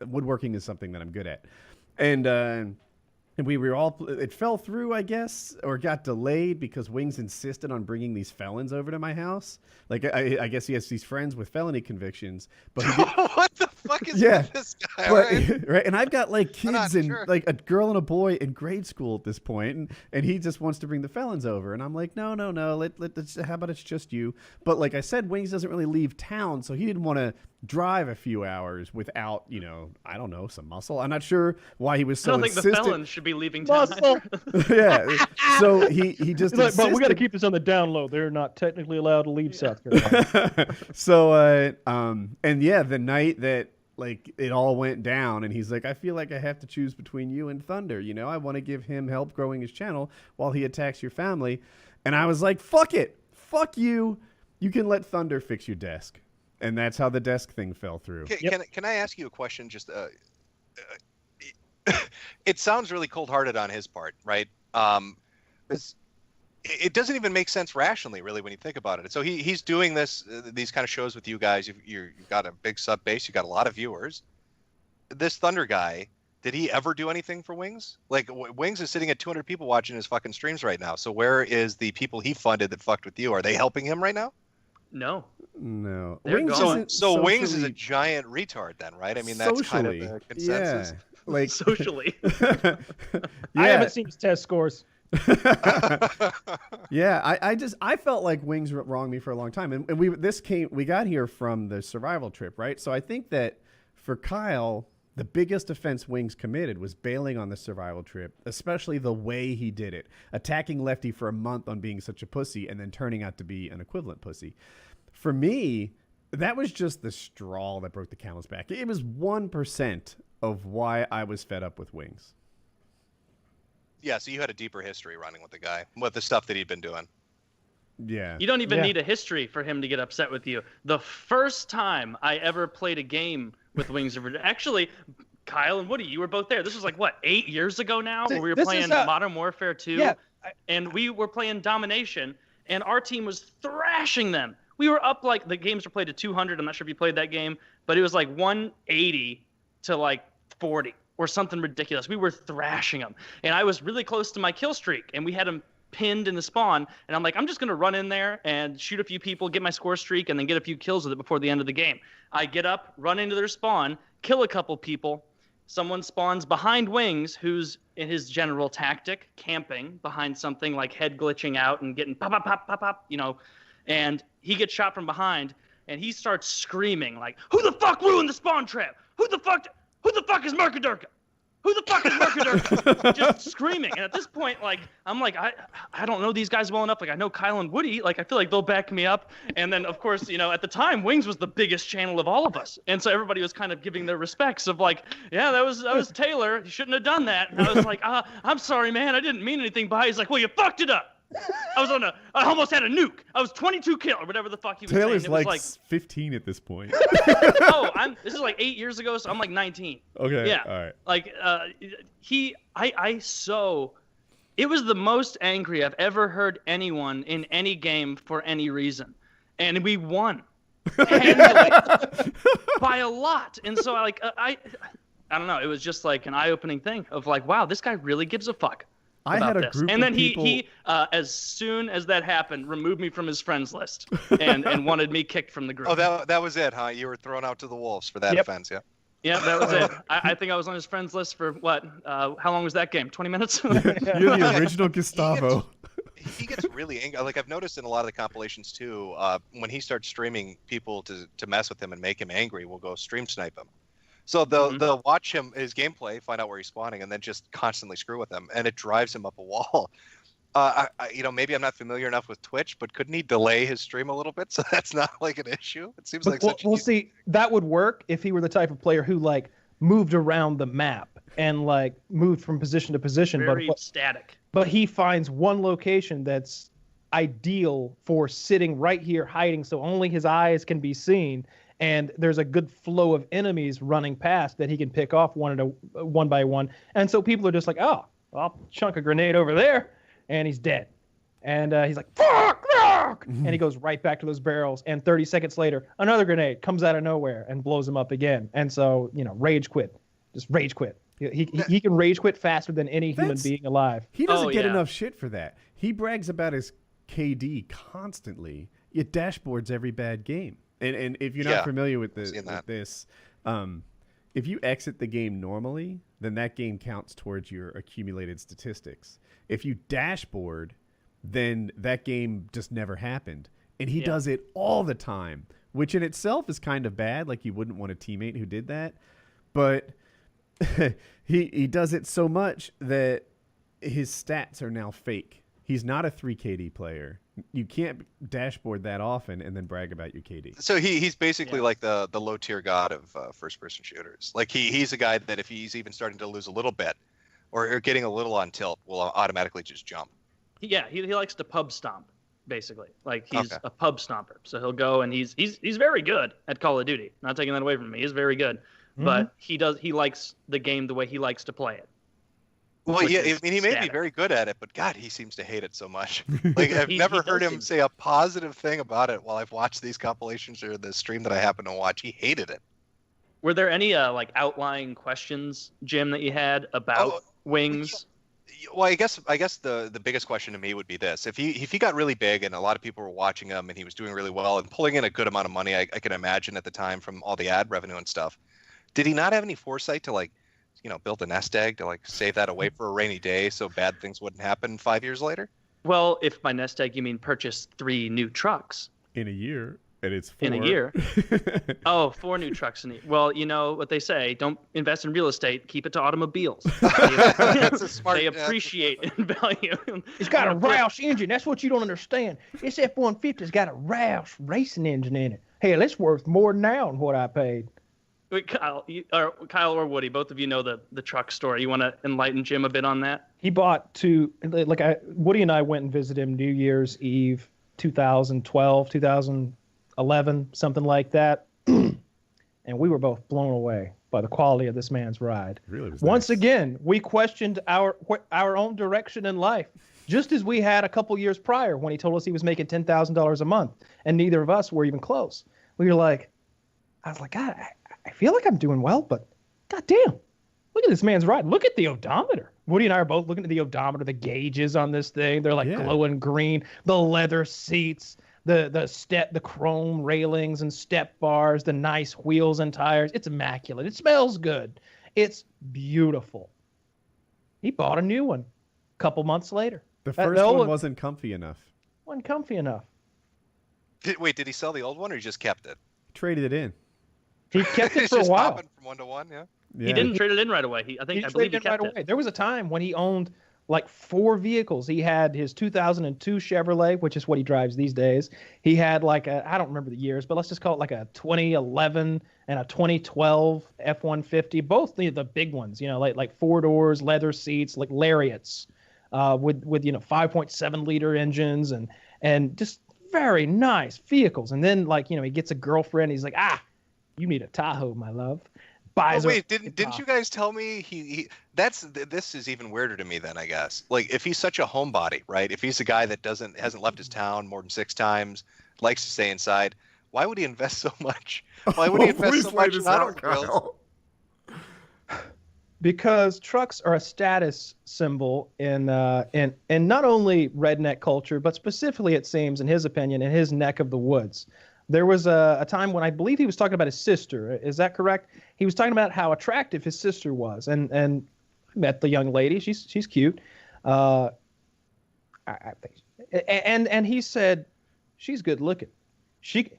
Woodworking is something that I'm good at. And we were all, it fell through, I guess, or got delayed because Wings insisted on bringing these felons over to my house. Like, I guess he has these friends with felony convictions, but he what the fuck? fuck is with this guy? But, right? And I've got like kids and sure. like a girl and a boy in grade school at this point, and he just wants to bring the felons over, and I'm like, no. Let's, how about it's just you? But like I said, Wings doesn't really leave town, so he didn't want to drive a few hours without, I don't know, some muscle. I'm not sure why he was so I don't think insistent. the felons should be leaving town. Yeah. So he just like, but we got to keep this on the down low. They're not technically allowed to leave South Carolina. So and yeah, the night that like it all went down, and he's like, I feel like I have to choose between you and Thunder. I want to give him help growing his channel while he attacks your family. And I was like, fuck it. Fuck you. You can let Thunder fix your desk. And that's how the desk thing fell through. Can I ask you a question? Just it sounds really cold-hearted on his part, right? It doesn't even make sense rationally, really, when you think about it. So he's doing these kind of shows with you guys. You've got a big sub base. You've got a lot of viewers. This Thunder guy, did he ever do anything for Wings? Like, Wings is sitting at 200 people watching his fucking streams right now. So where is the people he funded that fucked with you? Are they helping him right now? No. Wings so Wings is a giant retard then, right? I mean, that's kind of the consensus. Yeah. Like Socially. Yeah. I haven't seen his test scores. Yeah, I felt like Wings wronged me for a long time, and we got here from the survival trip, right? So I think that for Kyle, the biggest offense Wings committed was bailing on the survival trip, especially the way he did it, attacking Lefty for a month on being such a pussy, and then turning out to be an equivalent pussy. For me, that was just the straw that broke the camel's back. It was 1% of why I was fed up with Wings. Yeah, so you had a deeper history running with the guy, with the stuff that he'd been doing. Yeah. You don't even need a history for him to get upset with you. The first time I ever played a game with Wings of actually, Kyle and Woody, you were both there. This was like, what, 8 years ago now? Where we were playing Modern Warfare 2? Yeah. And we were playing Domination, and our team was thrashing them. We were up like, the games were played to 200. I'm not sure if you played that game, but it was like 180 to like 40 or something ridiculous. We were thrashing them. And I was really close to my kill streak, and we had them pinned in the spawn. And I'm like, I'm just going to run in there and shoot a few people, get my score streak, and then get a few kills with it before the end of the game. I get up, run into their spawn, kill a couple people. Someone spawns behind Wings, who's in his general tactic, camping behind something, like head glitching out and getting pop, pop, pop, pop, pop, and he gets shot from behind, and he starts screaming like, who the fuck ruined the spawn trap? Who the fuck is Mercadurka? Who the fuck is Mercadurka? Just screaming. And at this point, like, I'm like, I don't know these guys well enough. Like, I know Kyle and Woody. Like, I feel like they'll back me up. And then, of course, at the time, Wings was the biggest channel of all of us. And so everybody was kind of giving their respects of like, yeah, that was Taylor. He shouldn't have done that. And I was like, I'm sorry, man. I didn't mean anything by it. He's like, well, you fucked it up. I almost had a nuke. I was 22 kill or whatever the fuck he was Taylor's saying. It was like 15 at this point. This is like 8 years ago, so I'm like 19. Okay. Yeah. All right. Like it was the most angry I've ever heard anyone in any game for any reason, and we won handily by a lot. And so I don't know. It was just like an eye-opening thing of like, wow, this guy really gives a fuck. I had a group and then of people... he as soon as that happened, removed me from his friends list and wanted me kicked from the group. Oh, that was it, huh? You were thrown out to the wolves for that offense, yeah? Yeah, that was it. I think I was on his friends list for what? How long was that game? 20 minutes? You're the original Gustavo. He gets really angry. Like, I've noticed in a lot of the compilations too, when he starts streaming, people to mess with him and make him angry will go stream snipe him. So they'll watch his gameplay, find out where he's spawning, and then just constantly screw with him, and it drives him up a wall. Maybe I'm not familiar enough with Twitch, but couldn't he delay his stream a little bit so that's not like an issue? It seems like we'll see. That would work if he were the type of player who like moved around the map and like moved from position to position. Very static. But he finds one location that's ideal for sitting right here, hiding, so only his eyes can be seen. And there's a good flow of enemies running past that he can pick off one by one. And so people are just like, oh, I'll chunk a grenade over there. And he's dead. And he's like, fuck! And he goes right back to those barrels. And 30 seconds later, another grenade comes out of nowhere and blows him up again. And so, rage quit. Just rage quit. He can rage quit faster than any human being alive. He doesn't get enough shit for that. He brags about his KD constantly. It dashboards every bad game. And if you're not familiar with this, If you exit the game normally, then that game counts towards your accumulated statistics. If you dashboard, then that game just never happened. And he does it all the time, which in itself is kind of bad. Like, you wouldn't want a teammate who did that. But he does it so much that his stats are now fake. He's not a 3 KD player. You can't dashboard that often and then brag about your KD. So he's basically like the low tier god of first person shooters. Like he's a guy that if he's even starting to lose a little bit or getting a little on tilt, will automatically just jump. Yeah, he likes to pub stomp, basically. Like he's a pub stomper. So he'll go and he's very good at Call of Duty. Not taking that away from him. He's very good. Mm-hmm. But he likes the game the way he likes to play it. Well, yeah, I mean, he may be very good at it, but God, he seems to hate it so much. Like, I've never heard him say a positive thing about it while I've watched these compilations or the stream that I happen to watch. He hated it. Were there any like outlying questions, Jim, that you had about wings? Well, I guess the biggest question to me would be this: if he got really big and a lot of people were watching him and he was doing really well and pulling in a good amount of money, I can imagine at the time from all the ad revenue and stuff, did he not have any foresight to build a nest egg to save that away for a rainy day so bad things wouldn't happen 5 years later? Well, if by nest egg you mean purchase 3 new trucks in a year, and it's 4 in a year. 4 new trucks in a year. Well, you know what they say: don't invest in real estate, keep it to automobiles. That's a smart. They appreciate in value. It's got a Roush engine. That's what you don't understand. This F-150's got a Roush racing engine in it. Hell, it's worth more now than what I paid. Wait, Kyle or Woody, both of you know the truck story. You want to enlighten Jim a bit on that? He bought Woody and I went and visited him New Year's Eve, 2012, 2011, something like that. And we were both blown away by the quality of this man's ride. It really was Once nice. again, we questioned our own direction in life, just as we had a couple years prior when he told us he was making $10,000 a month, and neither of us were even close. I was like, God, I feel like I'm doing well, but goddamn, look at this man's ride. Look at the odometer. Woody and I are both looking at the odometer, the gauges on this thing. They're glowing green. The leather seats, the chrome railings and step bars, the nice wheels and tires. It's immaculate. It smells good. It's beautiful. He bought a new one a couple months later. The first one wasn't comfy enough. Wasn't comfy enough. Did he sell the old one or he just kept it? Traded it in. He kept it It's for a just while. popping from one to one, yeah. He didn't trade it in right away. I believe he kept it. There was a time when he owned 4 vehicles. He had his 2002 Chevrolet, which is what he drives these days. He had I don't remember the years, but let's just call it a 2011 and a 2012 F-150, both the big ones, like 4 doors, leather seats, like Lariats, with 5.7 liter engines and just very nice vehicles. And then he gets a girlfriend. He's like, you need a Tahoe, my love. Buys wait, didn't you guys tell me this is even weirder to me then, I guess. Like, if he's such a homebody, right? If he's a guy that hasn't left his town more than 6 times, likes to stay inside, why would he invest so much? Why would he invest so much in automobiles? Because trucks are a status symbol in not only redneck culture, but specifically, it seems, in his opinion, in his neck of the woods. There was a time when I believe he was talking about his sister. Is that correct? He was talking about how attractive his sister was, and I met the young lady. She's cute. I think, and he said she's good looking. She's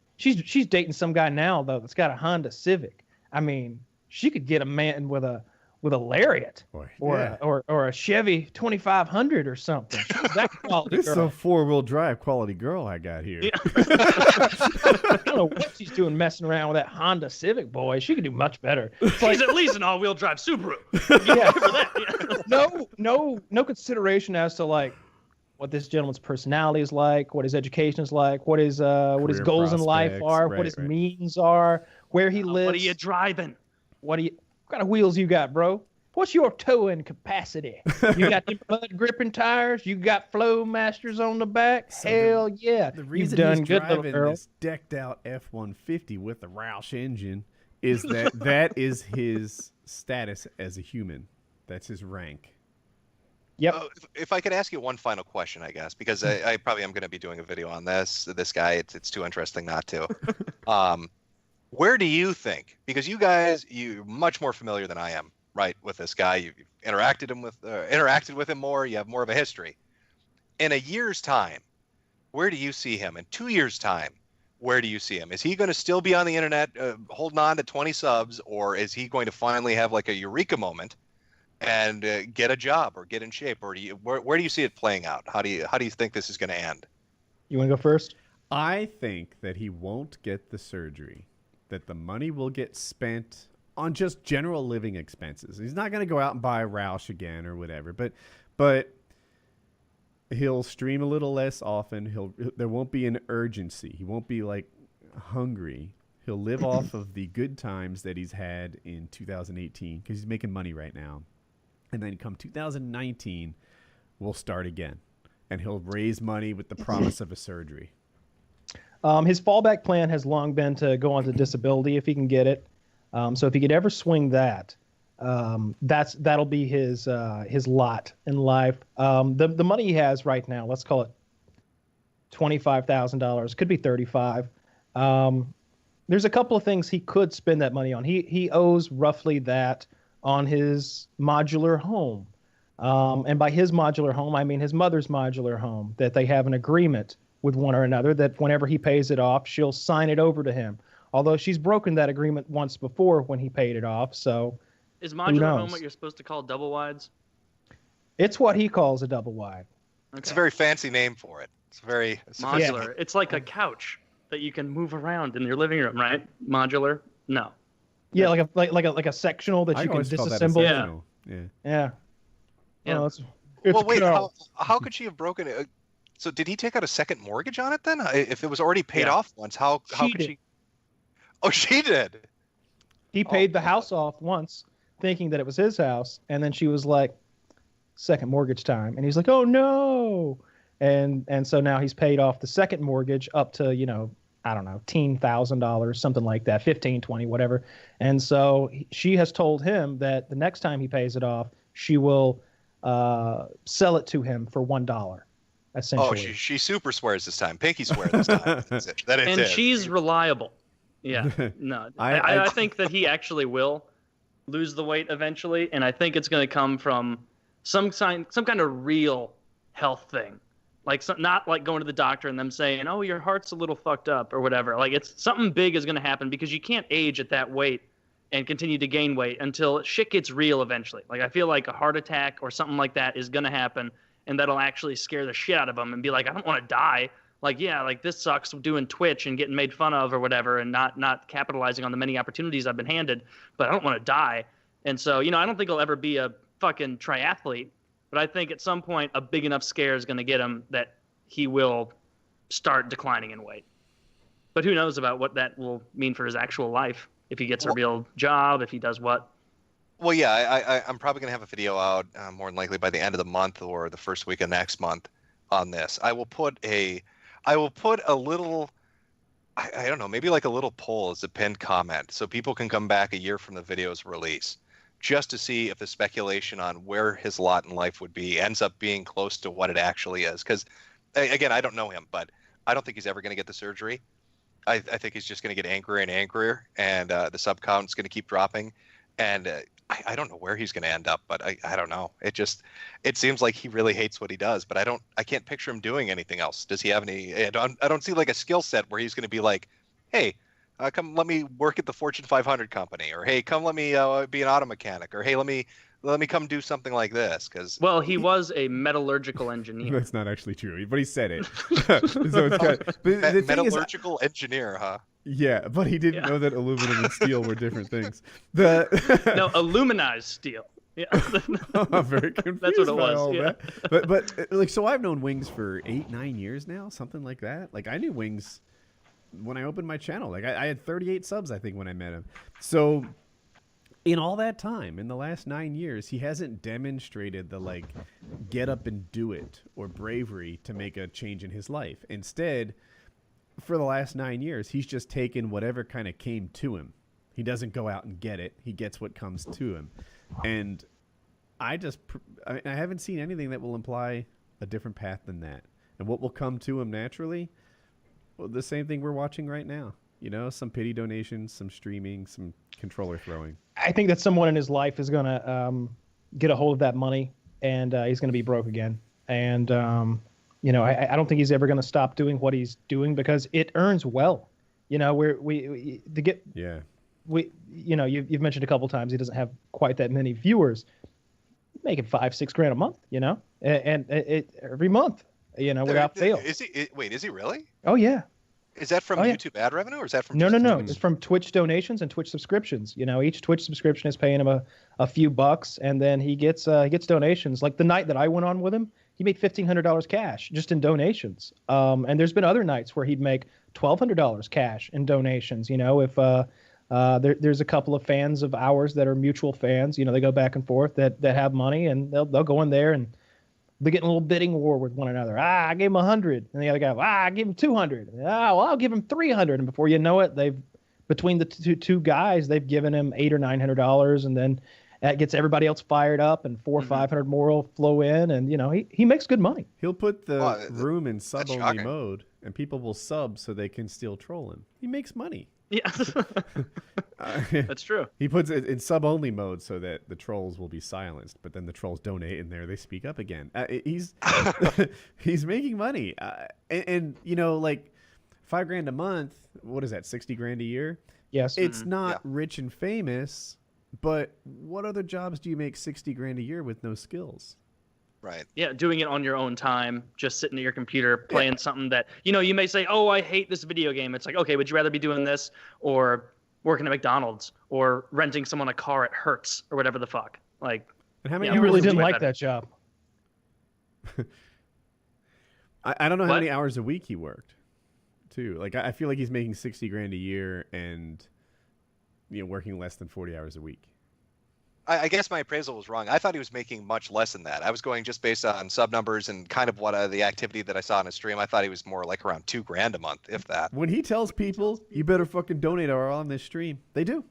dating some guy now though that's got a Honda Civic. I mean, she could get a man with a Lariat or a Chevy 2500 or something. That quality This girl. is a 4-wheel drive quality girl I got here. Yeah. I don't know what she's doing messing around with that Honda Civic, boy. She could do much better. He's at least an all-wheel drive Subaru. No consideration as to what this gentleman's personality is like, what his education is like, what his goals in life are, what his means are, where he lives. What are you driving? What kind of wheels you got, bro? What's your towing capacity? You got them blood gripping tires? You got flow masters on the back? Hell yeah. The reason You've done he's good, little driving girl. this decked out F-150 with the Roush engine is that is his status as a human. That's his rank. Yep. If I could ask you one final question, I guess, because I probably am going to be doing a video on this guy. It's too interesting not to. Where do you think? Because you guys, you're much more familiar than I am, right, with this guy. You've interacted with him more. You have more of a history. In a year's time, where do you see him? In 2 years' time, where do you see him? Is he going to still be on the internet holding on to 20 subs, or is he going to finally have like a eureka moment and get a job or get in shape? Or where do you see it playing out? How do you think this is going to end? You want to go first? I think that he won't get the surgery, that the money will get spent on just general living expenses. He's not going to go out and buy a Roush again or whatever, but he'll stream a little less often. There won't be an urgency. He won't be like hungry. He'll live off of the good times that he's had in 2018 because he's making money right now. And then come 2019, we'll start again. And he'll raise money with the promise of a surgery. His fallback plan has long been to go on to disability if he can get it. So if he could ever swing that, that'll be his lot in life. The money he has right now, let's call it $25,000, could be 35. There's a couple of things he could spend that money on. He owes roughly that on his modular home. And by his modular home, I mean his mother's modular home, that they have an agreement with one or another that whenever he pays it off, she'll sign it over to him. Although she's broken that agreement once before when he paid it off. So is modular home what you're supposed to call double wides? It's what he calls a double wide. Okay. It's a very fancy name for it. It's very modular. Yeah. It's like a couch that you can move around in your living room, right? Modular? No. Yeah, like a sectional that you can disassemble. Yeah. Oh, well, wait. How could she have broken it? So did he take out a second mortgage on it then? If it was already paid off once, how could she? Oh, she did. He paid the house off once, thinking that it was his house, and then she was like, "Second mortgage time," and he's like, "Oh no!" And so now he's paid off the second mortgage up to I don't know, $10,000, something like that, 15, 20, whatever. And so she has told him that the next time he pays it off, she will sell it to him for $1. Essentially. Oh, she super swears this time. Pinky swear this time. And she's reliable. Yeah. No, I think that he actually will lose the weight eventually, and I think it's going to come from some kind of real health thing. Like not like going to the doctor and them saying, "Oh, your heart's a little fucked up" or whatever. Like it's something big is going to happen because you can't age at that weight and continue to gain weight until shit gets real eventually. Like I feel like a heart attack or something like that is going to happen, and that'll actually scare the shit out of him and be like, "I don't want to die." Like, yeah, like this sucks doing Twitch and getting made fun of or whatever and not capitalizing on the many opportunities I've been handed, but I don't want to die. And so, I don't think he'll ever be a fucking triathlete. But I think at some point a big enough scare is going to get him that he will start declining in weight. But who knows about what that will mean for his actual life, if he gets a real job, if he does what. Well, yeah, I'm probably going to have a video out more than likely by the end of the month or the first week of next month on this. I will put a little, I don't know, maybe like a little poll as a pinned comment so people can come back a year from the video's release, just to see if the speculation on where his lot in life would be ends up being close to what it actually is. Because, again, I don't know him, but I don't think he's ever going to get the surgery. I think he's just going to get angrier and angrier, and the sub count's going to keep dropping. And I don't know where he's going to end up, but I don't know. It seems like he really hates what he does, but I can't picture him doing anything else. Does he have any? I don't see like a skill set where he's going to be like, hey, come let me work at the Fortune 500 company, or hey, come let me be an auto mechanic, or hey, let me come do something like this. Because he was a metallurgical engineer. That's not actually true, but he said it. So it's metallurgical engineer, huh? Yeah, but he didn't know that aluminum and steel were different things. No, aluminized steel. Yeah, I'm very confused. That's what it was. All yeah. that. But like, so I've known Wings for 8-9 years now, something like that. Like I knew Wings when I opened my channel. Like I had 38 subs, I think, when I met him. So in all that time, in the last 9 years, he hasn't demonstrated the like get up and do it or bravery to make a change in his life. Instead, for the last 9 years, he's just taken whatever kind of came to him. He doesn't go out and get it. He gets what comes to him. And I haven't seen anything that will imply a different path than that. And what will come to him naturally? Well, the same thing we're watching right now. You know, some pity donations, some streaming, some controller throwing. I think that someone in his life is going to get a hold of that money, and he's going to be broke again. And, you know, I don't think he's ever going to stop doing what he's doing because it earns well. You know, you know, you've mentioned a couple times he doesn't have quite that many viewers. Making $5-6 grand a month, you know, and it every month, you know, without fail. Is he really? Oh yeah. Is that from YouTube ad revenue, or is that from? No. It's from Twitch donations and Twitch subscriptions. You know, each Twitch subscription is paying him a few bucks, and then he gets donations. Like the night that I went on with him, he made $1,500 cash just in donations. And there's been other nights where he'd make $1,200 cash in donations. You know, if there's a couple of fans of ours that are mutual fans. You know, they go back and forth that have money, and they'll go in there and they get in a little bidding war with one another. I gave him 100, and the other guy, I gave him 200. Well, I'll give him 300, and before you know it, between the two guys, they've given him $800 or $900, and then that gets everybody else fired up, and $400 or $500 more will flow in, and you know he makes good money. He'll put the room in sub only mode, and people will sub so they can still troll him. He makes money. Yeah, that's true. He puts it in sub-only mode so that the trolls will be silenced, but then the trolls donate in there. They speak up again. He's he's making money, and you know, like $5 grand a month. What is that? 60 grand a year? Yes. It's not rich and famous, but what other jobs do you make 60 grand a year with no skills? Right. Yeah, doing it on your own time, just sitting at your computer playing something that, you know, you may say, oh, I hate this video game. It's like, okay, would you rather be doing this or working at McDonald's or renting someone a car at Hertz or whatever the fuck? Like, and how many you really didn't like that job. I don't know how many hours a week he worked, too. Like, I feel like he's making 60 grand a year and, you know, working less than 40 hours a week. I guess my appraisal was wrong. I thought he was making much less than that. I was going just based on sub numbers and kind of what the activity that I saw on his stream. I thought he was more like around $2 grand a month, if that. When he tells people, you better fucking donate or on this stream, they do.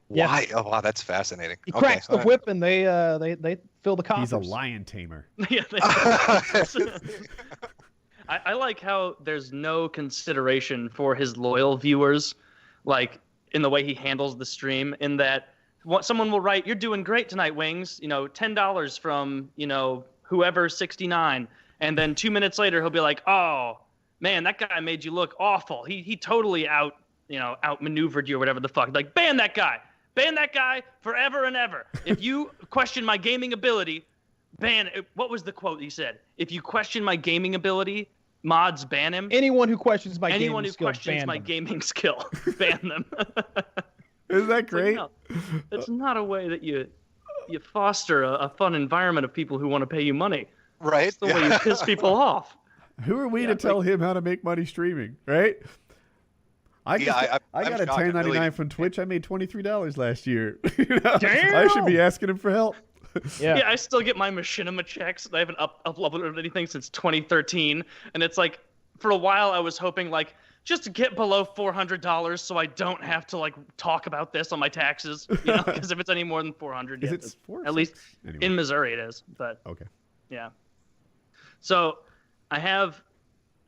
Why? Yeah. Oh, wow, that's fascinating. He cracks the whip and they fill the coffers. He's a lion tamer. Yeah. I like how there's no consideration for his loyal viewers, like in the way he handles the stream, in that someone will write, "You're doing great tonight, Wings. You know, $10 from, you know, whoever 69," and then 2 minutes later he'll be like, "Oh man, that guy made you look awful. He totally outmaneuvered you or whatever the fuck. Like, ban that guy forever and ever. If you question my gaming ability, ban." What was the quote he said? "If you question my gaming ability, mods ban him. Anyone who questions my gaming skill, ban them." Isn't that great? Like, no, it's not a way that you foster a fun environment of people who want to pay you money. Right. It's the way you piss people off. Who are we to tell him how to make money streaming, right? I got a 1099 from Twitch. I made $23 last year. You know? Damn! I should be asking him for help. Yeah, I still get my machinima checks. I haven't uploaded anything since 2013, and it's like, for a while I was hoping like, just to get below $400 so I don't have to like talk about this on my taxes, you know, because if it's any more than 400, at least anyway. In Missouri it is, but okay. Yeah. So I have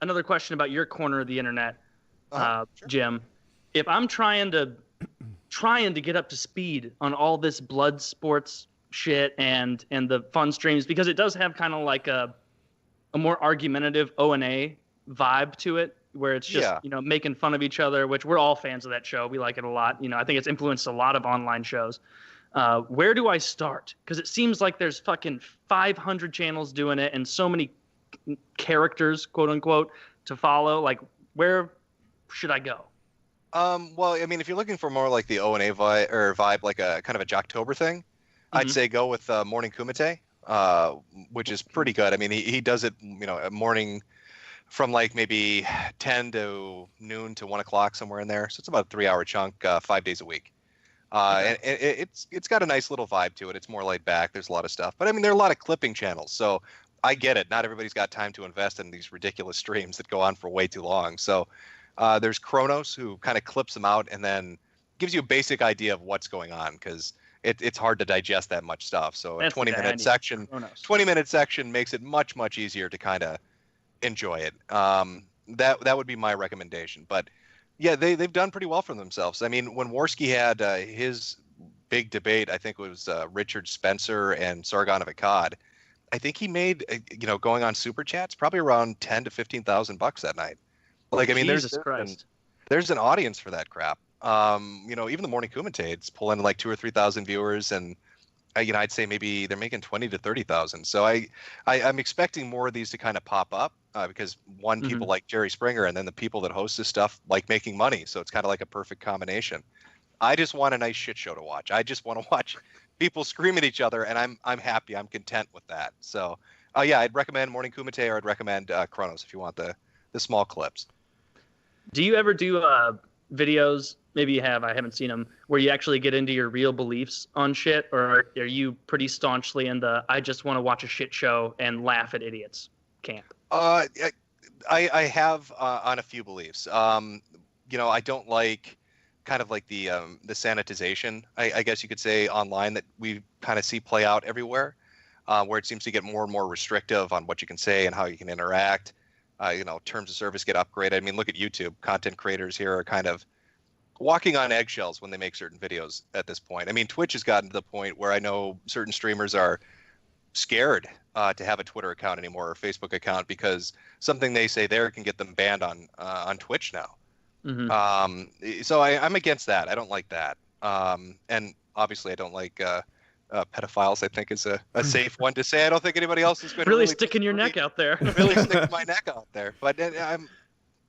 another question about your corner of the internet, sure. Jim. If I'm trying to get up to speed on all this blood sports shit and the fun streams, because it does have kind of like a more argumentative O&A vibe to it, where it's just, you know, making fun of each other, which we're all fans of that show. We like it a lot. You know, I think it's influenced a lot of online shows. Where do I start? Because it seems like there's fucking 500 channels doing it and so many characters, quote unquote, to follow. Like, where should I go? Well, I mean, if you're looking for more like the O&A vibe, like a kind of a Jocktober thing, I'd say go with Morning Kumite, which is pretty good. I mean, he does it, you know, morning from like maybe 10 to noon to 1 o'clock, somewhere in there. So it's about a 3-hour chunk, 5 days a week. And it's got a nice little vibe to it. It's more laid back. There's a lot of stuff. But I mean, there are a lot of clipping channels. So I get it. Not everybody's got time to invest in these ridiculous streams that go on for way too long. So there's Kronos, who kind of clips them out and then gives you a basic idea of what's going on, because it's hard to digest that much stuff. So a 20-minute section makes it much, much easier to kind of enjoy it. That would be my recommendation. But Yeah, they've done pretty well for themselves. I mean, when Worski had his big debate, I think it was Richard Spencer and Sargon of Akkad. I think he made, going on super chats, probably around $10,000 to $15,000 that night. Like, I mean, Jesus Christ. there's an audience for that crap. Even the Morning Kumite, it's pulling like 2,000 or 3,000 viewers, and I'd say maybe they're making 20 to 30,000. So I'm expecting more of these to kind of pop up because people like Jerry Springer, and then the people that host this stuff like making money. So it's kind of like a perfect combination. I just want a nice shit show to watch. I just want to watch people scream at each other, and I'm happy. I'm content with that. So, I'd recommend Morning Kumite, or I'd recommend Chronos if you want the small clips. Do you ever do videos? Maybe you have. I haven't seen them. Where you actually get into your real beliefs on shit, or are you pretty staunchly in the I just want to watch a shit show and laugh at idiots camp? I have on a few beliefs. I don't like kind of like the sanitization, I guess you could say, online that we kind of see play out everywhere, where it seems to get more and more restrictive on what you can say and how you can interact. Terms of service get upgraded. I mean, look at YouTube. Content creators here are kind of walking on eggshells when they make certain videos at this point. I mean, Twitch has gotten to the point where I know certain streamers are scared to have a Twitter account anymore, or a Facebook account, because something they say there can get them banned on Twitch now. So I'm against that. I don't like that. And obviously I don't like pedophiles. I think is a safe one to say. I don't think anybody else is going to really sticking your neck out there. Really stick my neck out there. But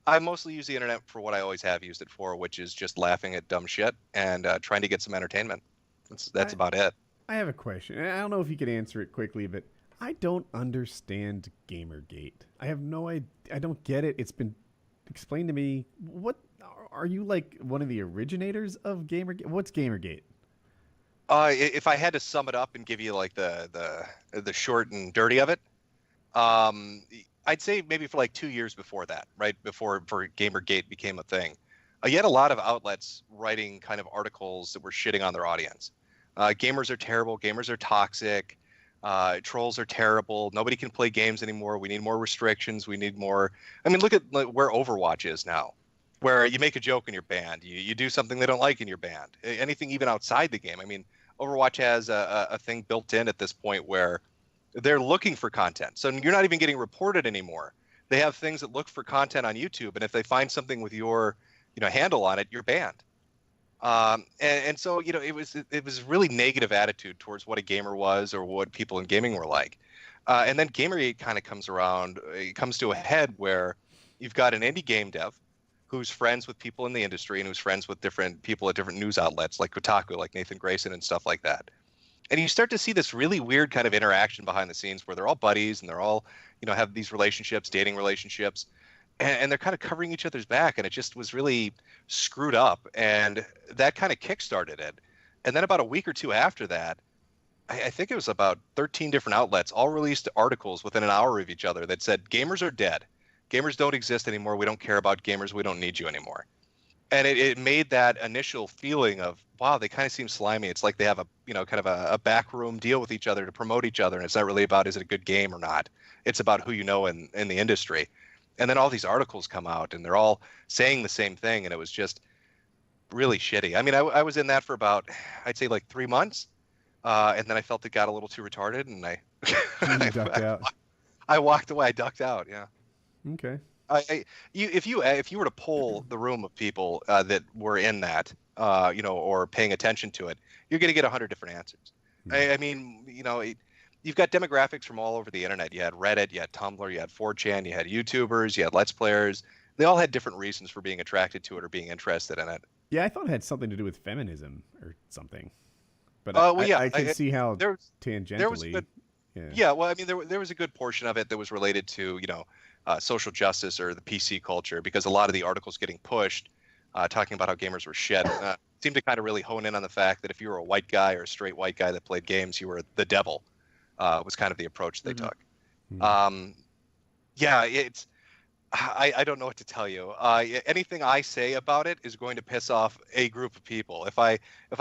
I mostly use the internet for what I always have used it for, which is just laughing at dumb shit and trying to get some entertainment. That's about it. I have a question. I don't know if you could answer it quickly, but I don't understand Gamergate. I have no idea. I don't get it. It's been explained to me. What are you, like one of the originators of Gamergate? What's Gamergate? If I had to sum it up and give you like the short and dirty of it, I'd say maybe for like 2 years before that, right before Gamergate became a thing, you had a lot of outlets writing kind of articles that were shitting on their audience. Gamers are terrible. Gamers are toxic. Trolls are terrible. Nobody can play games anymore. We need more restrictions. We need more. I mean, look at where Overwatch is now, where you make a joke and you're banned. You do something they don't like and you're banned. Anything even outside the game. I mean, Overwatch has a thing built in at this point where they're looking for content. So you're not even getting reported anymore. They have things that look for content on YouTube, and if they find something with your handle on it, you're banned. And so it was really negative attitude towards what a gamer was or what people in gaming were like. And then Gamergate kind of comes around. It comes to a head where you've got an indie game dev who's friends with people in the industry and who's friends with different people at different news outlets like Kotaku, like Nathan Grayson and stuff like that. And you start to see this really weird kind of interaction behind the scenes where they're all buddies and they're all, have these relationships, dating relationships, and they're kind of covering each other's back. And it just was really screwed up. And that kind of kickstarted it. And then about a week or two after that, I think it was about 13 different outlets all released articles within an hour of each other that said, gamers are dead. Gamers don't exist anymore. We don't care about gamers. We don't need you anymore. And it made that initial feeling of, wow, they kind of seem slimy. It's like they have kind of a backroom deal with each other to promote each other. And it's not really about, is it a good game or not? It's about who you know in the industry. And then all these articles come out and they're all saying the same thing. And it was just really shitty. I mean, I was in that for about, I'd say like 3 months. And then I felt it got a little too retarded and I ducked out. I walked away. I ducked out. Yeah. Okay. If you were to poll the room of people that were in that, or paying attention to it, you're going to get 100 different answers. I mean, you've got demographics from all over the internet. You had Reddit, you had Tumblr, you had 4chan, you had YouTubers, you had Let's Players. They all had different reasons for being attracted to it or being interested in it. Yeah, I thought it had something to do with feminism or something. But I can see how tangentially. There was well, I mean, there was a good portion of it that was related to, social justice or the PC culture, because a lot of the articles getting pushed talking about how gamers were shit seemed to kind of really hone in on the fact that if you were a white guy or a straight white guy that played games, you were the devil, was kind of the approach they took. It's I don't know what to tell you. Anything I say about it is going to piss off a group of people. If I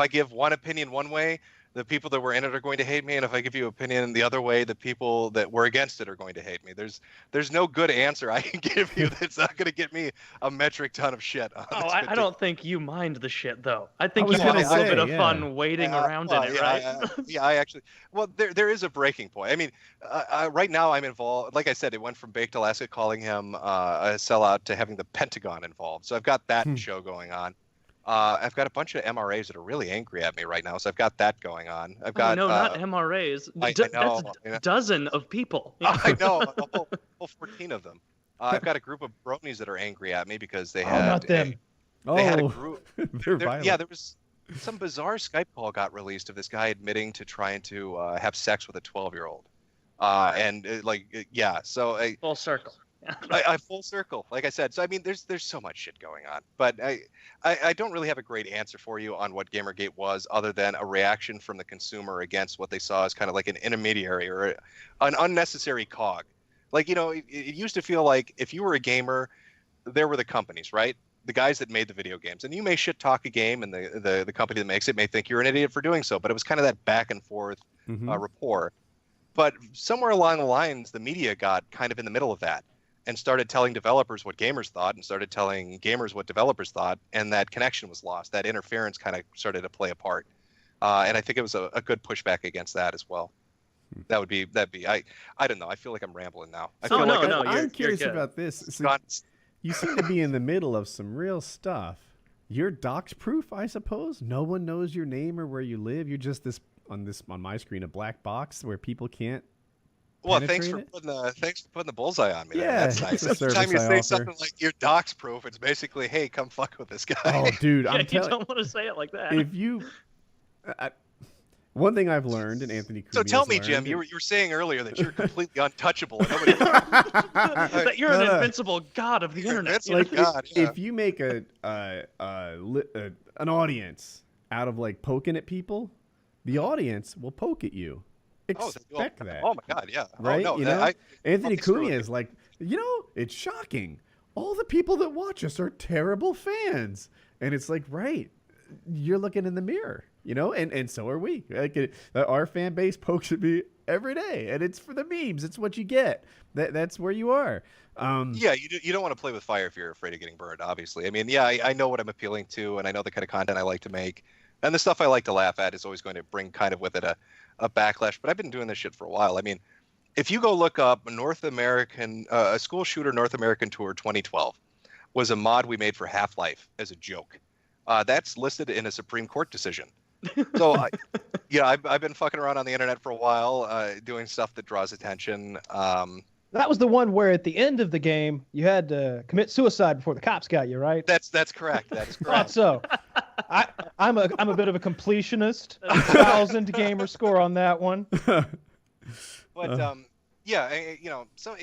give one opinion one way, the people that were in it are going to hate me, and if I give you opinion the other way, the people that were against it are going to hate me. There's no good answer I can give you that's not going to get me a metric ton of shit. I don't think you mind the shit though. I think was you have a gonna little say, bit of yeah. fun waiting around in it, right? I actually. Well, there is a breaking point. I mean, right now I'm involved. Like I said, it went from Baked Alaska calling him a sellout to having the Pentagon involved. So I've got that show going on. I've got a bunch of MRAs that are really angry at me right now, so I've got that going on. I've got no, not MRAs. I know, That's a dozen of people. I know, a whole 14 of them. I've got a group of bronies that are angry at me because they had not them. they had a group. They're violent. Yeah, there was some bizarre Skype call got released of this guy admitting to trying to have sex with a 12-year-old, So Full circle. I full circle, like I said. So I mean, there's so much shit going on, but I don't really have a great answer for you on what Gamergate was, other than a reaction from the consumer against what they saw as kind of like an intermediary or an unnecessary cog. Like, it used to feel like if you were a gamer, there were the companies, right? The guys that made the video games, and you may shit talk a game, and the company that makes it may think you're an idiot for doing so, but it was kind of that back and forth rapport. But somewhere along the lines, the media got kind of in the middle of that, and started telling developers what gamers thought and started telling gamers what developers thought, and that connection was lost. That interference kind of started to play a part. And I think it was a good pushback against that as well. That'd be I don't know. I feel like I'm rambling now. I'm curious about this. So you seem to be in the middle of some real stuff. You're dox proof, I suppose? No one knows your name or where you live. You're just on my screen, a black box where people can't. Well, thanks for putting the bullseye on me. Yeah, that's nice. Every time you say something like you're dox proof, it's basically, hey, come fuck with this guy. Oh, dude, you don't want to say it like that. If you, one thing I've learned, and Anthony. So tell me, Jim, you were saying earlier that you're completely untouchable. And nobody that you're an invincible god of the internet. If you make an audience out of like poking at people, the audience will poke at you. Expect that. Oh my God, yeah. Right? Oh, no, Anthony Cunha is like, it's shocking. All the people that watch us are terrible fans. And it's like, right, you're looking in the mirror, and so are we. Like, our fan base pokes at me every day, and it's for the memes. It's what you get. That's where you are. Yeah, you don't want to play with fire if you're afraid of getting burned, obviously. I mean, yeah, I know what I'm appealing to, and I know the kind of content I like to make. And the stuff I like to laugh at is always going to bring kind of with it a backlash. But I've been doing this shit for a while. I mean, if you go look up a school shooter North American tour 2012 was a mod we made for Half-Life as a joke. That's listed in a Supreme Court decision. So, I've been fucking around on the internet for a while, doing stuff that draws attention. That was the one where at the end of the game you had to commit suicide before the cops got you, right? That's correct. That is Thought correct. so. I'm a bit of a completionist. 1,000 gamer score on that one. But so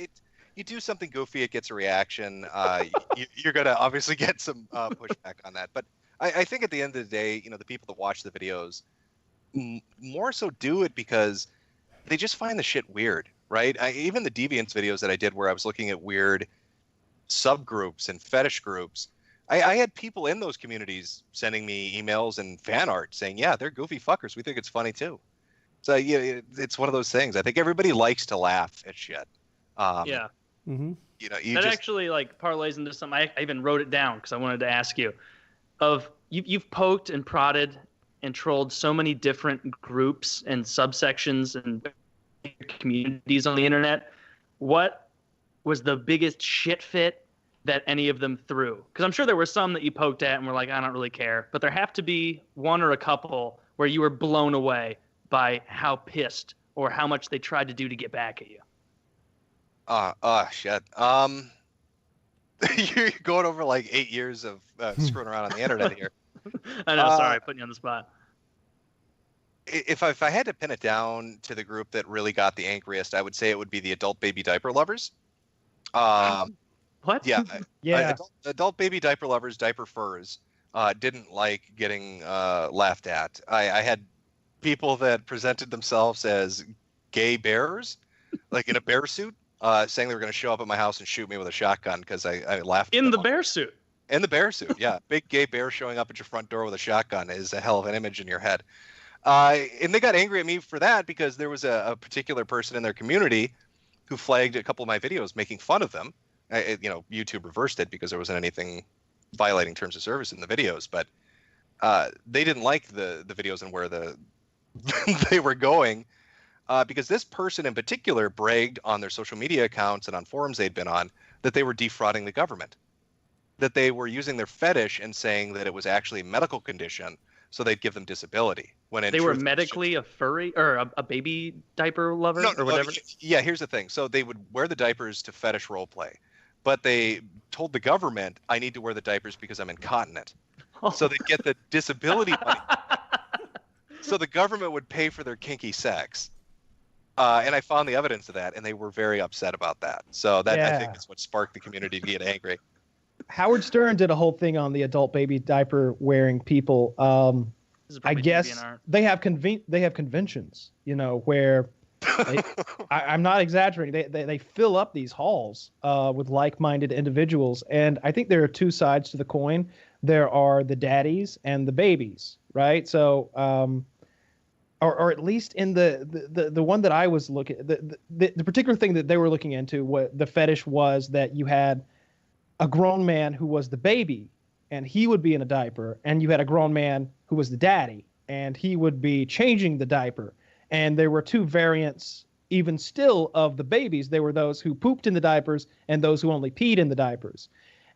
you do something goofy, it gets a reaction. You're gonna obviously get some pushback on that. But I think at the end of the day, the people that watch the videos more so do it because they just find the shit weird, right? Even the Deviants videos that I did where I was looking at weird subgroups and fetish groups, I had people in those communities sending me emails and fan art saying, yeah, they're goofy fuckers. We think it's funny too. So it's one of those things. I think everybody likes to laugh at shit. Yeah. Mm-hmm. That actually like parlays into something. I even wrote it down because I wanted to ask you. You've poked and prodded and trolled so many different groups and subsections and communities on the internet. What was the biggest shit fit that any of them threw? Because I'm sure there were some that you poked at and were like, I don't really care. But there have to be one or a couple where you were blown away by how pissed or how much they tried to do to get back at you. Shit. You're going over like 8 years of screwing around on the internet here. I know. Sorry, putting you on the spot. If I had to pin it down to the group that really got the angriest, I would say it would be the adult baby diaper lovers. What? Yeah. Yeah. Adult baby diaper lovers, diaper furs, didn't like getting laughed at. I had people that presented themselves as gay bearers, like in a bear suit, saying they were going to show up at my house and shoot me with a shotgun because I laughed. In the bear suit. In the bear suit, yeah. Big gay bear showing up at your front door with a shotgun is a hell of an image in your head. And they got angry at me for that because there was a particular person in their community who flagged a couple of my videos making fun of them. YouTube reversed it because there wasn't anything violating terms of service in the videos, but they didn't like the videos and where they were going because this person in particular bragged on their social media accounts and on forums they'd been on that they were defrauding the government, that they were using their fetish and saying that it was actually a medical condition, so they'd give them disability. When in they were truth, medically a furry or a baby diaper lover or whatever. Yeah, here's the thing. So they would wear the diapers to fetish role play, but they told the government, I need to wear the diapers because I'm incontinent. So they'd get the disability money. So the government would pay for their kinky sex. And I found the evidence of that, and they were very upset about that. So that I think is what sparked the community to get angry. Howard Stern did a whole thing on the adult baby diaper wearing people. I guess they have conventions, where I'm not exaggerating. They fill up these halls with like-minded individuals, and I think there are two sides to the coin. There are the daddies and the babies, right? So, or at least in the one that I was looking, the particular thing that they were looking into, what the fetish was that you had a grown man who was the baby, and he would be in a diaper, and you had a grown man who was the daddy, and he would be changing the diaper. And there were two variants, even still, of the babies. There were those who pooped in the diapers and those who only peed in the diapers.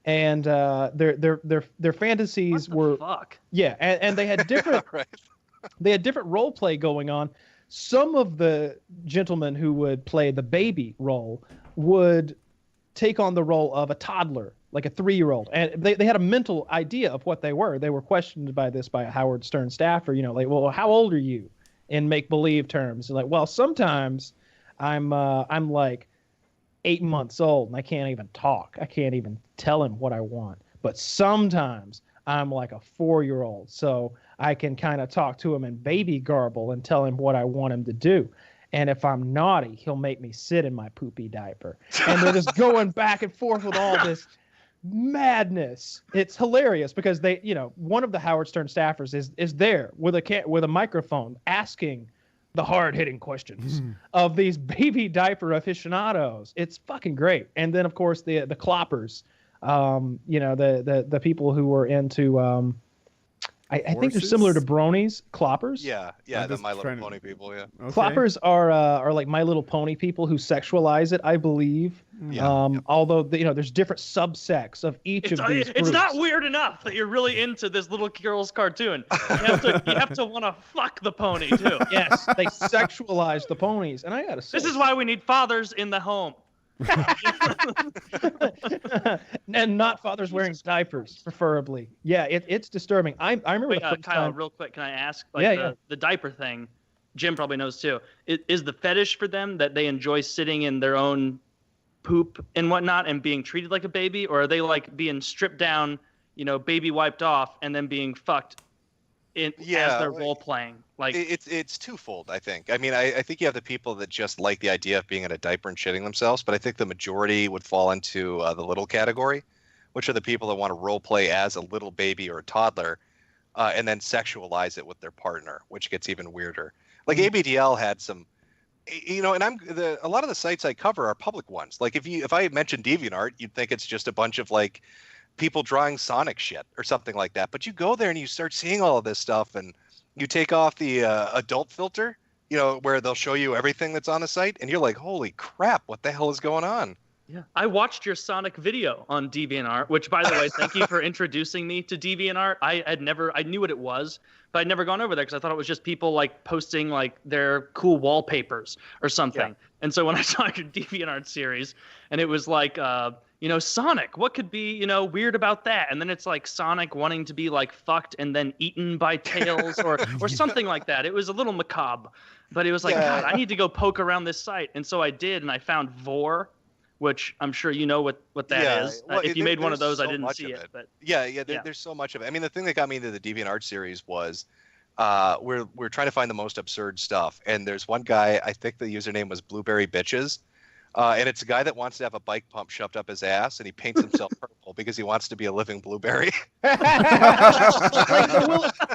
And their fantasies were fuck? Yeah, and they had different Right. They had different role play going on. Some of the gentlemen who would play the baby role would take on the role of a toddler, like a 3-year-old. And they had a mental idea of what they were. They were questioned by a Howard Stern staffer, like, well, how old are you in make-believe terms? And like, well, sometimes I'm like 8 months old and I can't even talk. I can't even tell him what I want. But sometimes I'm like a 4-year-old, so I can kind of talk to him in baby garble and tell him what I want him to do. And if I'm naughty, he'll make me sit in my poopy diaper. And they're just going back and forth with all this madness. It's hilarious because one of the Howard Stern staffers is there with a microphone asking the hard-hitting questions of these baby diaper aficionados. It's fucking great. And then of course the cloppers, the people who were into I think they're similar to bronies, cloppers. Yeah, the My Little Pony people, yeah. Okay. Cloppers are like My Little Pony people who sexualize it, I believe. Yeah. Although there's different subsects of each of these groups. It's not weird enough that you're really into this little girl's cartoon. You have to want to fuck the pony too. Yes, they sexualize the ponies, and I gotta say, this is why we need fathers in the home. And not fathers wearing diapers, preferably. Yeah, it's disturbing. I remember Wait, the first Kyle, time. real quick, can I ask? The diaper thing, Jim probably knows too. Is the fetish for them that they enjoy sitting in their own poop and whatnot and being treated like a baby, or are they like being stripped down, baby wiped off, and then being fucked as they're role playing? Like it's twofold, I think. I mean, I think you have the people that just like the idea of being in a diaper and shitting themselves, but I think the majority would fall into the little category, which are the people that want to role play as a little baby or a toddler, and then sexualize it with their partner, which gets even weirder. Like ABDL had some, and a lot of the sites I cover are public ones. Like if I mentioned DeviantArt, you'd think it's just a bunch of like people drawing Sonic shit or something like that. But you go there and you start seeing all of this stuff, and you take off the adult filter, where they'll show you everything that's on the site, and you're like, holy crap, what the hell is going on? Yeah, I watched your Sonic video on DeviantArt, which, by the way, thank you for introducing me to DeviantArt. I knew what it was, but I'd never gone over there because I thought it was just people like posting like their cool wallpapers or something. Yeah. And so when I saw your DeviantArt series, and it was like, Sonic, what could be, weird about that? And then it's like Sonic wanting to be like fucked and then eaten by Tails or something like that. It was a little macabre, but it was like, God, I need to go poke around this site. And so I did, and I found Vor, which I'm sure you know what that is. Well, if you made one of those, I didn't see it. But there's so much of it. I mean, the thing that got me into the DeviantArt series was we're trying to find the most absurd stuff. And there's one guy, I think the username was Blueberry Bitches. And it's a guy that wants to have a bike pump shoved up his ass, and he paints himself purple because he wants to be a living blueberry. like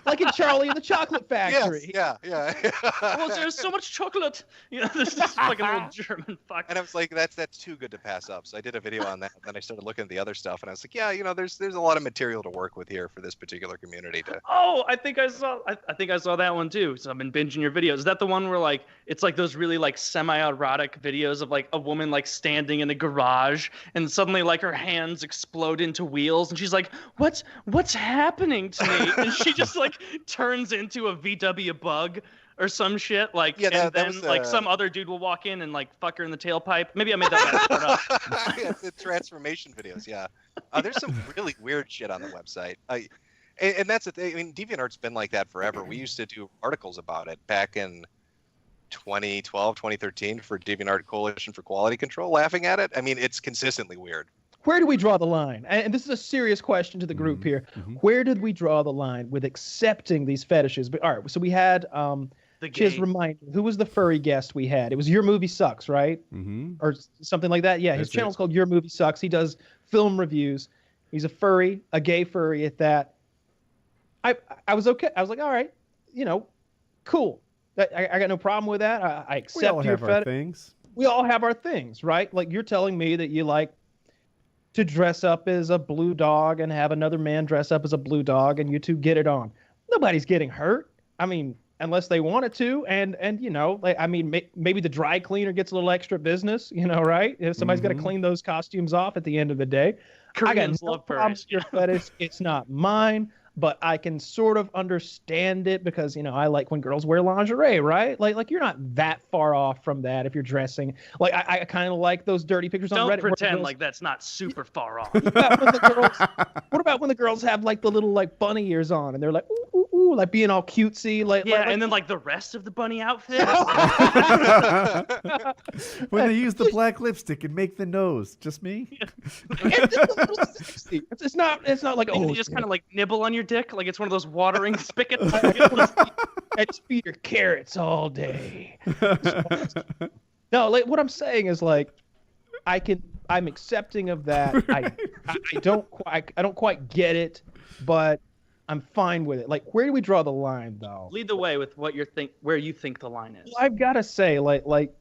like in Charlie and the Chocolate Factory. Yes, yeah. Oh, there's so much chocolate. You know, this is fucking little German fuck. And I was like, that's too good to pass up. So I did a video on that. And then I started looking at the other stuff, and I was like, yeah, there's a lot of material to work with here for this particular community. Oh, I think I saw that one too. So I've been binging your videos. Is that the one where like it's like those really like semi-erotic videos of like a woman like standing in a garage and suddenly like her hands explode into wheels and she's like, what's happening to me? And she just like turns into a VW Bug or some shit. Like, yeah, and then like some other dude will walk in and like fuck her in the tailpipe. Maybe I made that part up. Yeah, the transformation videos. Yeah, there's some really weird shit on the website. And that's the thing. I mean, DeviantArt's been like that forever. We used to do articles about it back in 2012, 2013 for DeviantArt Coalition for Quality Control, laughing at it. I mean, it's consistently weird. Where do we draw the line? And this is a serious question to the group here. Where did we draw the line with accepting these fetishes? But all right, so we had Chiz, remind me, who was the furry guest we had? It was Your Movie Sucks, right? Or something like that. Yeah, his channel's called Your Movie Sucks. He does film reviews. He's a furry, a gay furry at that. I was okay. I was like, all right, cool. I got no problem with that. I accept your We all have our things. We all have our things, right? Like you're telling me that you like to dress up as a blue dog and have another man dress up as a blue dog and you two get it on. Nobody's getting hurt. I mean, unless they wanted to. And like, I mean, maybe the dry cleaner gets a little extra business, right? If somebody's got to clean those costumes off at the end of the day. Koreans love furries. Your fetish. It's not mine. But I can sort of understand it because, I like when girls wear lingerie, right? Like you're not that far off from that if you're dressing. Like I kind of like those dirty pictures on Reddit. Don't pretend like that's not super far off. What about when the girls have like the little like bunny ears on and they're like, ooh, ooh, ooh, like being all cutesy. And then like the rest of the bunny outfit. When they use the black lipstick and make the nose. Just me? It's just a little sexy. It's not like, you just kind of like nibble on your dick like it's one of those watering spigots. I just feed her carrots all day. No, like what I'm saying is like I'm accepting of that. I don't quite get it, but I'm fine with it. Like where do we draw the line though? Lead the way with what where you think the line is. Well, I've got to say like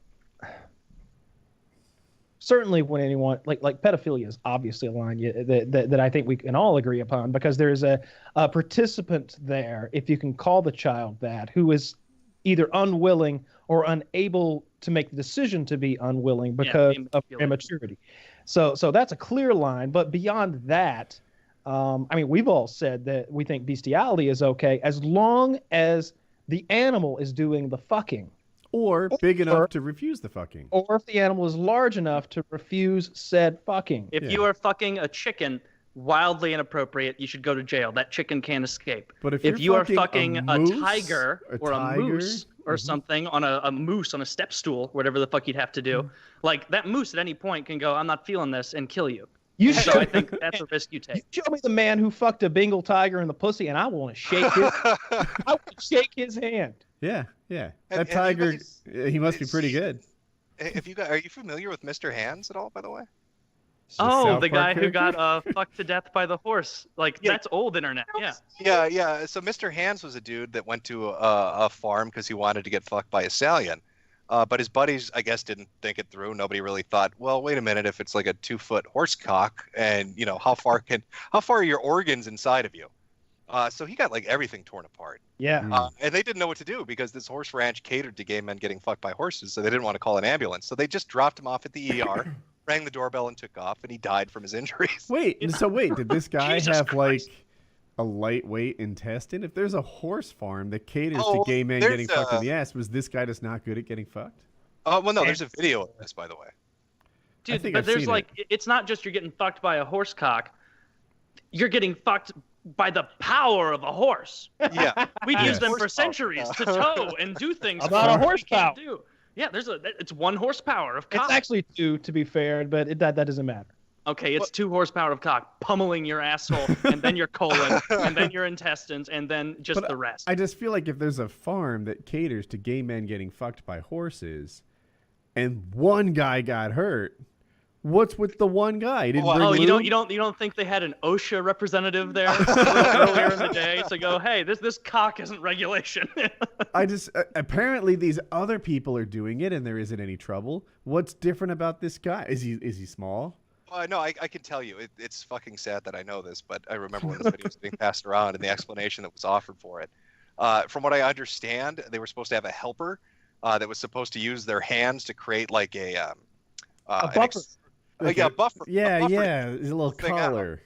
certainly when anyone like pedophilia is obviously a line that I think we can all agree upon because there's a participant there, if you can call the child that, who is either unwilling or unable to make the decision to be unwilling because of immaturity. So that's a clear line. But beyond that, I mean, we've all said that we think bestiality is okay as long as the animal is doing the fucking. Or big enough to refuse the fucking. Or if the animal is large enough to refuse said fucking. If you are fucking a chicken, wildly inappropriate, you should go to jail. That chicken can't escape. But if you are fucking a tiger or a moose or something on a moose on a step stool, whatever the fuck you'd have to do, like that moose at any point can go, I'm not feeling this, and kill you. So I think that's a risk you take. You show me the man who fucked a Bengal tiger in the pussy, and I want to shake his. I want to shake his hand. Yeah. That tiger, he must be pretty good. Are you familiar with Mr. Hands at all, by the way? The guy who got fucked to death by the horse. Like that's old internet. Yeah. So Mr. Hands was a dude that went to a farm because he wanted to get fucked by a stallion. But his buddies, I guess, didn't think it through. Nobody really thought, well, wait a minute, if it's like a 2-foot horse cock and, how far are your organs inside of you? So he got like everything torn apart. Yeah. And they didn't know what to do because this horse ranch catered to gay men getting fucked by horses. So they didn't want to call an ambulance. So they just dropped him off at the ER, rang the doorbell and took off, and he died from his injuries. Wait, did this guy have like a lightweight intestine? If there's a horse farm that caters to gay men getting fucked in the ass, was this guy just not good at getting fucked? Well, no, there's a video of this, by the way. Dude, but there's like, it's not just you're getting fucked by a horse cock. You're getting fucked by the power of a horse. Yeah. We've used them for centuries to tow and do things about a horsepower. Yeah, it's 1 horsepower of cock. It's actually 2, to be fair, but that doesn't matter. Okay, it's 2 horsepower of cock pummeling your asshole, and then your colon, and then your intestines, and then just the rest. I just feel like if there's a farm that caters to gay men getting fucked by horses, and one guy got hurt, What's with the one guy? He didn't bring Oh, lube? you don't think they had an OSHA representative there earlier in the day to go, hey, this cock isn't regulation. Apparently these other people are doing it and there isn't any trouble. What's different about this guy? Is he small? No, I can tell you. It's fucking sad that I know this, but I remember when this video was being passed around and the explanation that was offered for it. From what I understand, they were supposed to have a helper that was supposed to use their hands to create like a buffer. Buffer. Yeah, a buffer a little collar.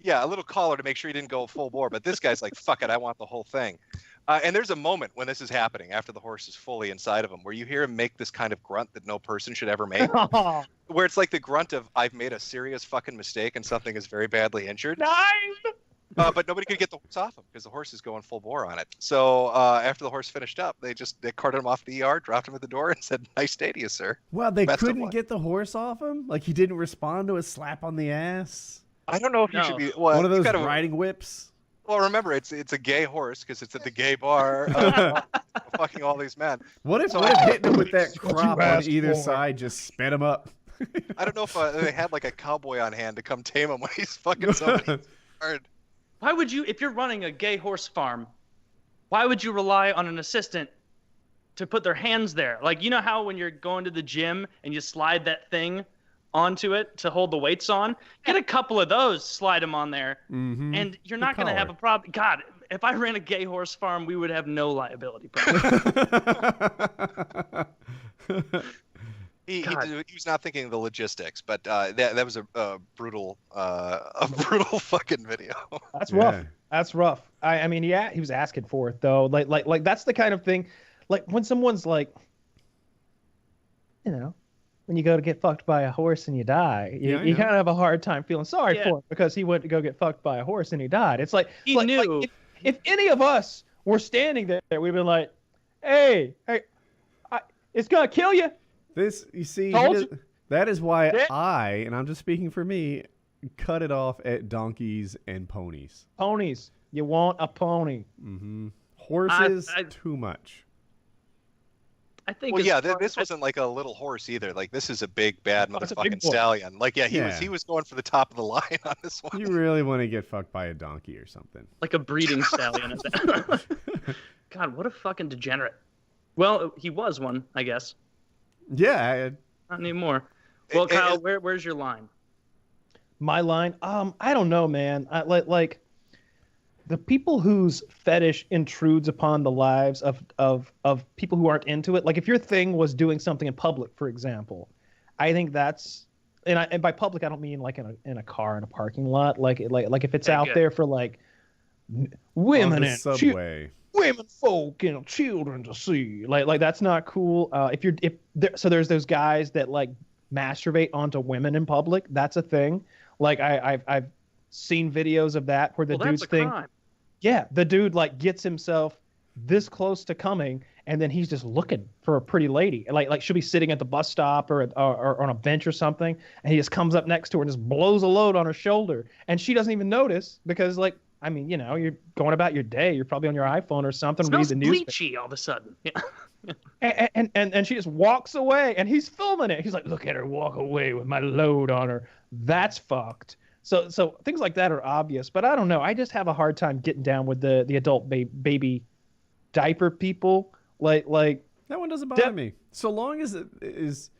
Yeah, a little collar to make sure he didn't go full bore. But this guy's like, fuck it, I want the whole thing. And there's a moment when this is happening after the horse is fully inside of him where you hear him make this kind of grunt that no person should ever make. Where it's like the grunt of, I've made a serious fucking mistake and something is very badly injured. But nobody could get the horse off him because the horse is going full bore on it. So after the horse finished up, they carted him off the ER, dropped him at the door, and said, "Nice day to you, sir." Wow, they couldn't get the horse off him? Like he didn't respond to a slap on the ass? I don't know if you should be one of those riding whips. Well, remember, it's a gay horse because it's at the gay bar, fucking all these men. What if hitting him with that crop on either side just sped him up? I don't know if they had like a cowboy on hand to come tame him when he's fucking somebody hard. Why would you, if you're running a gay horse farm, why would you rely on an assistant to put their hands there? Like, you know how when you're going to the gym and you slide that thing onto it to hold the weights on? Get a couple of those, slide them on there, and you're not going to have a problem. God, if I ran a gay horse farm, we would have no liability problem. He was not thinking of the logistics, but that was a brutal fucking video. That's rough. That's rough. I mean, yeah, he was asking for it though. Like that's the kind of thing, like when someone's like, you know, when you go to get fucked by a horse and you die, you kind of have a hard time feeling sorry for him because he went to go get fucked by a horse and he died. It's like he knew. Like, if any of us were standing there, we'd been like, hey, it's gonna kill you. This, you see, that is why and I'm just speaking for me, cut it off at donkeys and ponies. Ponies. You want a pony. Mm-hmm. Horses, too much. I think. Well, yeah, this wasn't like a little horse either. Like, this is a big, bad motherfucking stallion. Like, he was going for the top of the line on this one. You really want to get fucked by a donkey or something. Like a breeding stallion. God, what a fucking degenerate. Well, he was one, I guess. Yeah. Not anymore. Well, Kyle, where's your line? My line? I don't know, man. Like the people whose fetish intrudes upon the lives of people who aren't into it. Like if your thing was doing something in public, for example, I think that's and by public I don't mean like in a car in a parking lot. Like if it's out there for like women and subway. Women, folk, and children to see. Like that's not cool. So there's those guys that like masturbate onto women in public. That's a thing. Like I've seen videos of that where the dude's thing. Crime. Yeah, the dude like gets himself this close to coming, and then he's just looking for a pretty lady. Like she'll be sitting at the bus stop or on a bench or something, and he just comes up next to her and just blows a load on her shoulder, and she doesn't even notice because like. I mean, you know, you're going about your day. You're probably on your iPhone or something. Read the news. Bleachy all of a sudden. Yeah. and she just walks away, and he's filming it. He's like, "Look at her walk away with my load on her." That's fucked. So things like that are obvious, but I don't know. I just have a hard time getting down with the adult baby diaper people. Like that one doesn't bother me. So long as it is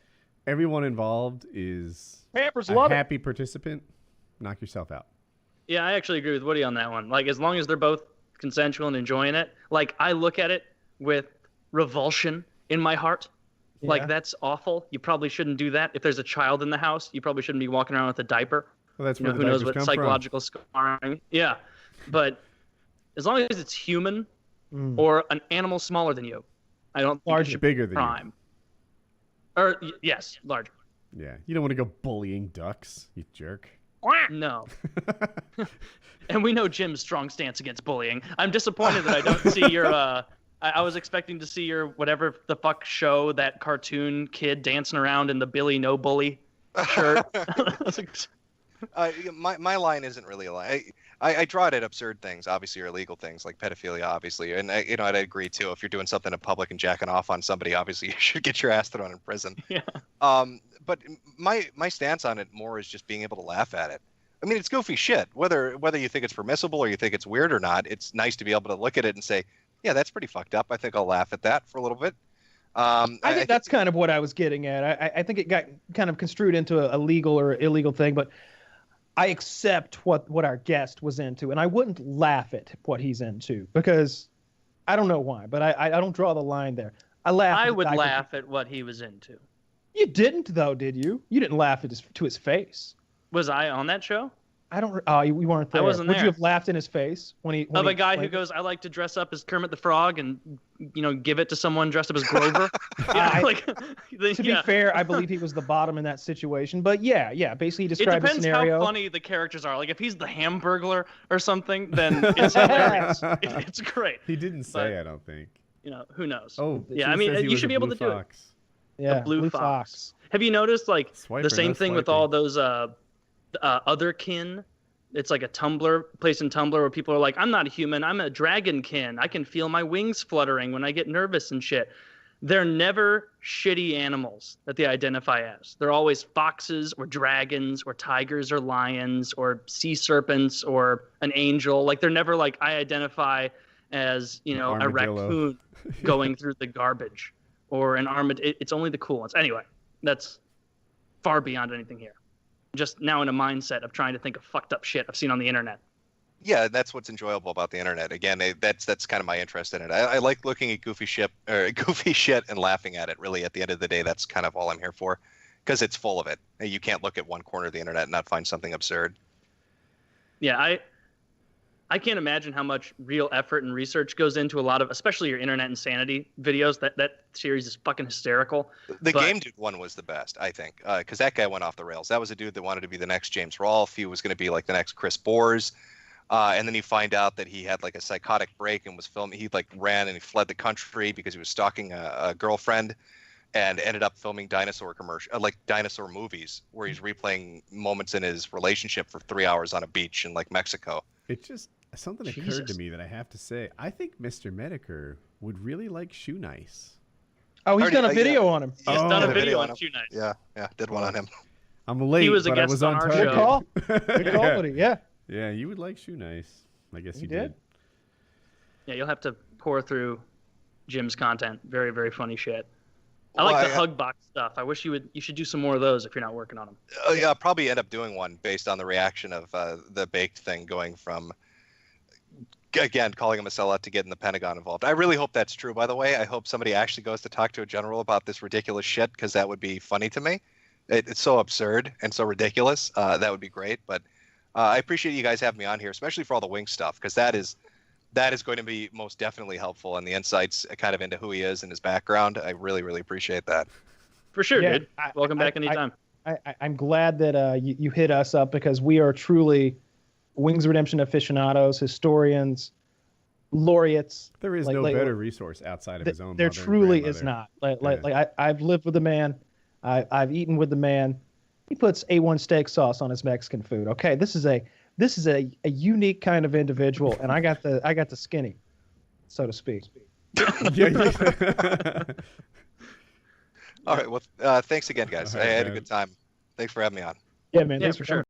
everyone involved is Pampers a happy participant, knock yourself out. Yeah, I actually agree with Woody on that one. Like, as long as they're both consensual and enjoying it, like, I look at it with revulsion in my heart. Yeah. Like, that's awful. You probably shouldn't do that. If there's a child in the house, you probably shouldn't be walking around with a diaper. Well, that's where who knows what psychological scarring. Yeah, but as long as it's human or an animal smaller than you, I don't think it should bigger be than crime. Or yes, larger. Yeah, you don't want to go bullying ducks, you jerk. No. And we know Jim's strong stance against bullying. I'm disappointed that I don't see your I was expecting to see your whatever the fuck show, that cartoon kid dancing around in the Billy No Bully shirt. My line isn't really a line. I draw it at absurd things, obviously, or illegal things like pedophilia, obviously, and I'd agree too. If you're doing something in public and jacking off on somebody, obviously you should get your ass thrown in prison. Yeah. But my stance on it more is just being able to laugh at it. I mean, it's goofy shit. Whether you think it's permissible or you think it's weird or not, it's nice to be able to look at it and say, yeah, that's pretty fucked up. I think I'll laugh at that for a little bit. I think that's kind of what I was getting at. I think it got kind of construed into a legal or illegal thing, but I accept what our guest was into, and I wouldn't laugh at what he's into because I don't know why, but I don't draw the line there. I would laugh at what he was into. You didn't though, did you? You didn't laugh to his face. Was I on that show? I don't. Oh, you weren't there. I wasn't there. Would you have laughed in his face when he? Of a guy who goes, "I like to dress up as Kermit the Frog and give it to someone dressed up as Grover." To be fair, I believe he was the bottom in that situation. But yeah. Basically, he described a scenario. It depends how funny the characters are. Like if he's the Hamburglar or something, then it's hilarious. It's great. He didn't say. I don't think. Who knows? Oh, yeah. I mean, you should be able to do it. Yeah, the blue fox. Have you noticed the same thing with all those otherkin? It's like a place in Tumblr where people are like, I'm not a human, I'm a dragonkin. I can feel my wings fluttering when I get nervous and shit. They're never shitty animals that they identify as. They're always foxes or dragons or tigers or lions or sea serpents or an angel. Like they're never like, I identify as, a raccoon going through the garbage or an armadillo. It's only the cool ones. Anyway, that's far beyond anything here. Just now in a mindset of trying to think of fucked up shit I've seen on the internet. Yeah, that's what's enjoyable about the internet. Again, that's kind of my interest in it. I like looking at goofy shit and laughing at it. Really, at the end of the day, that's kind of all I'm here for, because it's full of it. You can't look at one corner of the internet and not find something absurd. Yeah, I can't imagine how much real effort and research goes into a lot of, especially your internet insanity videos. That series is fucking hysterical. The Game Dude one was the best, I think, because that guy went off the rails. That was a dude that wanted to be the next James Rolfe. He was going to be like the next Chris Bores. And then you find out that he had like a psychotic break and was filming. He like ran and he fled the country because he was stalking a girlfriend, and ended up filming dinosaur movies where he's replaying moments in his relationship for 3 hours on a beach in like Mexico. It just something occurred to me that I have to say. I think Mr. Metokur would really like Shoe Nice. Oh, he's done a video on him. He's done a video on Shoe Nice. Yeah, did one on him. I'm late, he was a but guest I was on on our target. show. Good call, buddy. Yeah. Yeah, you would like Shoe Nice. I guess you did. Yeah, you'll have to pour through Jim's content. Very, very funny shit. I like the hug box stuff. I wish you should do some more of those if you're not working on them. Yeah, I'll probably end up doing one based on the reaction of the baked thing going from, again, calling him a sellout to getting the Pentagon involved. I really hope that's true, by the way. I hope somebody actually goes to talk to a general about this ridiculous shit, because that would be funny to me. It's so absurd and so ridiculous. That would be great. But I appreciate you guys having me on here, especially for all the wing stuff, because that is going to be most definitely helpful, and the insights kind of into who he is and his background. I really, really appreciate that. For sure, dude. Welcome back anytime. I'm glad that you hit us up, because we are truly Wings Redemption aficionados, historians, laureates. There is no better resource outside of his own. There truly is not. I've lived with the man. I've eaten with the man. He puts A1 steak sauce on his Mexican food. Okay, this is a unique kind of individual, and I got the skinny, so to speak. All right. Well, thanks again, guys. I had a good time. Thanks for having me on. Yeah, man. Yeah, Thanks for for coming. sure.